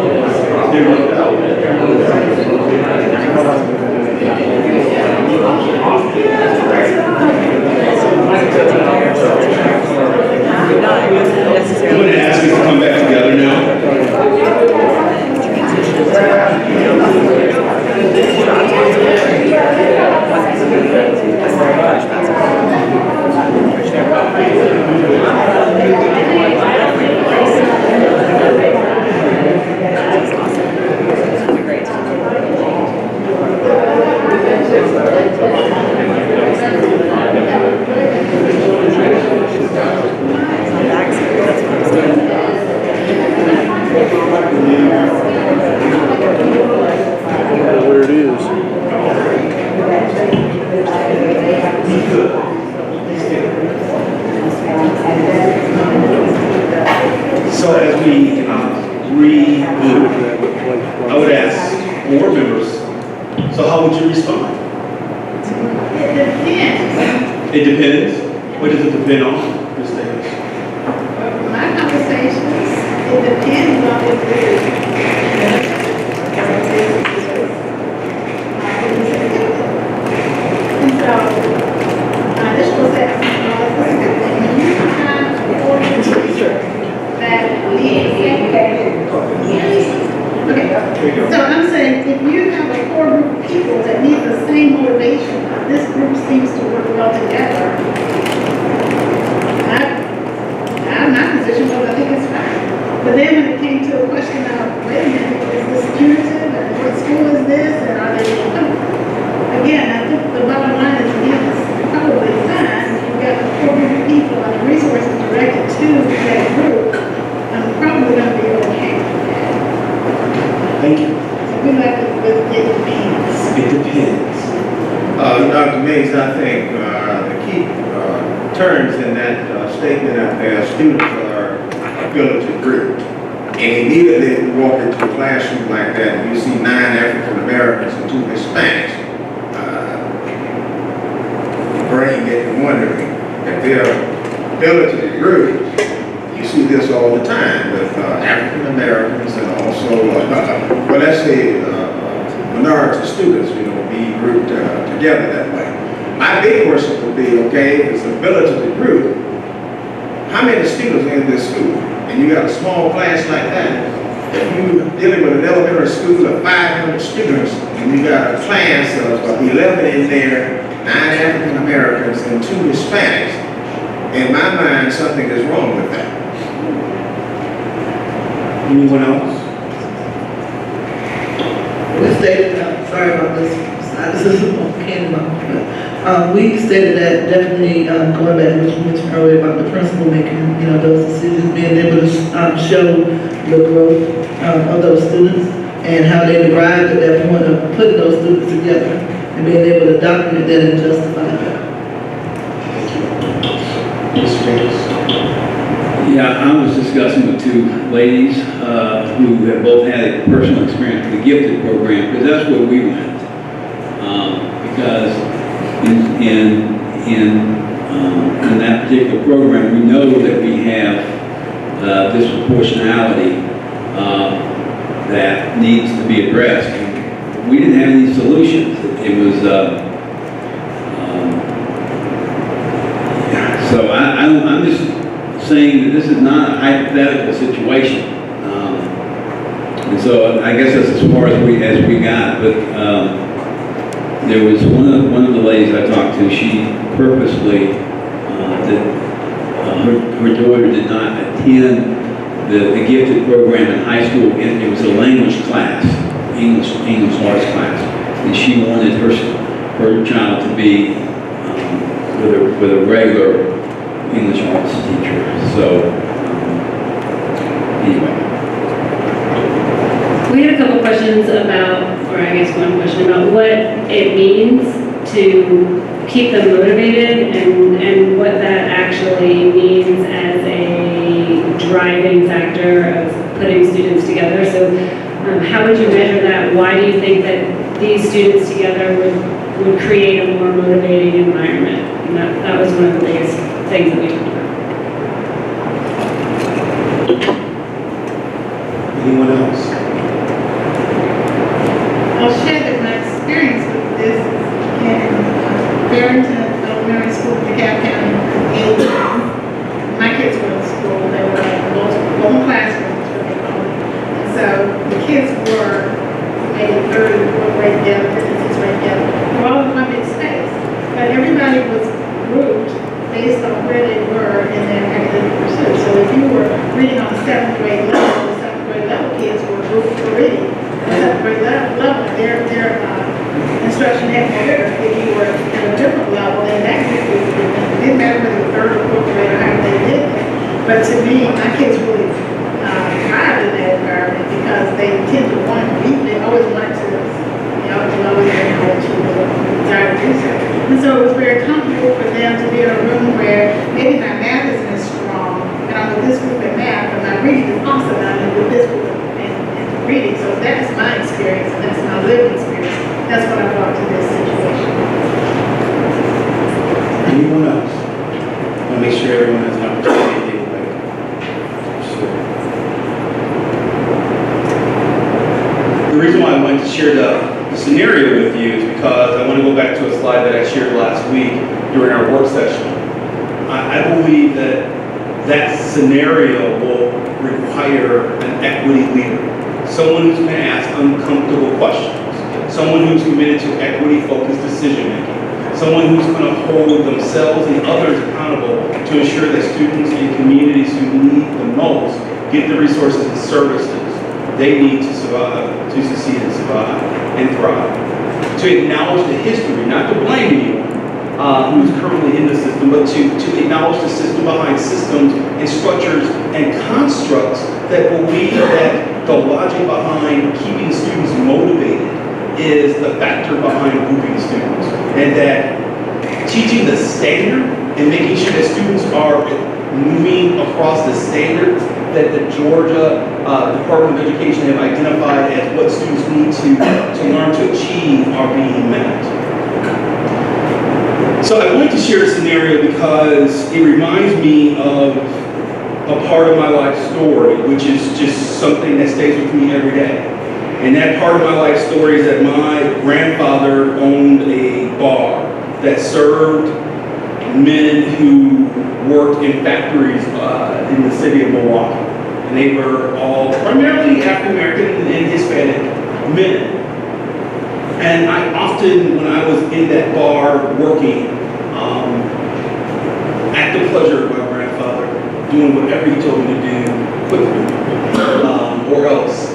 I'm going to ask you to come back together now. Where it is. So as we reboot, I would ask board members, so how would you respond? It depends. It depends. What does it depend on, Ms. Davis? My conversations, it depends on if and so, this was at, when you have for the teacher that okay, so I'm saying, if you have a core group of people that need the same motivation, this group seems to work well together. My position was, I think it's fine. But then when it came to a question of, wait a minute, is this punitive, and what school is this, and are they, again, I think the bottom line is, yes, probably fine. If you've got a core group of people and the resources directed to that group, I'm probably gonna be okay. Thank you. So we like to, it depends. It depends. Dr. Mays, I think the key terms in that statement out there, students are ability grouped. And immediately you walk into a classroom like that and you see 9 African Americans and 2 Hispanics, brain getting wondering if their ability to group. You see this all the time with African Americans and also, well, let's say minority students, be grouped together that way. My big question would be, okay, if it's ability to group, how many students are in this school? And you got a small class like that. If you're dealing with an elementary school of 500 students, and you got a class of 11 in there, 9 African Americans and 2 Hispanics, in my mind, something is wrong with that. Anyone else? We stated, sorry about this, this is we stated that definitely, going back to what you mentioned earlier about the principal making, those decisions, being able to show the growth of those students and how they arrived at that point of putting those students together and being able to document that and justify that. Yeah, I was discussing with 2 ladies who have both had a personal experience with the gifted program, because that's where we went. Because in that particular program, we know that we have disproportionality that needs to be addressed. We didn't have any solutions. It was so I'm just saying that this is not a hypothetical situation, and so I guess that's as far as we got. But there was one of the ladies I talked to. She purposely her daughter did not attend the gifted program in high school. It was a language class, English arts class, and she wanted her child to be with a regular English arts teacher. So anyway. We had a couple questions about, or I guess one question about what it means to keep them motivated and what that actually means as a driving factor of putting students together. So how would you measure that? Why do you think that these students together would create a more motivating environment? And that was one of the biggest things that we talked about. Anyone else? kids were maybe third and fourth grade together, fifth and sixth grade together. We're all in one big space. But everybody was grouped based on where they were in their academic pursuit. So if you were reading on the seventh grade level, the seventh grade level kids were grouped for reading. The seventh grade level, their instruction had more rigor. If you were at a different level, then that group was grouped. It didn't matter whether you were third or fourth grade or how they did it. But to me, my kids really thrived in that environment because they tend to want to read. They always wanted to, always very knowledge and desire to do so. And so it was very comfortable for them to be in a room where maybe my math isn't as strong, and I'm with this group in math, but my reading is awesome, and I'm with this group in reading. So that's my experience, and that's my lived experience. That's what I brought to this situation. Anyone else? I want to make sure everyone has an opportunity to get away. The reason why I wanted to share the scenario with you is because I want to go back to a slide that I shared last week during our work session. I believe that that scenario will require an equity leader, someone who's going to ask uncomfortable questions, someone who's committed to equity-focused decision-making, someone who's going to hold themselves and others accountable to ensure that students and communities who need the most get the resources and services they need to survive, to succeed and survive and thrive. To acknowledge the history, not to blame anyone who's currently in the system, but to acknowledge the system behind systems and structures and constructs that believe that the logic behind keeping students motivated is the factor behind grouping students, and that teaching the standard and making sure that students are moving across the standard that the Georgia Department of Education have identified as what students need to learn to achieve are being met. So I wanted to share a scenario because it reminds me of a part of my life story, which is just something that stays with me every day. And that part of my life story is that my grandfather owned a bar that served men who worked in factories in the city of Milwaukee. And they were all primarily African American and Hispanic men. And I often, when I was in that bar working, at the pleasure of my grandfather, doing whatever he told me to do quickly, or else,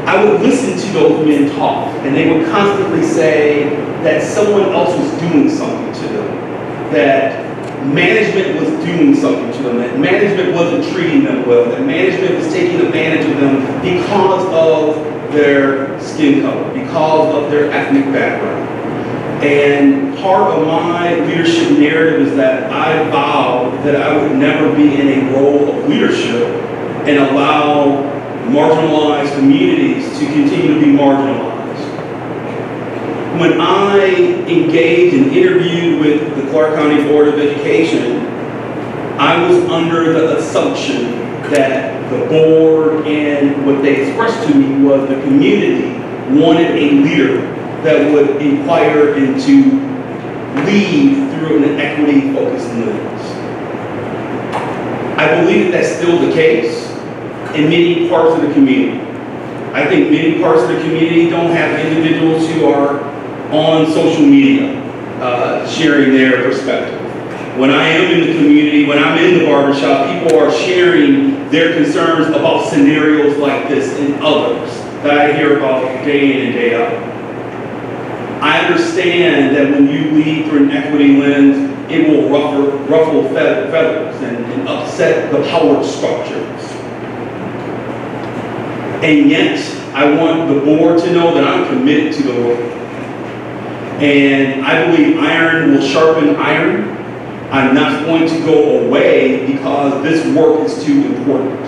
I would listen to those men talk, and they would constantly say that someone else was doing something to them, that management was doing something to them, that management wasn't treating them well, that management was taking advantage of them because of their skin color, because of their ethnic background. And part of my leadership narrative is that I vowed that I would never be in a role of leadership and allow marginalized communities to continue to be marginalized. When I engaged and interviewed with the Clark County Board of Education, I was under the assumption that the board and what they expressed to me was the community wanted a leader that would inquire into lead through an equity-focused lens. I believe that that's still the case in many parts of the community. I think many parts of the community don't have individuals who are on social media sharing their perspective. When I am in the community, when I'm in the barbershop, people are sharing their concerns about scenarios like this and others that I hear about day in and day out. I understand that when you lead through an equity lens, it will ruffle feathers and upset the power structures. And yet, I want the board to know that I'm committed to the work. And I believe iron will sharpen iron. I'm not going to go away because this work is too important.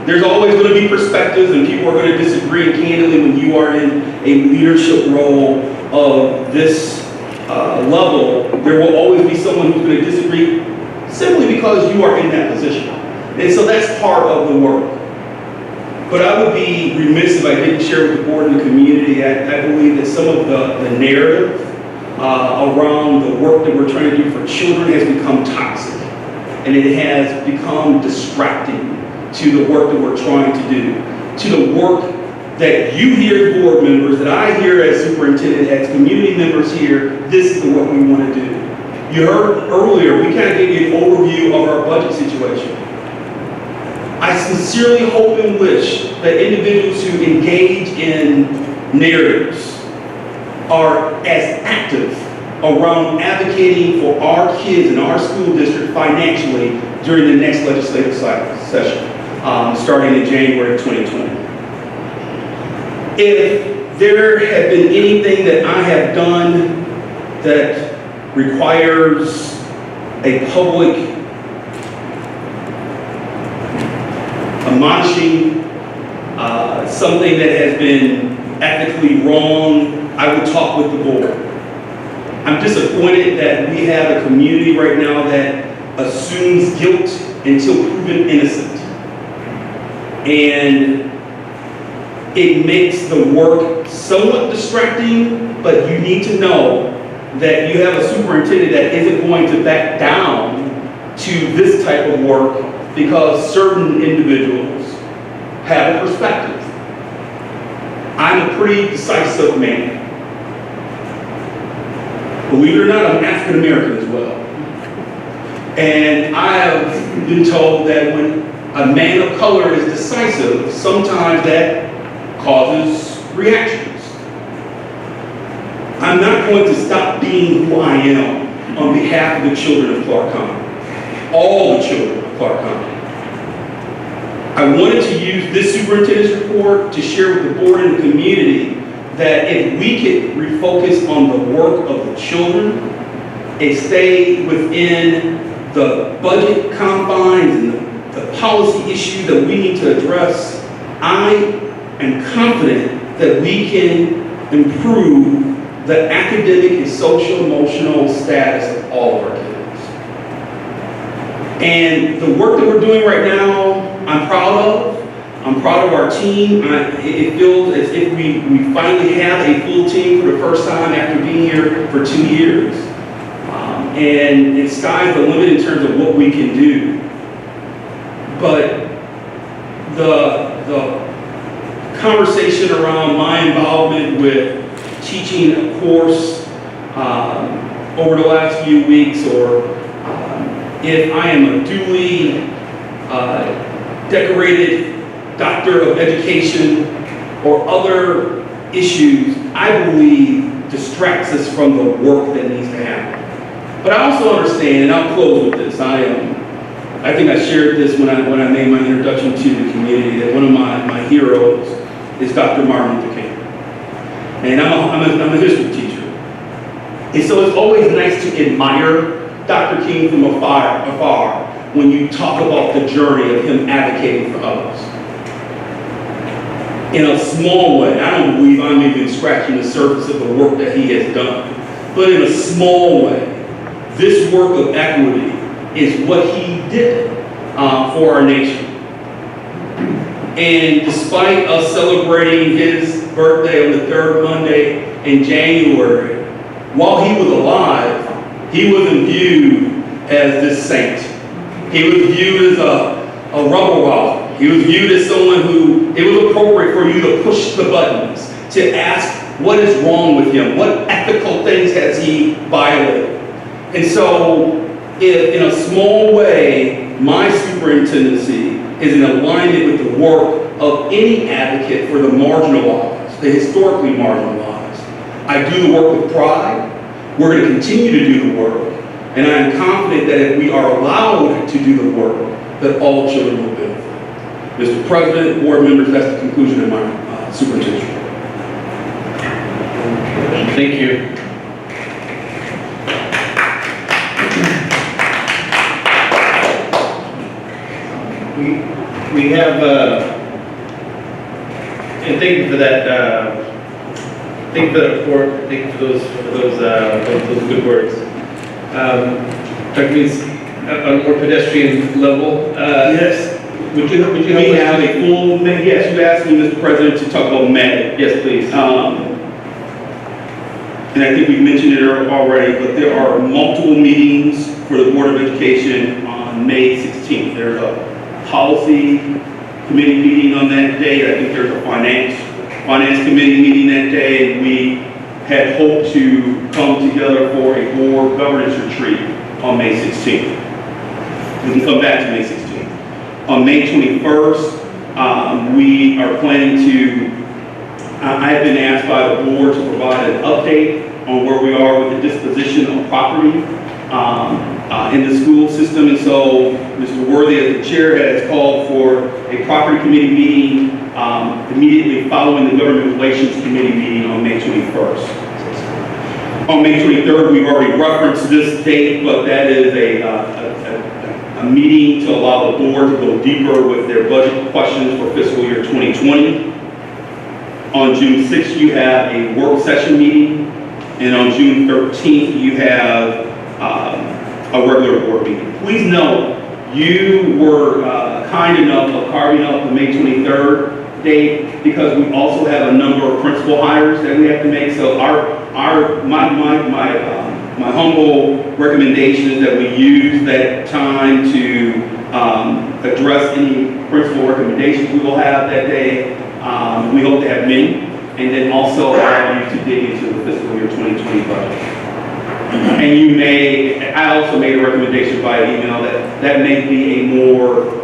There's always going to be perspectives and people are going to disagree, and candidly, when you are in a leadership role of this level, there will always be someone who's going to disagree simply because you are in that position. And so that's part of the work. But I would be remiss if I didn't share with the board and the community. I believe that some of the narrative around the work that we're trying to do for children has become toxic. And it has become distracting to the work that we're trying to do, to the work that you hear as board members, that I hear as superintendent, as community members here, this is what we want to do. You heard earlier, we kind of gave you an overview of our budget situation. I sincerely hope and wish that individuals who engage in narratives are as active around advocating for our kids in our school district financially during the next legislative session, starting in January 2020. If there had been anything that I have done that requires a public admonishing, something that has been ethically wrong, I would talk with the board. I'm disappointed that we have a community right now that assumes guilt until proven innocent. And it makes the work somewhat distracting, but you need to know that you have a superintendent that isn't going to back down to this type of work because certain individuals have a perspective. I'm a pretty decisive man. Believe it or not, I'm African American as well. And I have been told that when a man of color is decisive, sometimes that causes reactions. I'm not going to stop being who I am on behalf of the children of Clark County, all the children of Clark County. I wanted to use this superintendent's report to share with the board and the community that if we could refocus on the work of the children and stay within the budget confines and the policy issues that we need to address, I am confident that we can improve the academic and social emotional status of all of our kids. And the work that we're doing right now, I'm proud of. I'm proud of our team. It feels as if we finally have a full team for the first time after being here for 2 years. And the sky's the limit in terms of what we can do. But the conversation around my involvement with teaching a course over the last few weeks, or if I am a duly decorated doctor of education or other issues, I believe distracts us from the work that needs to happen. But I also understand, and I'll close with this, I think I shared this when I made my introduction to the community, that one of my heroes is Dr. Martin Luther King. And I'm a history teacher. And so it's always nice to admire Dr. King from afar when you talk about the journey of him advocating for others. In a small way, I don't believe I'm even scratching the surface of the work that he has done, but in a small way, this work of equity is what he did for our nation. And despite us celebrating his birthday on the third Monday in January, while he was alive, he wasn't viewed as this saint. He was viewed as a rebel rock. He was viewed as someone who, it was appropriate for you to push the buttons, to ask what is wrong with him, what ethical things has he violated. And so, if in a small way, my superintendency is in alignment with the work of any advocate for the marginalized, the historically marginalized, I do the work with pride. We're going to continue to do the work. And I am confident that if we are allowed to do the work, that all children will benefit. Mr. President, board members, that's the conclusion of my superintendent's report. Thank you. We have, and thank you for that, thank you for that report, thank you for those good words. Dr. Means, on a more pedestrian level, yes. Would you have a full, yes, you asked me, Mr. President, to talk about MED. Yes, please. And I think we've mentioned it already, but there are multiple meetings for the Board of Education on May 16th. There's a policy committee meeting on that day. I think there's a finance Finance Committee meeting that day. We had hoped to come together for a board governance retreat on May 16th. We can come back to May 16th. On May 21st, we are planning to, I have been asked by the board to provide an update on where we are with the disposition of property in the school system. And so Mr. Worthy, as the chair, has called for a property committee meeting immediately following the Government Relations Committee meeting on May 21st. On May 23rd, we've already referenced this date, but that is a meeting to allow the board to go deeper with their budget questions for fiscal year 2020. On June 6th, you have a work session meeting, and on June 13th, you have a regular board meeting. Please note, you were kind enough of carving up the May 23rd date because we also have a number of principal hires that we have to make. So my humble recommendation is that we use that time to address any principal recommendations we will have that day. We hope to have many, and then also allow you to dig into the fiscal year 2020 budget. And you may, I also made a recommendation via email that may be a more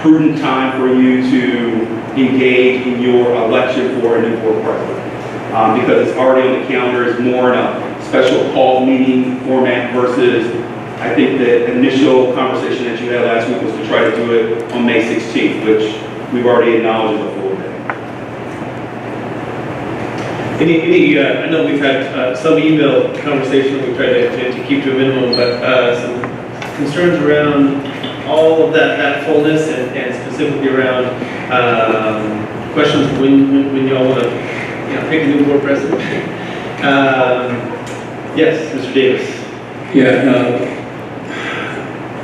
prudent time for you to engage in your election for a new board president. Because it's already on the calendar, it's more in a special call meeting format versus, I think the initial conversation that you had last week was to try to do it on May 16th, which we've already acknowledged as a full day. I know we've had some email conversation, we tried to keep to a minimum, but some concerns around all of that fullness and specifically around questions when you all want to pick a new board president. Yes, Mr. Davis. Yeah,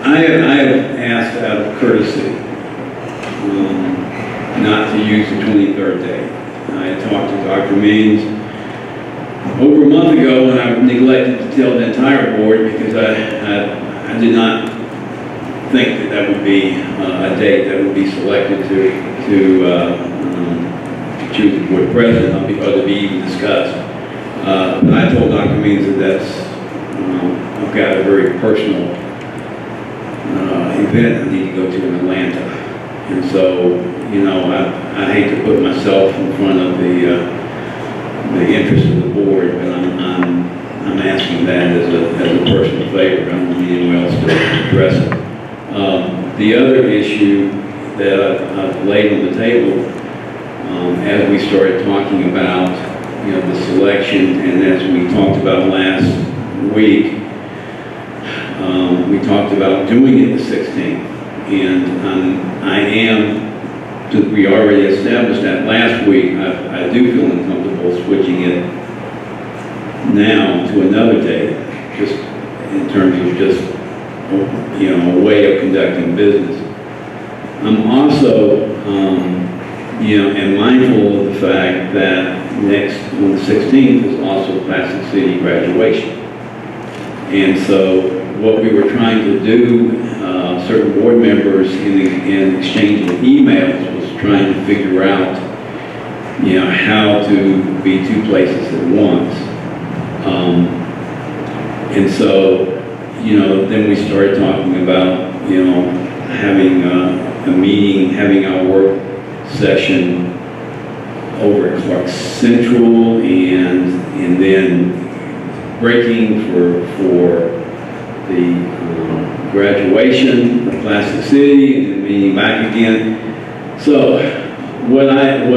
I have asked out of courtesy not to use the 23rd day. I had talked to Dr. Means over a month ago when I neglected to tell the entire board because I did not think that would be a date that would be selected to choose the board president or to be even discussed. But I told Dr. Means that I've got a very personal event I need to go to in Atlanta. And so, I hate to put myself in front of the interest of the board, but I'm asking that as a personal favor. I don't want anyone else to address it. The other issue that I've laid on the table as we started talking about the selection, and as we talked about last week, we talked about doing it the 16th. And I am, since we already established that last week, I do feel uncomfortable switching it now to another day, just in terms of just, a way of conducting business. I'm also, am mindful of the fact that on the 16th is also Plastic City graduation. And so what we were trying to do, certain board members in exchanging emails was trying to figure out, how to be two places at once. And so, then we started talking about, having a meeting, having our work session over at Clark Central and then breaking for the graduation of Plastic City and then meeting back again. So what I'm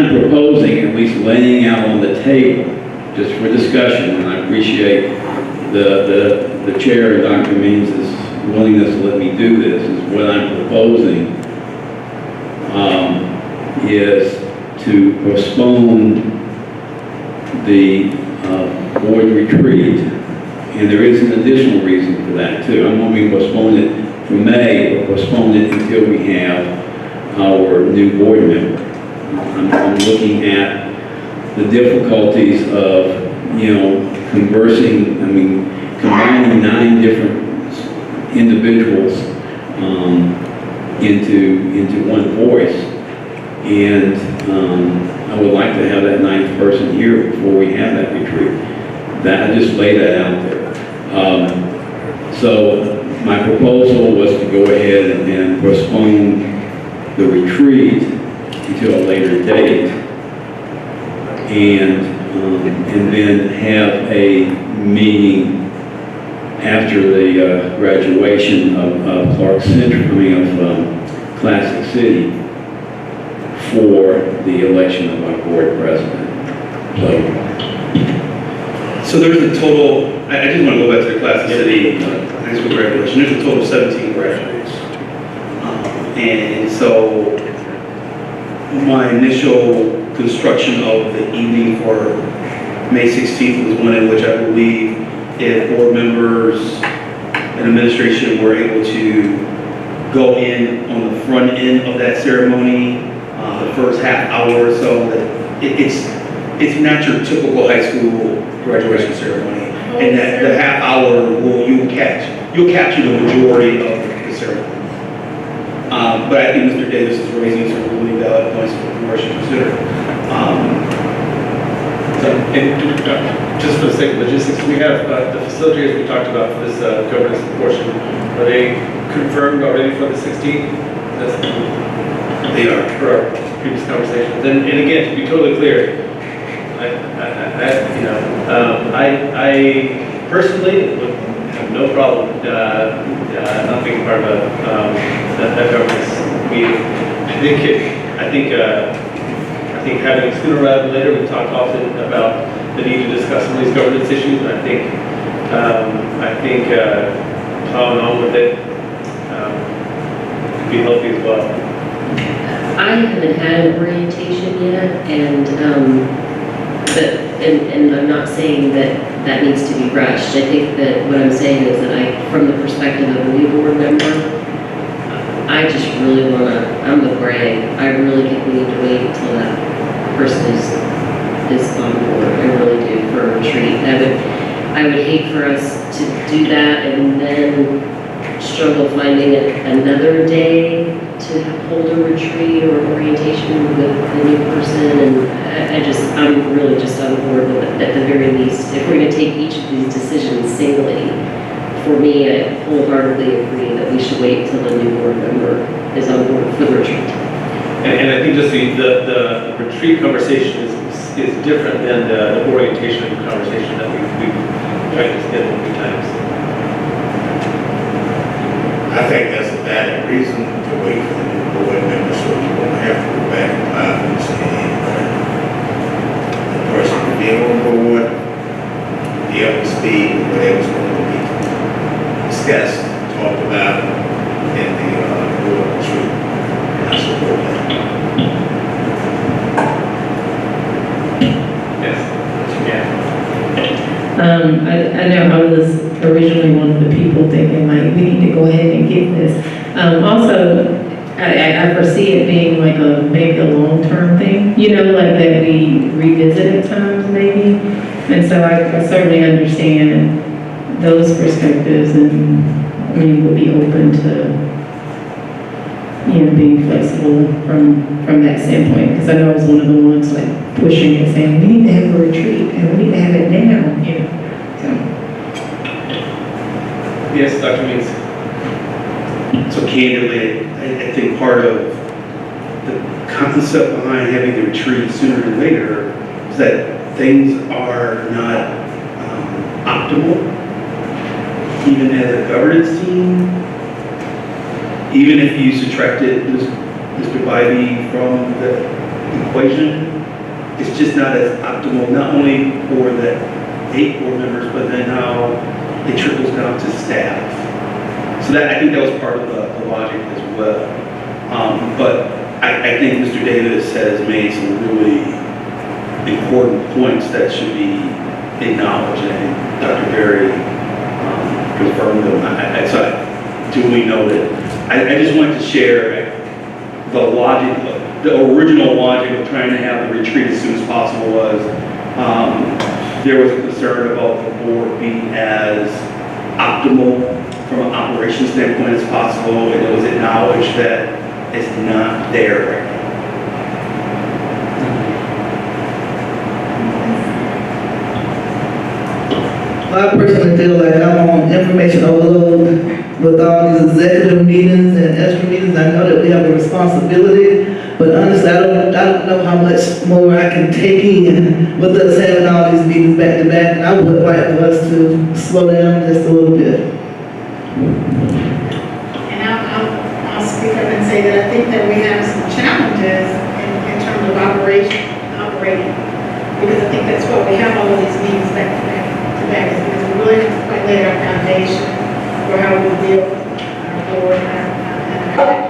proposing, at least laying out on the table, just for discussion, and I appreciate the chair and Dr. Means' willingness to let me do this, is what I'm proposing is to postpone the board retreat. And there is an additional reason for that too. I'm going to postpone it for May, but postpone it until we have our new board member. I'm looking at the difficulties of, combining 9 different individuals into one voice. And I would like to have that ninth person here before we have that retreat. That, I just lay that out there. So my proposal was to go ahead and postpone the retreat until a later date, and then have a meeting after the graduation of Clark Central, of Classic City, for the election of our board president. So there's a total, I just want to go back to the Classic City high school graduation. There's a total of 17 graduates. And so my initial construction of the evening for May 16th was one in which I believe if board members and administration were able to go in on the front end of that ceremony, the first half hour or so, that it's not your typical high school graduation ceremony, and that the half hour you'll capture the majority of the ceremony. But I think Mr. Davis is raising some really valid points for the board to consider. Just for the sake of logistics, we have the facilitators we talked about for this governance portion. Are they confirmed already for the 16th? They are. For our previous conversations. And again, to be totally clear, I personally would have no problem not being part of that governance meeting. I think having sooner rather than later, we talked often about the need to discuss some of these governance issues, and I think plowing on with it could be healthy as well. I haven't had an orientation yet, and I'm not saying that needs to be rushed. I think that what I'm saying is that from the perspective of a new board member, I just really want to, I'm with Greg, I really think we need to wait until that person is on board. I really do, for a retreat. I would hate for us to do that and then struggle finding another day to hold a retreat or orientation with the new person, and I'm really just on board with it at the very least. If we're going to take each of these decisions singly, for me, I wholeheartedly agree that we should wait until the new board member is on board for the retreat. And I think just the retreat conversation is different than the orientation conversation that we've tried to schedule a few times. I think that's a valid reason to wait for the new board members, so you won't have to go back and and the person to be on board, be up to speed with whatever's going to be discussed, talked about in the board retreat. I support that. I know I was originally one of the people thinking like, we need to go ahead and get this. Also, I foresee it being like maybe a long-term thing, like that we revisit at times maybe. And so I certainly understand those perspectives, and would be open to, being flexible from that standpoint. Because I know I was one of the ones like pushing it, saying, we need to have a retreat and we need to have it now, Yes, Dr. Means. So candidly, I think part of the concept behind having the retreat sooner than later is that things are not optimal, even as a governance team. Even if you subtracted Mr. Bybee from the equation, it's just not as optimal, not only for the 8 board members, but then how it trickles down to staff. So I think that was part of the logic as well. But I think Mr. Davis has made some really important points that should be acknowledged, and Dr. Berry confirmed them. So duly noted. I just wanted to share the logic, the original logic of trying to have the retreat as soon as possible was there was a concern about the board being as optimal from an operations standpoint as possible, and it was acknowledged that it's not there right now. personally feel like I'm on information overload with all these executive meetings and extra meetings. I know that we have a responsibility, but honestly, I don't know how much more I can take in with us having all these meetings back to back. And I would like for us to slow down just a little bit. And I'll speak up and say that I think that we have some challenges in terms of operating. Because I think that's what we have all of these meetings back to back, is because we really have to quite lay our foundation for how we deal with our board and our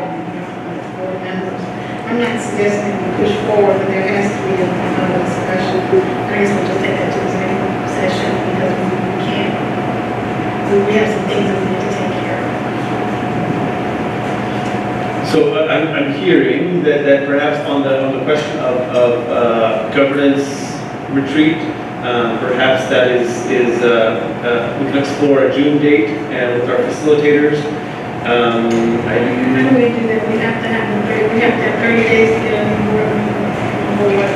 board members. I'm not suggesting we push forward, but there has to be another discussion. I guess we'll just take that to the executive session because we can't, we have some things that we need to take care of. So I'm hearing that perhaps on the question of governance retreat, perhaps that is we can explore a June date and with our facilitators. How do we do that? We have to have 30 days to get on board,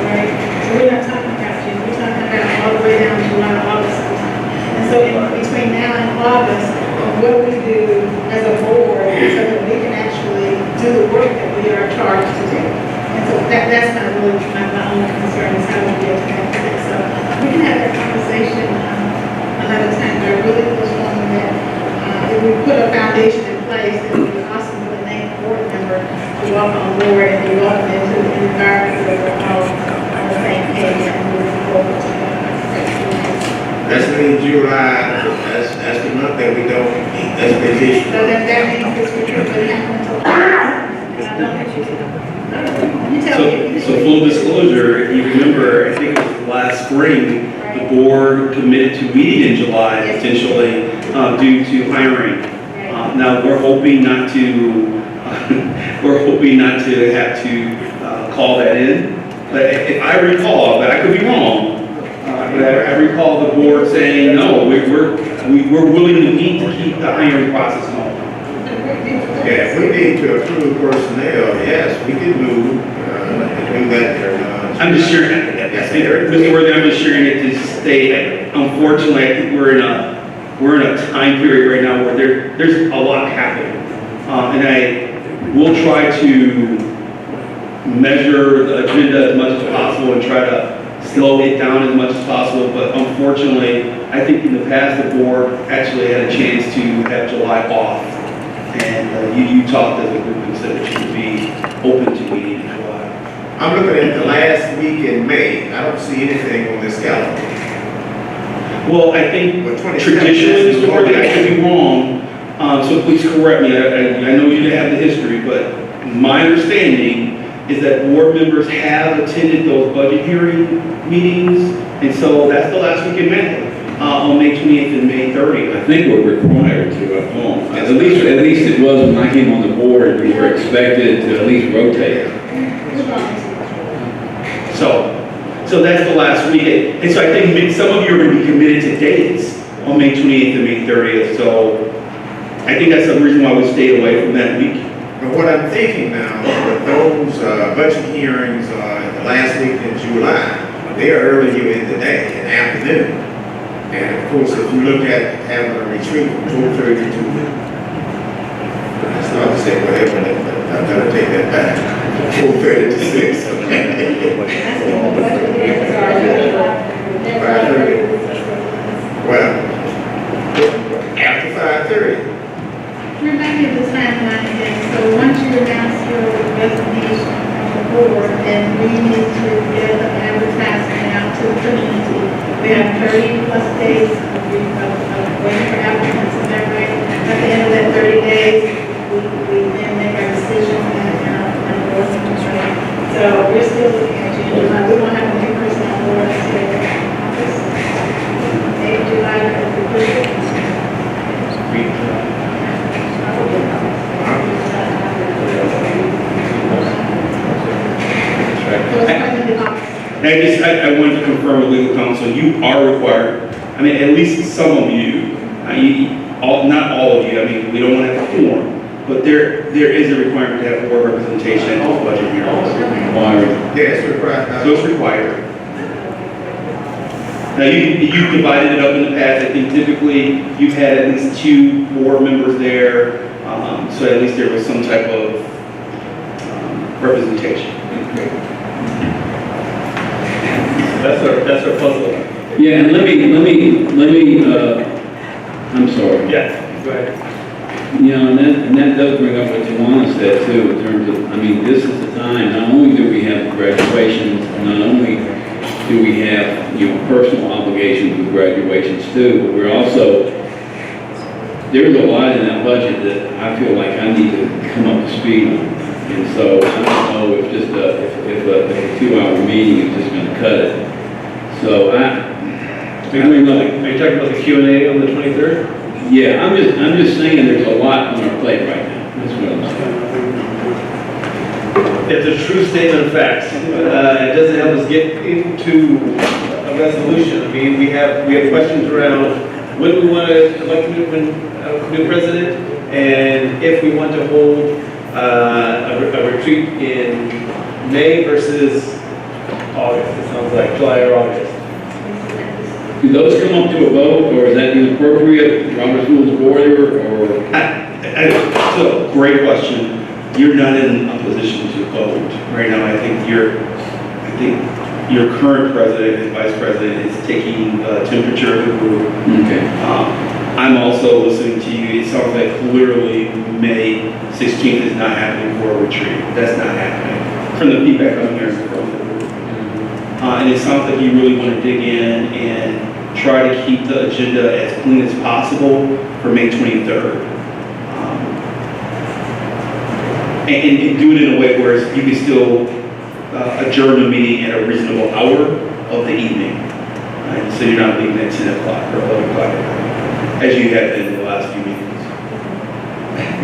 right? So we're not talking about June, we're talking about all the way down to July, August sometime. And so in between now and August, what do we do as a board so that we can actually do the work that we are charged to do? And so that's not really my only concern, is how we get to that. So we can have that conversation another time, but I really was wondering that if we put a foundation in place, it would be awesome for the next board member to walk on board and be welcomed into an environment where we're all on the same page and moving forward together. That's in July, that's the month that we don't meet, that's vacation. So that means this retreat will happen until. So full disclosure, if you remember, I think it was last spring, the board committed to meeting in July potentially due to hiring. Now, we're hoping not to have to call that in. But if I recall, but I could be wrong, but I recall the board saying, no, we're willing to meet to keep the hiring process going. Yeah, if we need to approve personnel, yes, we can move, and do that. I'm just sharing, Mr. Worthy, I'm just sharing it to state, unfortunately, I think we're in a time period right now where there's a lot happening. And I will try to measure the agenda as much as possible and try to slow it down as much as possible, but unfortunately, I think in the past, the board actually had a chance to have July off. And you talked as a group and said that you would be open to meeting in July. I'm looking at the last week in May, I don't see anything on this calendar. Well, I think traditionally, Mr. Worthy, I could be wrong, so please correct me. I know you didn't have the history, but my understanding is that board members have attended those budget hearing meetings, and so that's the last week in May, on May 28th and May 30th. I think we're required to at home. At least it was when I came on the board, we were expected to at least rotate. So that's the last week, and so I think some of you are going to be committed to dates on May 28th and May 30th, so I think that's the reason why we stayed away from that week. But what I'm thinking now, with those budget hearings the last week in July, they are earlier in the day, in the afternoon. And of course, if you look at having a retreat from 4:30 to, it's not to say whatever, but I'm gonna take that back. 4:30 to 6. 5:30. Well, after 5:30. Remind me of the timeline again. So once you announce your resignation from the board, then we need to get the advertisement out to the community. We have 30+ days of waiting for applicants, is that right? At the end of that 30 days, we then make our decision and endorsement, right? So we're still looking at June, July. We won't have a new person on board until August. Maybe July, if we push it. I wanted to confirm with legal counsel, you are required, I mean, at least some of you, not all of you, I mean, we don't want to have a quorum, but there is a requirement to have board representation at all budget hearings. Yes, required. So it's required. Now, you've divided it up in the past. I think typically you've had at least 2 board members there, so at least there was some type of representation. That's our puzzle. Yeah, and let me, I'm sorry. Yeah, go ahead. You know, and that does bring up what Tawana said too, in terms of, I mean, this is the time, not only do we have graduations, not only do we have, you know, personal obligations with graduations too, but we're also, there's a lot in that budget that I feel like I need to come up to speed on. And so I don't know if just if a 2-hour meeting is just gonna cut it. So Are you talking about the Q&A on the 23rd? yeah, I'm just saying there's a lot on our plate right now. That's what I'm saying. It's a true statement of facts. It doesn't help us get into a resolution. I mean, we have questions around when we want to elect a new president, and if we want to hold a retreat in May versus August. It sounds like July or August. Do those come up to a vote, or is that inappropriate, Robert's Rules of Order, or? So, great question. You're not in a position to vote right now. I think your current president and vice president is taking the temperature of the group. Okay. I'm also listening to you. It sounds like clearly May 16th is not happening for a retreat. That's not happening. From the feedback I'm hearing from the group. And it sounds like you really want to dig in and try to keep the agenda as clean as possible for May 23rd. And do it in a way where you can still adjourn the meeting at a reasonable hour of the evening. Right? So you're not leaving at 10 o'clock or 11 o'clock at night, as you have been in the last few meetings.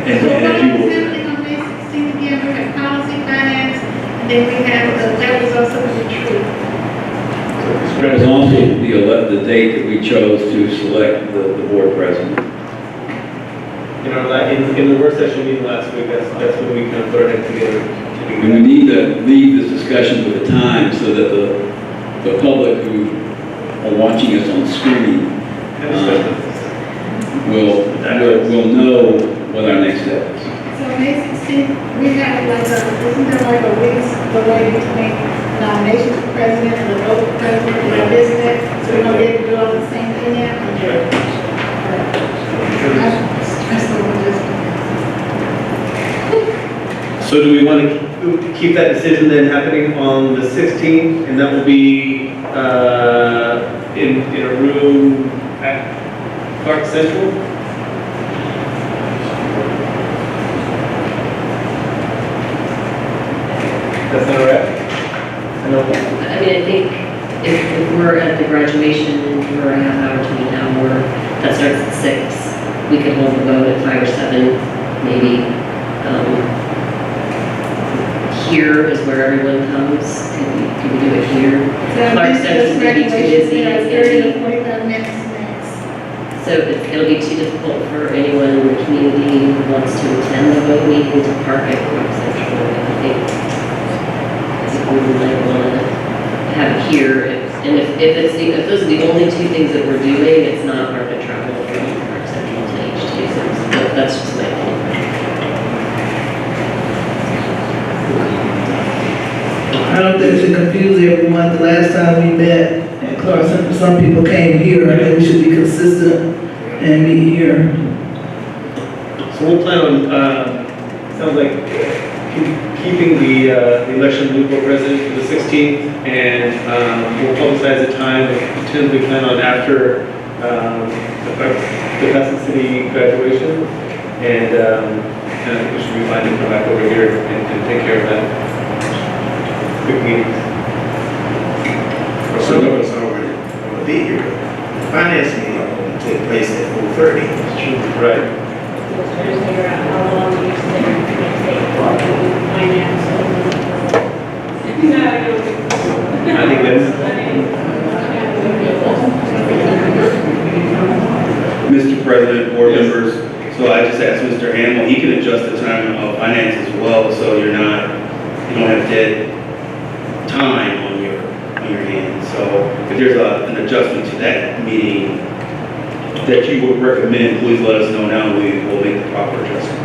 And as you will. On May 16th again, we have policy, finance, and then we have that was also the retreat. That was also the date that we chose to select the board president. You know, in the work session meeting last week, that's when we kind of put our heads together. And we need to leave this discussion with a time so that the public who are watching us on screen will know what our next step is. So May 16th, we have like isn't there like a week's delay between nomination for president and the vote for president, and isn't it? So we're gonna be able to do all the same thing now? So do we want to keep that decision then happening on the 16th, and that will be in a room at Clark Central? That's not right? I mean, I think if we're at the graduation and we're a half hour to an hour, that starts at 6. We could hold the vote at 5 or 7, maybe. Here is where everyone comes. Can we do it here? Clark Central may be too busy. It's gonna 30 to be- 45 minutes max. So it'll be too difficult for anyone in the community who wants to attend the vote meeting to park at Clark Central. I think we might want to have it here. And if those are the only 2 things that we're doing, it's not hard to travel from Park Central to H2. So that's just my opinion. I don't think we should confuse everyone. The last time we met at Clark Central, some people came here. I think we should be consistent and meet here. So we'll plan on, sounds like keeping the election of the new board president for the 16th, and we'll publicize the time, but tentatively plan on after the Crescent City graduation, and I think we should be fine to come back over here and take care of that. Quick meetings. Some of us already want to be here. Finance meeting will take place at 4:30. Right. Figure out how long each thing is going to take for finance. I think that's. Mr. President, board members, so I just asked Mr. Hamel, he can adjust the time of finance as well, so you don't have dead time on your hands. So if there's an adjustment to that meeting that you would recommend, please let us know now, we will make the proper adjustment.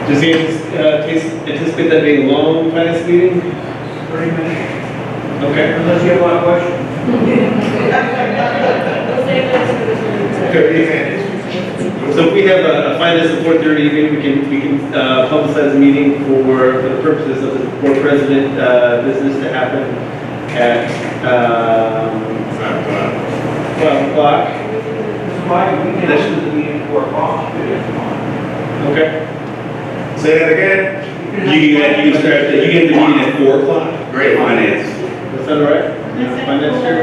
Does he anticipate that being a long finance meeting? 30 minutes, Okay. unless you have a lot of questions. 30 minutes. So if we have a finance at 4:30, maybe we can publicize the meeting for the purposes of the board president business to happen at 12 o'clock. Why we can actually be in 4 o'clock. Okay. Say that again? You get the meeting at 4 o'clock? Great. Finance. Does that all right? Finance chair?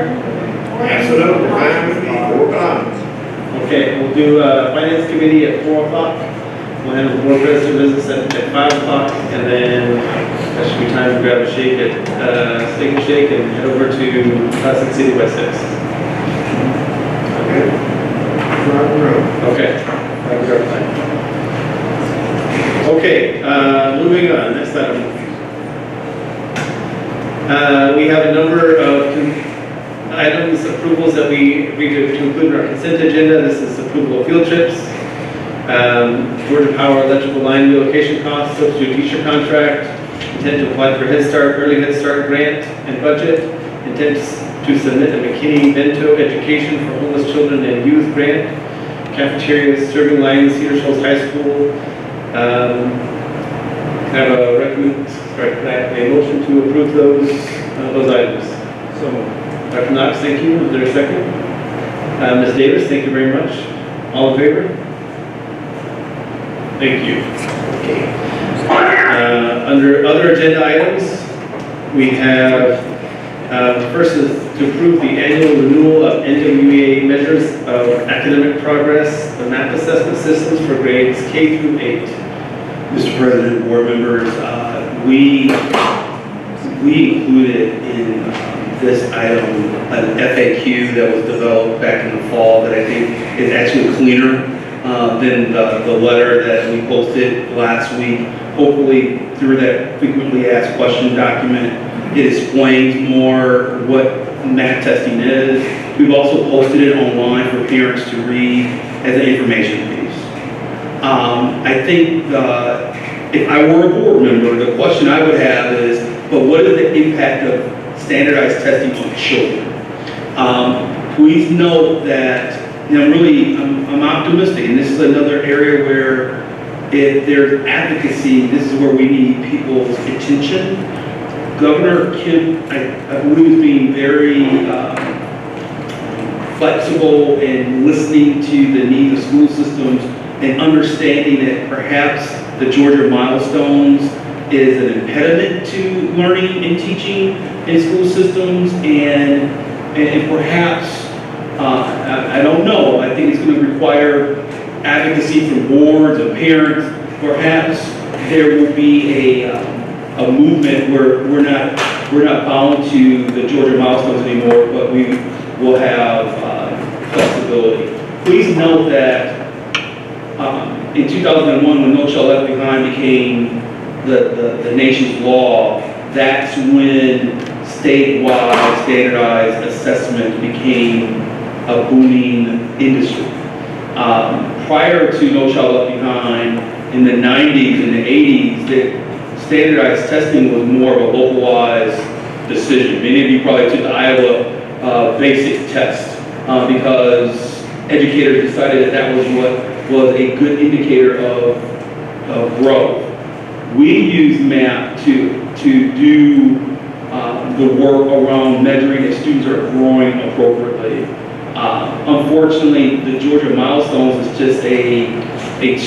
Absolutely, fine with me, 4 o'clock. Okay, we'll do finance committee at 4 o'clock. We'll handle the board president business at 5 o'clock, and then that should be time to grab a shake at Steak and Shake and head over to Classic City by 6. Okay. Okay. Okay, moving on, next item. We have a number of items, approvals that we agreed to include in our consent agenda. This is approval of field trips, Georgia Power electrical line relocation costs, substitute teacher contract, intent to apply for Head Start, early Head Start grant and budget, intent to submit a McKinney-Bento education for homeless children and youth grant, cafeteria serving lines, Cedar Shoals High School. Can I have a motion to approve those items? So, Dr. Knox, thank you. Is there a second? Ms. Davis, thank you very much. All in favor? Thank you. Okay. Under other agenda items, we have, first is to approve the annual renewal of NWEA measures of academic progress, the MAP assessment systems for grades K through 8. Mr. President, board members, we included in this item an FAQ that was developed back in the fall that I think is actually cleaner than the letter that we posted last week. Hopefully, through that frequently asked question document, it explains more what MAP testing is. We've also posted it online for parents to read as an information piece. I think if I were a board member, the question I would have is, but what is the impact of standardized testing on children? Please note that, I'm optimistic, and this is another area where if there's advocacy, this is where we need people's attention. Governor Kemp, I believe, is being very flexible and listening to the needs of school systems and understanding that perhaps the Georgia milestones is an impediment to learning and teaching in school systems, and perhaps, I don't know, I think it's going to require advocacy from boards and parents. Perhaps there will be a movement where we're not bound to the Georgia milestones anymore, but we will have flexibility. Please note that in 2001, when No Child Left Behind became the nation's law, that's when statewide standardized assessment became a booming industry. Prior to No Child Left Behind, in the 90s and the 80s, standardized testing was more of a localized decision. Many of you probably took the Iowa basic test because educators decided that was what was a good indicator of growth. We use MAP to do the work around measuring if students are growing appropriately. Unfortunately, the Georgia milestones is just a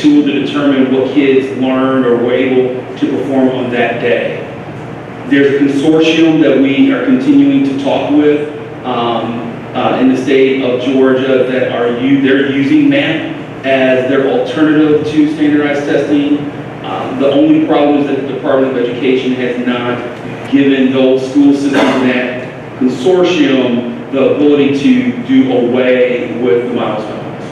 tool to determine what kids learned or were able to perform on that day. There's a consortium that we are continuing to talk with in the state of Georgia that they're using MAP as their alternative to standardized testing. The only problem is that the Department of Education has not given those school systems in that consortium the ability to do away with the milestones.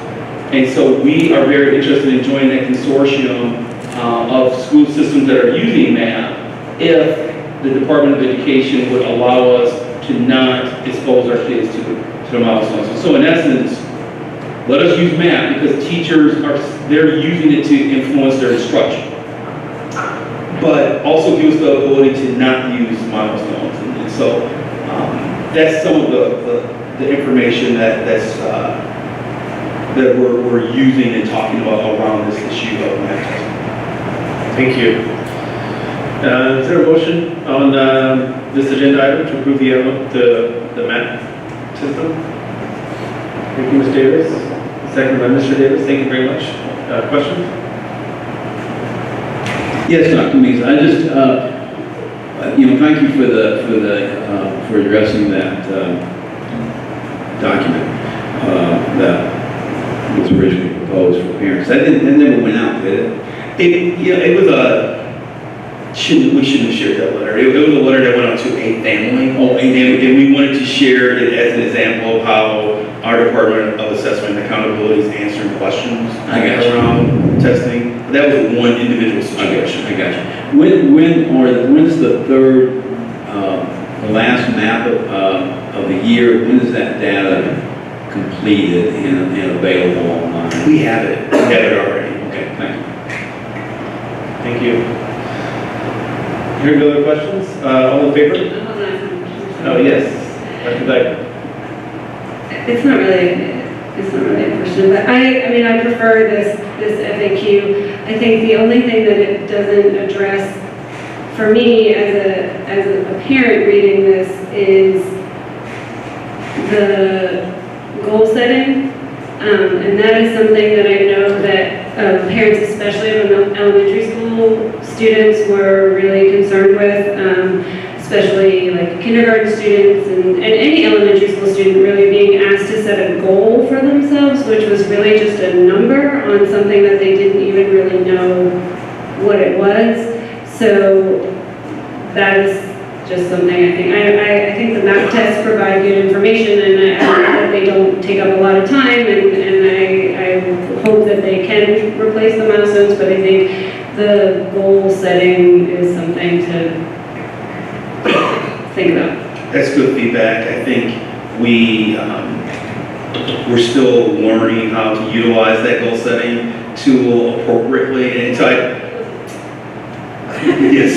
And so we are very interested in joining that consortium of school systems that are using MAP if the Department of Education would allow us to not expose our kids to the milestones. So in essence, let us use math because teachers they're using it to influence their instruction. But also give us the ability to not use milestones. And so that's some of the information that we're using and talking about around this issue of math testing. Thank you. Is there a motion on this agenda item to approve the math system? Thank you, Ms. Davis. Second by Mr. Davis. Thank you very much. Questions? Yes, Dr. Meeks, I just, thank you for addressing that document that was originally proposed for parents. That never went out, did it? It was we shouldn't have shared that letter. It was a letter that went out to a family. And we wanted to share it as an example of how our Department of Assessment and Accountability is answering questions around testing. That was one individual situation. I got you. When's the third, the last map of the year? When is that data completed and available online? We have it. We have it already. Okay, thank you. Thank you. Hearing no other questions? All in favor? Oh, yes. Dr. Beck. It's not really a question, but I prefer this FAQ. I think the only thing that it doesn't address for me as a parent reading this is the goal setting. And that is something that I know that parents, especially of elementary school students, were really concerned with, especially like kindergarten students and any elementary school student really being asked to set a goal for themselves, which was really just a number on something that they didn't even really know what it was. So that is just something I think the math tests provide good information, and I hope that they don't take up a lot of time, and I hope that they can replace the milestones, but I think the goal setting is something to think about. That's good feedback. I think we're still learning how to utilize that goal setting tool appropriately, and so yes,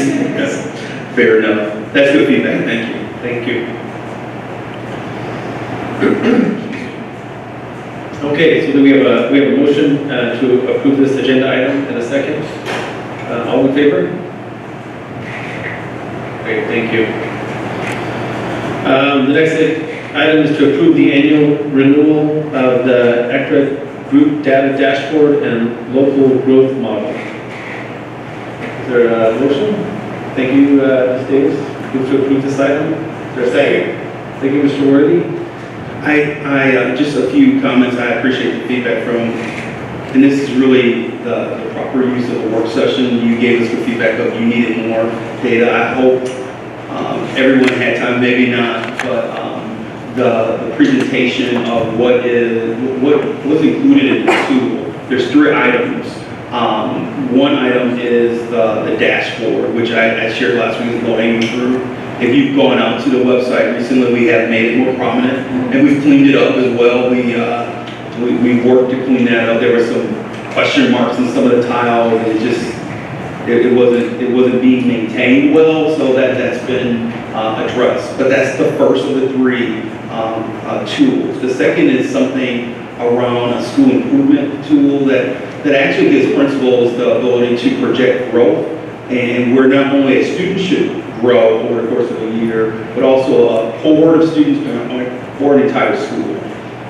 fair enough. That's good feedback. Thank you. Thank you. Okay, so do we have a motion to approve this agenda item in a second? All in favor? Great, thank you. The next item is to approve the annual renewal of the ECRA Group Data Dashboard and Local Growth Model. Is there a motion? Thank you, Ms. Davis. Move to approve this item. Is there a second? Thank you, Mr. Worthy. I just a few comments. I appreciate the feedback from, and this is really the proper use of a work session. You gave us the feedback of you needed more data. I hope everyone had time, maybe not, but the presentation of what's included in the tool. There's 3 items. One item is the dashboard, which I shared last week, is low-hanging fruit. If you've gone out to the website recently, we have made it more prominent, and we've cleaned it up as well. We worked to clean that up. There were some question marks in some of the tiles, and it wasn't being maintained well, so that's been addressed. But that's the first of the 3 tools. The second is something around a school improvement tool that actually gives principals the ability to project growth, and where not only a student should grow over the course of a year, but also a cohort of students for an entire school.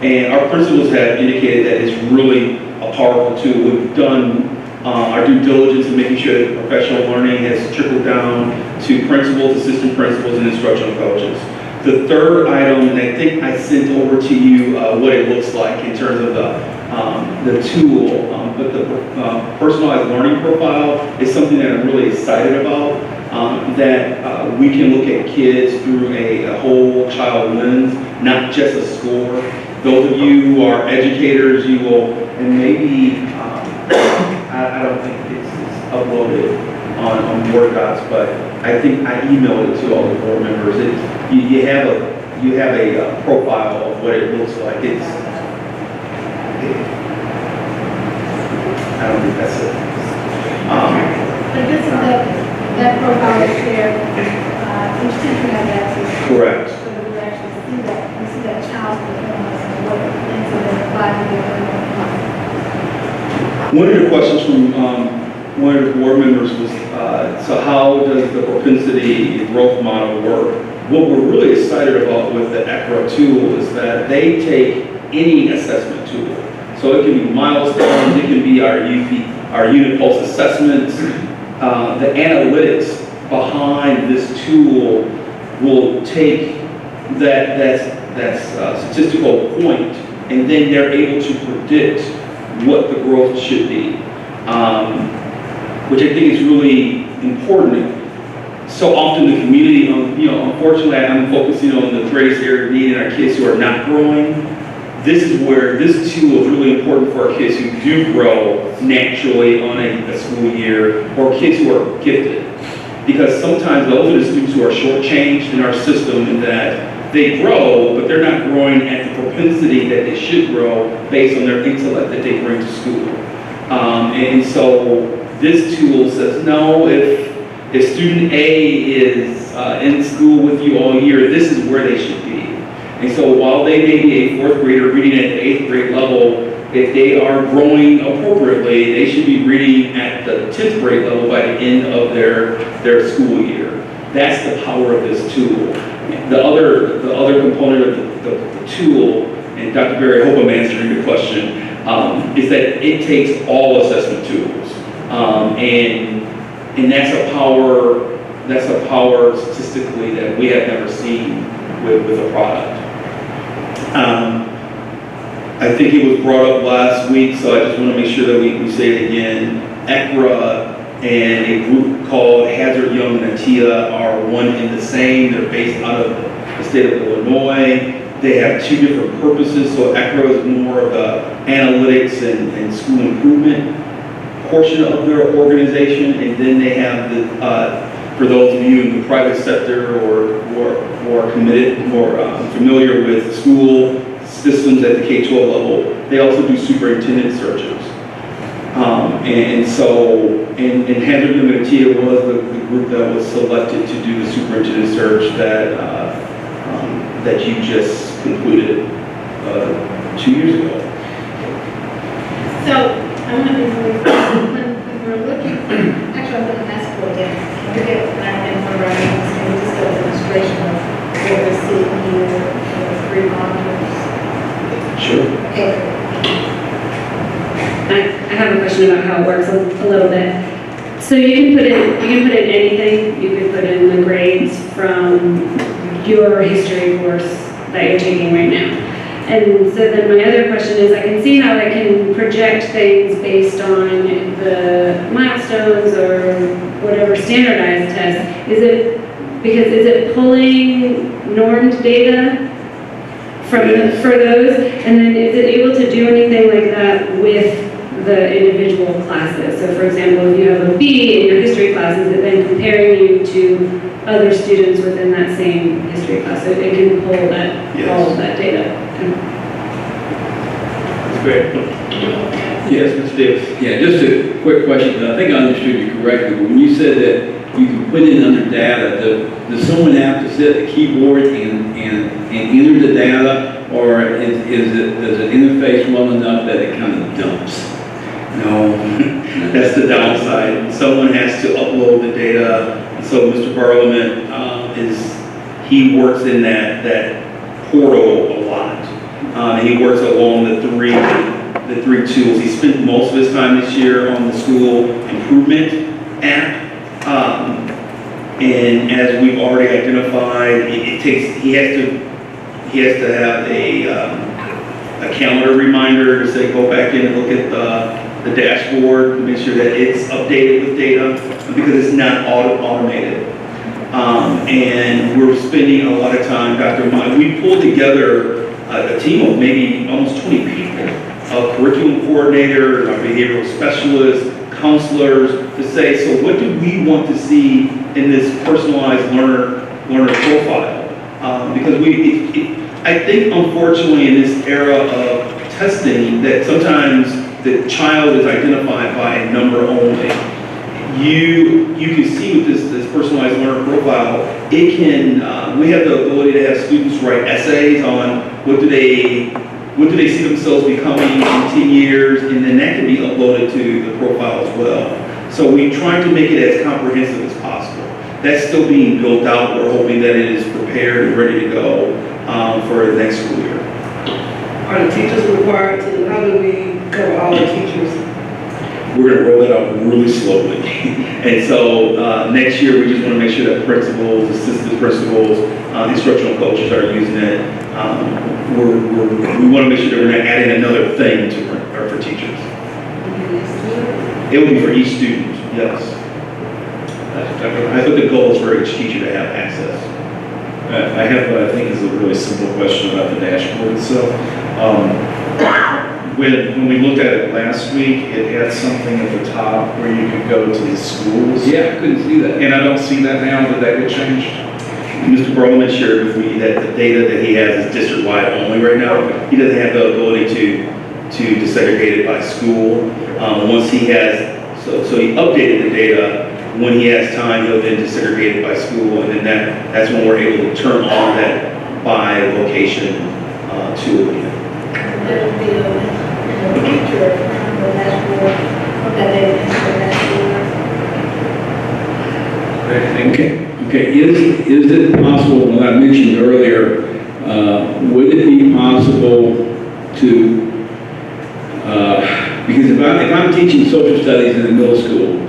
And our principals have indicated that it's really a powerful tool. We've done our due diligence in making sure that professional learning has trickled down to principals, assistant principals, and instructional coaches. The third item, and I think I sent over to you what it looks like in terms of the tool, but the personalized learning profile is something that I'm really excited about, that we can look at kids through a whole child lens, not just a score. Those of you who are educators, you will, and maybe, I don't think it's uploaded on Word docs, but I think I emailed it to all the board members. you have a profile of what it looks like. I don't think that's it. But this is that profile is shared, each teacher has access to. Correct. So that we actually see that, we see that child's performance and what things are in the body. One of the questions from one of the board members was, so how does the propensity growth model work? What we're really excited about with the ECRA tool is that they take any assessment tool. So it can be milestones, it can be our unit pulse assessments. The analytics behind this tool will take that statistical point, and then they're able to predict what the growth should be, which I think is really important. So often the community, unfortunately, I'm focusing on the greatest area of need in our kids who are not growing. This is where this tool is really important for our kids who do grow naturally on a school year, or kids who are gifted. Because sometimes those are the students who are shortchanged in our system in that they grow, but they're not growing at the propensity that they should grow based on their intellect that they bring to school. And so this tool says, no, if student A is in school with you all year, this is where they should be. And so while they may be a fourth grader reading at the 8th grade level, if they are growing appropriately, they should be reading at the 10th grade level by the end of their school year. That's the power of this tool. The other component of the tool, and Dr. Berry, I hope I'm answering your question, is that it takes all assessment tools. And that's a power statistically that we have never seen with a product. I think it was brought up last week, so I just want to make sure that we say it again. ECRA and a group called Hazard Young and Atia are one and the same. They're based out of the state of Illinois. They have two different purposes. So ECRA is more of the analytics and school improvement portion of their organization, and then they have the for those of you in the private sector or more committed, more familiar with school systems at the K-12 level, they also do superintendent searches. And so Hazard Young and Atia was the group that was selected to do the superintendent search that you just concluded 2 years ago. So, I want to be really clear. When we're looking, actually, I'm going to ask for again. Can we get back in one of our meetings, can we just get a demonstration of what we're seeing here in the 3 modules? Sure. Okay. I have a question about how it works a little bit. So you can put in anything. You could put in the grades from your history course that you're taking right now. And so then my other question is, I can see how I can project things based on the milestones or whatever standardized test. Is it pulling normed data for those? And then is it able to do anything like that with the individual classes? So for example, if you have a B in your history class, is it then comparing you to other students within that same history class? So it can pull all of that data. That's great. Yes, Mr. Davis. Yeah, just a quick question. I think I understood you correctly. When you said that you can put in under data, does someone have to sit at a keyboard and enter the data, or does it interface well enough that it kind of dumps? No, that's the downside. Someone has to upload the data. So Mr. Barlament he works in that portal a lot. He works along the three tools. He spent most of his time this year on the school improvement app. And as we've already identified, he has to have a calendar reminder to say go back in and look at the dashboard to make sure that it's updated with data, because it's not automated. And we're spending a lot of time, Dr. Mike, we pulled together a team of maybe almost 20 people, a curriculum coordinator, our behavioral specialists, counselors, to say, so what do we want to see in this personalized learner profile? Because I think unfortunately in this era of testing that sometimes the child is identified by a number only. You can see with this personalized learner profile, it can, we have the ability to have students write essays on what do they see themselves becoming in 10 years, and then that can be uploaded to the profile as well. So we try to make it as comprehensive as possible. That's still being built out. We're hoping that it is prepared and ready to go for the next school year. Are the teachers required to, how do we cover all the teachers? We're going to roll it out really slowly. And so next year, we just want to make sure that principals, assistant principals, instructional coaches are using it. We want to make sure that we're not adding another thing for teachers. It will be for each student, yes. I think the goal is for each teacher to have access. I have what I think is a really simple question about the dashboard itself. When we looked at it last week, it had something at the top where you could go to the schools. Yeah, I couldn't see that. And I don't see that now. Did that get changed? Mr. Barlowman shared with me that the data that he has is district-wide only right now. He doesn't have the ability to desegregate it by school. Once he has, so he updated the data. When he has time, he'll then desegregate it by school, and then that's when we're able to turn on that by location tool again. That would be in the future, the dashboard, that they Okay, is it possible, what I mentioned earlier, would it be possible to, because if I'm teaching social studies in the middle school,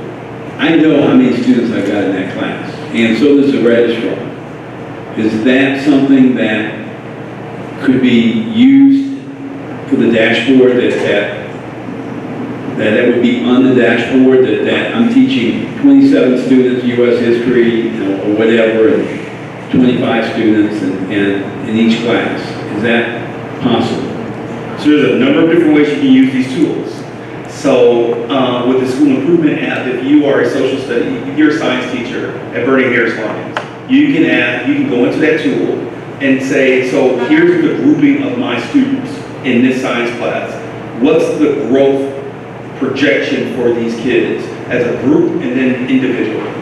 I know how many students I've got in that class, and so does the registrar. Is that something that could be used for the dashboard, that would be on the dashboard, that I'm teaching 27 students U.S. history, or whatever, and 25 students in each class? Is that possible? So there's a number of different ways you can use these tools. So with the school improvement app, if you are a social study, if you're a science teacher at Bernie Harris Lyons, you can go into that tool and say, so here's the grouping of my students in this science class. What's the growth projection for these kids as a group and then individually?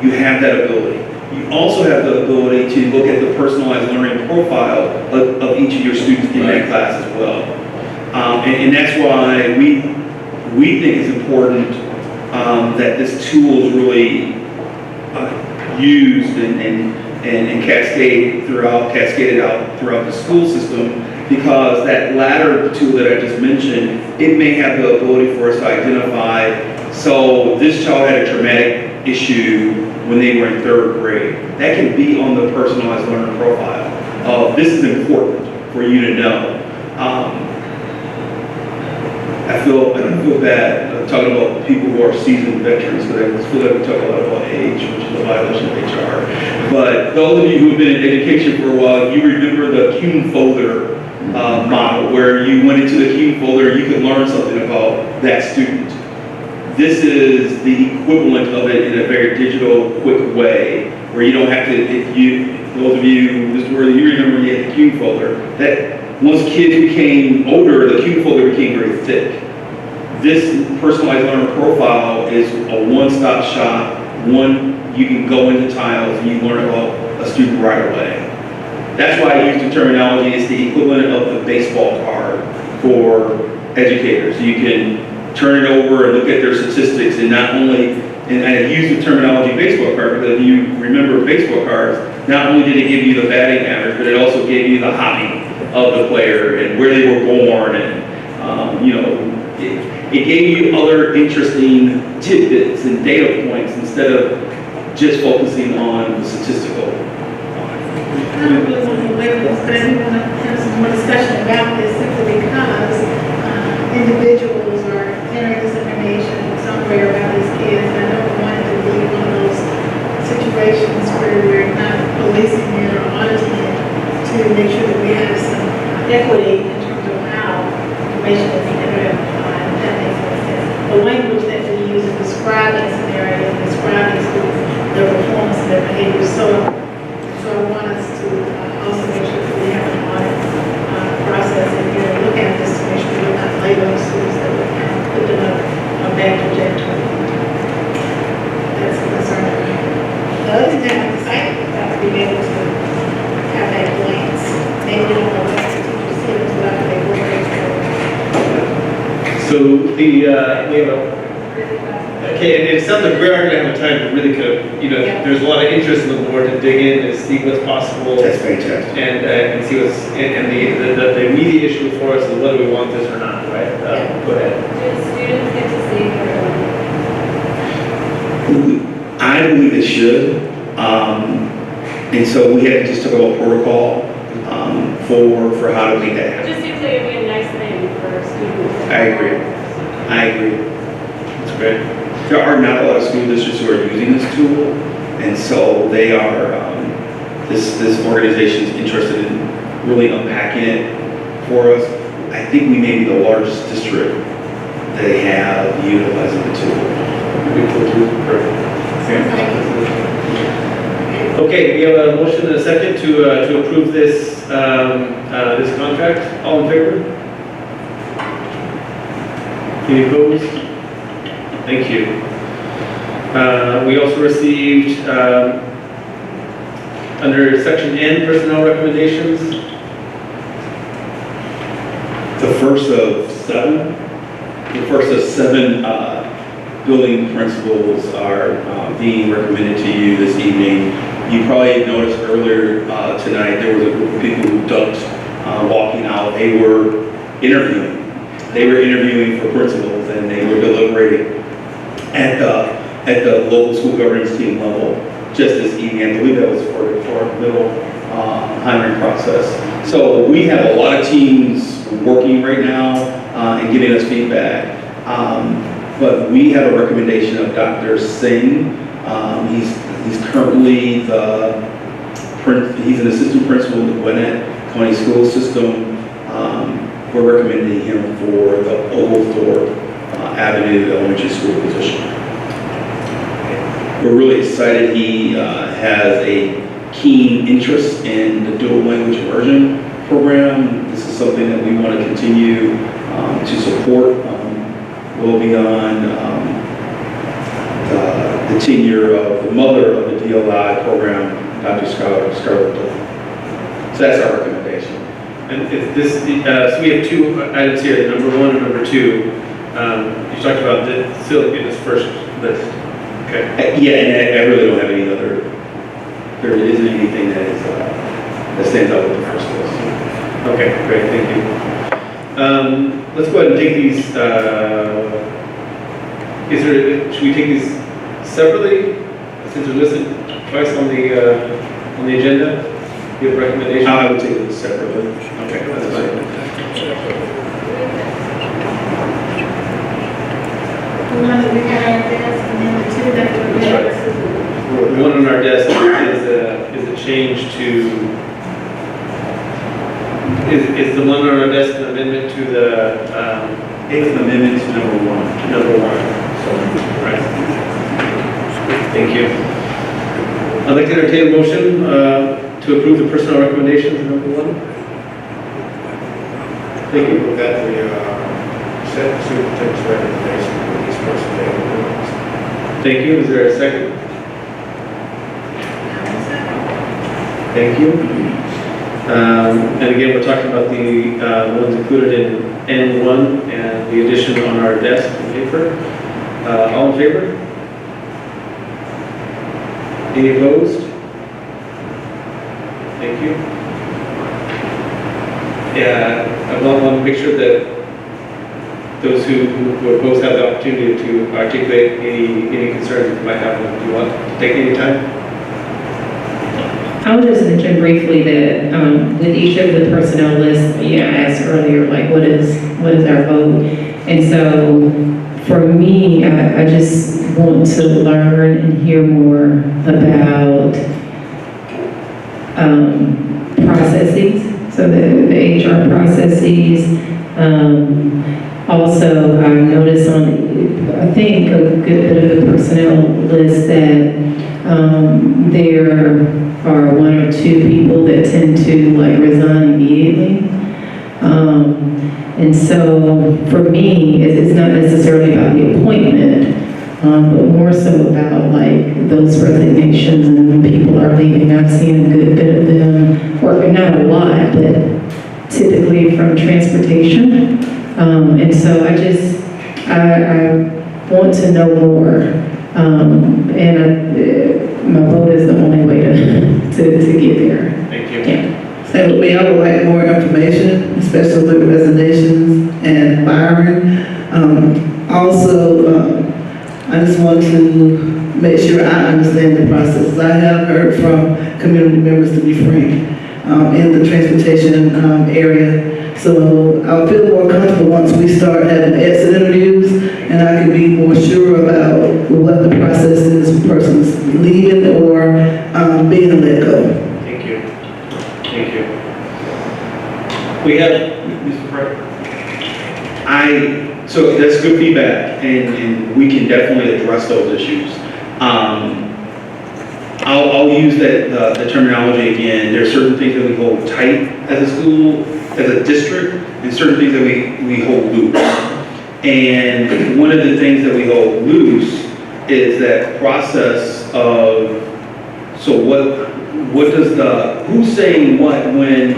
You have that ability. You also have the ability to look at the personalized learning profile of each of your students in that class as well. And that's why we think it's important that this tool is really used and cascaded out throughout the school system, because that latter tool that I just mentioned, it may have the ability for us to identify, so this child had a traumatic issue when they were in 3rd grade. That can be on the personalized learner profile. This is important for you to know. I feel bad talking about people who are seasoned veterans, but I feel like we talk a lot about age, which is a violation of HR. But those of you who have been in education for a while, you remember the Cume folder model, where you went into the Cume folder and you could learn something about that student. This is the equivalent of it in a very digital, quick way, where you don't have to, those of you, Mr. Worthy, you remember you had the Cume folder, that once kids became older, the Cume folder became very thick. This personalized learner profile is a one-stop shop. You can go into tiles and you learn about a student right away. That's why I use the terminology. It's the equivalent of the baseball card for educators. You can turn it over and look at their statistics, and not only, and I use the terminology baseball card because if you remember baseball cards, not only did it give you the batting average, but it also gave you the hobby of the player and where they were born, and it gave you other interesting tidbits and data points instead of just focusing on the statistical. I don't really want to label this, but I do want to have some more discussion about this, simply because individuals are entering this information somewhere about these kids, and I don't want it to be one of those situations where we're not policing it or auditing it to make sure that we have some equity in terms of how information is entered. That makes more sense. The language that we use in describing scenarios, describing students, their performance and their behavior, so I want us to So we have okay, and it sounds like we are going to have a time to really kind of, there's a lot of interest in the board to dig in and see what's possible. That's fantastic. And see what's, and the immediate issue for us is whether we want this or not, right? Go ahead. Do students get to see their I believe it should. And so we had to just talk about protocol for how to make that It happen. just seems like it'd be a nice thing for students. I agree. That's great. There are not a lot of school districts who are using this tool, and so they are, this organization is interested in really unpacking it for us. I think we may be the largest district that have utilizing the tool. Okay, we have a motion and a second to approve this, this contract. All in favor? Any opposed? Thank you. We also received, under section N, personnel recommendations. The first of seven building principals are being recommended to you this evening. You probably noticed earlier tonight there was a group of people who ducked walking out. They were interviewing. They were interviewing for principals, and they were deliberating at the local school governance team level just this evening. I believe that was for a middle hiring process. So we have a lot of teams working right now and giving us feedback. But we have a recommendation of Dr. Singh. He's currently he's an assistant principal in the Gwinnett County School System. We're recommending him for the Oglethorpe Avenue Elementary School position. We're really excited. He has a keen interest in the dual language immersion program. This is something that we want to continue to support well beyond the tenure of the mother of the DLI program, Dr. Scarlett. So that's our recommendation. And if this, so we have two items here, number one and number two. You talked about the still in this first list. Okay. Yeah, and I really don't have any other. There isn't anything that is that stands out with the first list. Okay, great, thank you. Let's go ahead and take these. Should we take these separately since they're listed twice on the agenda? Do you have a recommendation? I would take it separately. Okay, that's fine. The one that we had on our desk, and then the two that we had. The one on our desk is a change to. Is the one on our desk an amendment to the? It's an amendment to number one. Number one. So, right. Thank you. I'd like to entertain a motion to approve the personnel recommendations number one. Thank you. With that, we set the superintendent's recommendation for these personnel. Thank you. Is there a second? Thank you. And again, we're talking about the ones included in N1 and the addition on our desk and paper. All in favor? Any opposed? Thank you. Yeah, I want to make sure that those who oppose have the opportunity to articulate any concerns that you might have. Do you want to take any time? I'll just mention briefly that with each of the personnel lists, I asked earlier, like, what is our vote? And so for me, I just want to learn and hear more about processes, so the HR processes. Also, I've noticed on, I think, a good bit of the personnel list that there are one or two people that tend to like resign immediately. And so for me, it's not necessarily about the appointment, but more so about like those resignations and when people are leaving. I've seen a good bit of them, or not a lot, but typically from transportation. And so I just I want to know more. My vote is the only way to get there. Thank you. Yeah. Same with me, I would like more information, especially with resignations and firing. Also, I just want to make sure I understand the process. I have heard from community members, to be frank, in the transportation area. So I'll feel more comfortable once we start having exit interviews, and I can be more sure about what the process is for persons leaving or being let go. Thank you. Thank you. We have, Mr. Frank. So that's good feedback, and we can definitely address those issues. I'll use the terminology again. There are certain things that we hold tight as a school, as a district, and certain things that we hold loose. And one of the things that we hold loose is that process of, so what does who's saying what when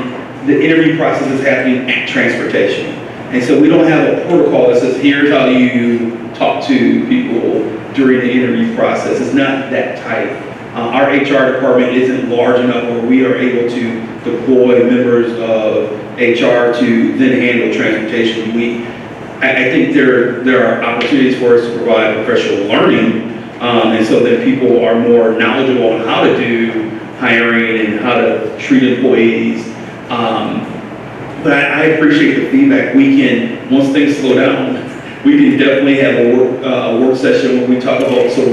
the interview process is happening at transportation? And so we don't have a protocol that says, here's how you talk to people during the interview process. It's not that tight. Our HR department isn't large enough where we are able to deploy members of HR to then handle transportation. I think there are opportunities for us to provide professional learning, and so that people are more knowledgeable on how to do hiring and how to treat employees. But I appreciate the feedback. We can, once things slow down, we can definitely have a work session where we talk about, so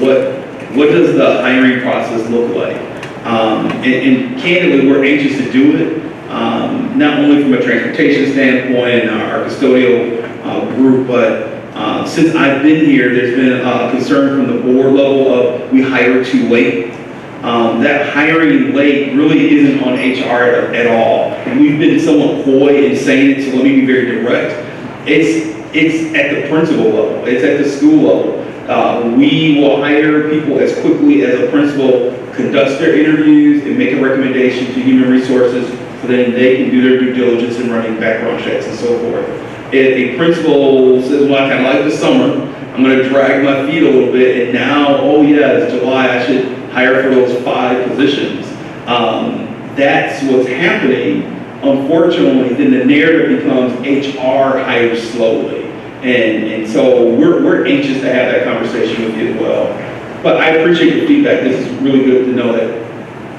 what does the hiring process look like? And candidly, we're anxious to do it, not only from a transportation standpoint and our custodial group, but since I've been here, there's been a concern from the board level of we hire too late. That hiring late really isn't on HR at all. And we've been somewhat coy in saying it, so let me be very direct. It's at the principal level. It's at the school level. We will hire people as quickly as a principal conducts their interviews and make a recommendation to human resources so then they can do their due diligence in running background checks and so forth. If a principal says, well, I kind of like the summer, I'm going to drag my feet a little bit, and now, oh yeah, it's July, I should hire for those 5 positions. That's what's happening. Unfortunately, then the narrative becomes HR hires slowly. And so we're anxious to have that conversation with you as well. But I appreciate the feedback. This is really good to know that,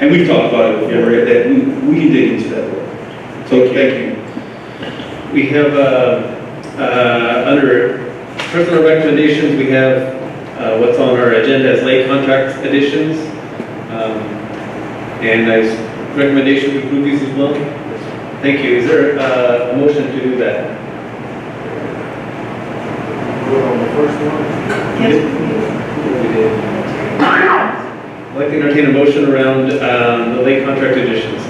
and we've talked about it before, that we can dig into that work. So thank you. We have, under personal recommendations, we have what's on our agenda as late contract additions. And as recommendation to approve these as well. Thank you. Is there a motion to do that? On the first one? We did. I'd like to entertain a motion around the late contract additions.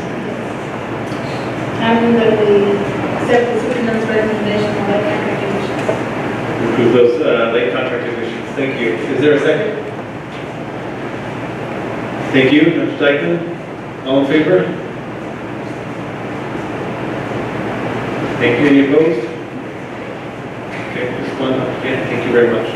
I move that we accept the superintendent's recommendation on late contract additions. Approve those late contract additions. Thank you. Is there a second? Thank you, Mr. Dyckman. All in favor? Thank you. Any opposed? Okay, just one. Yeah, thank you very much.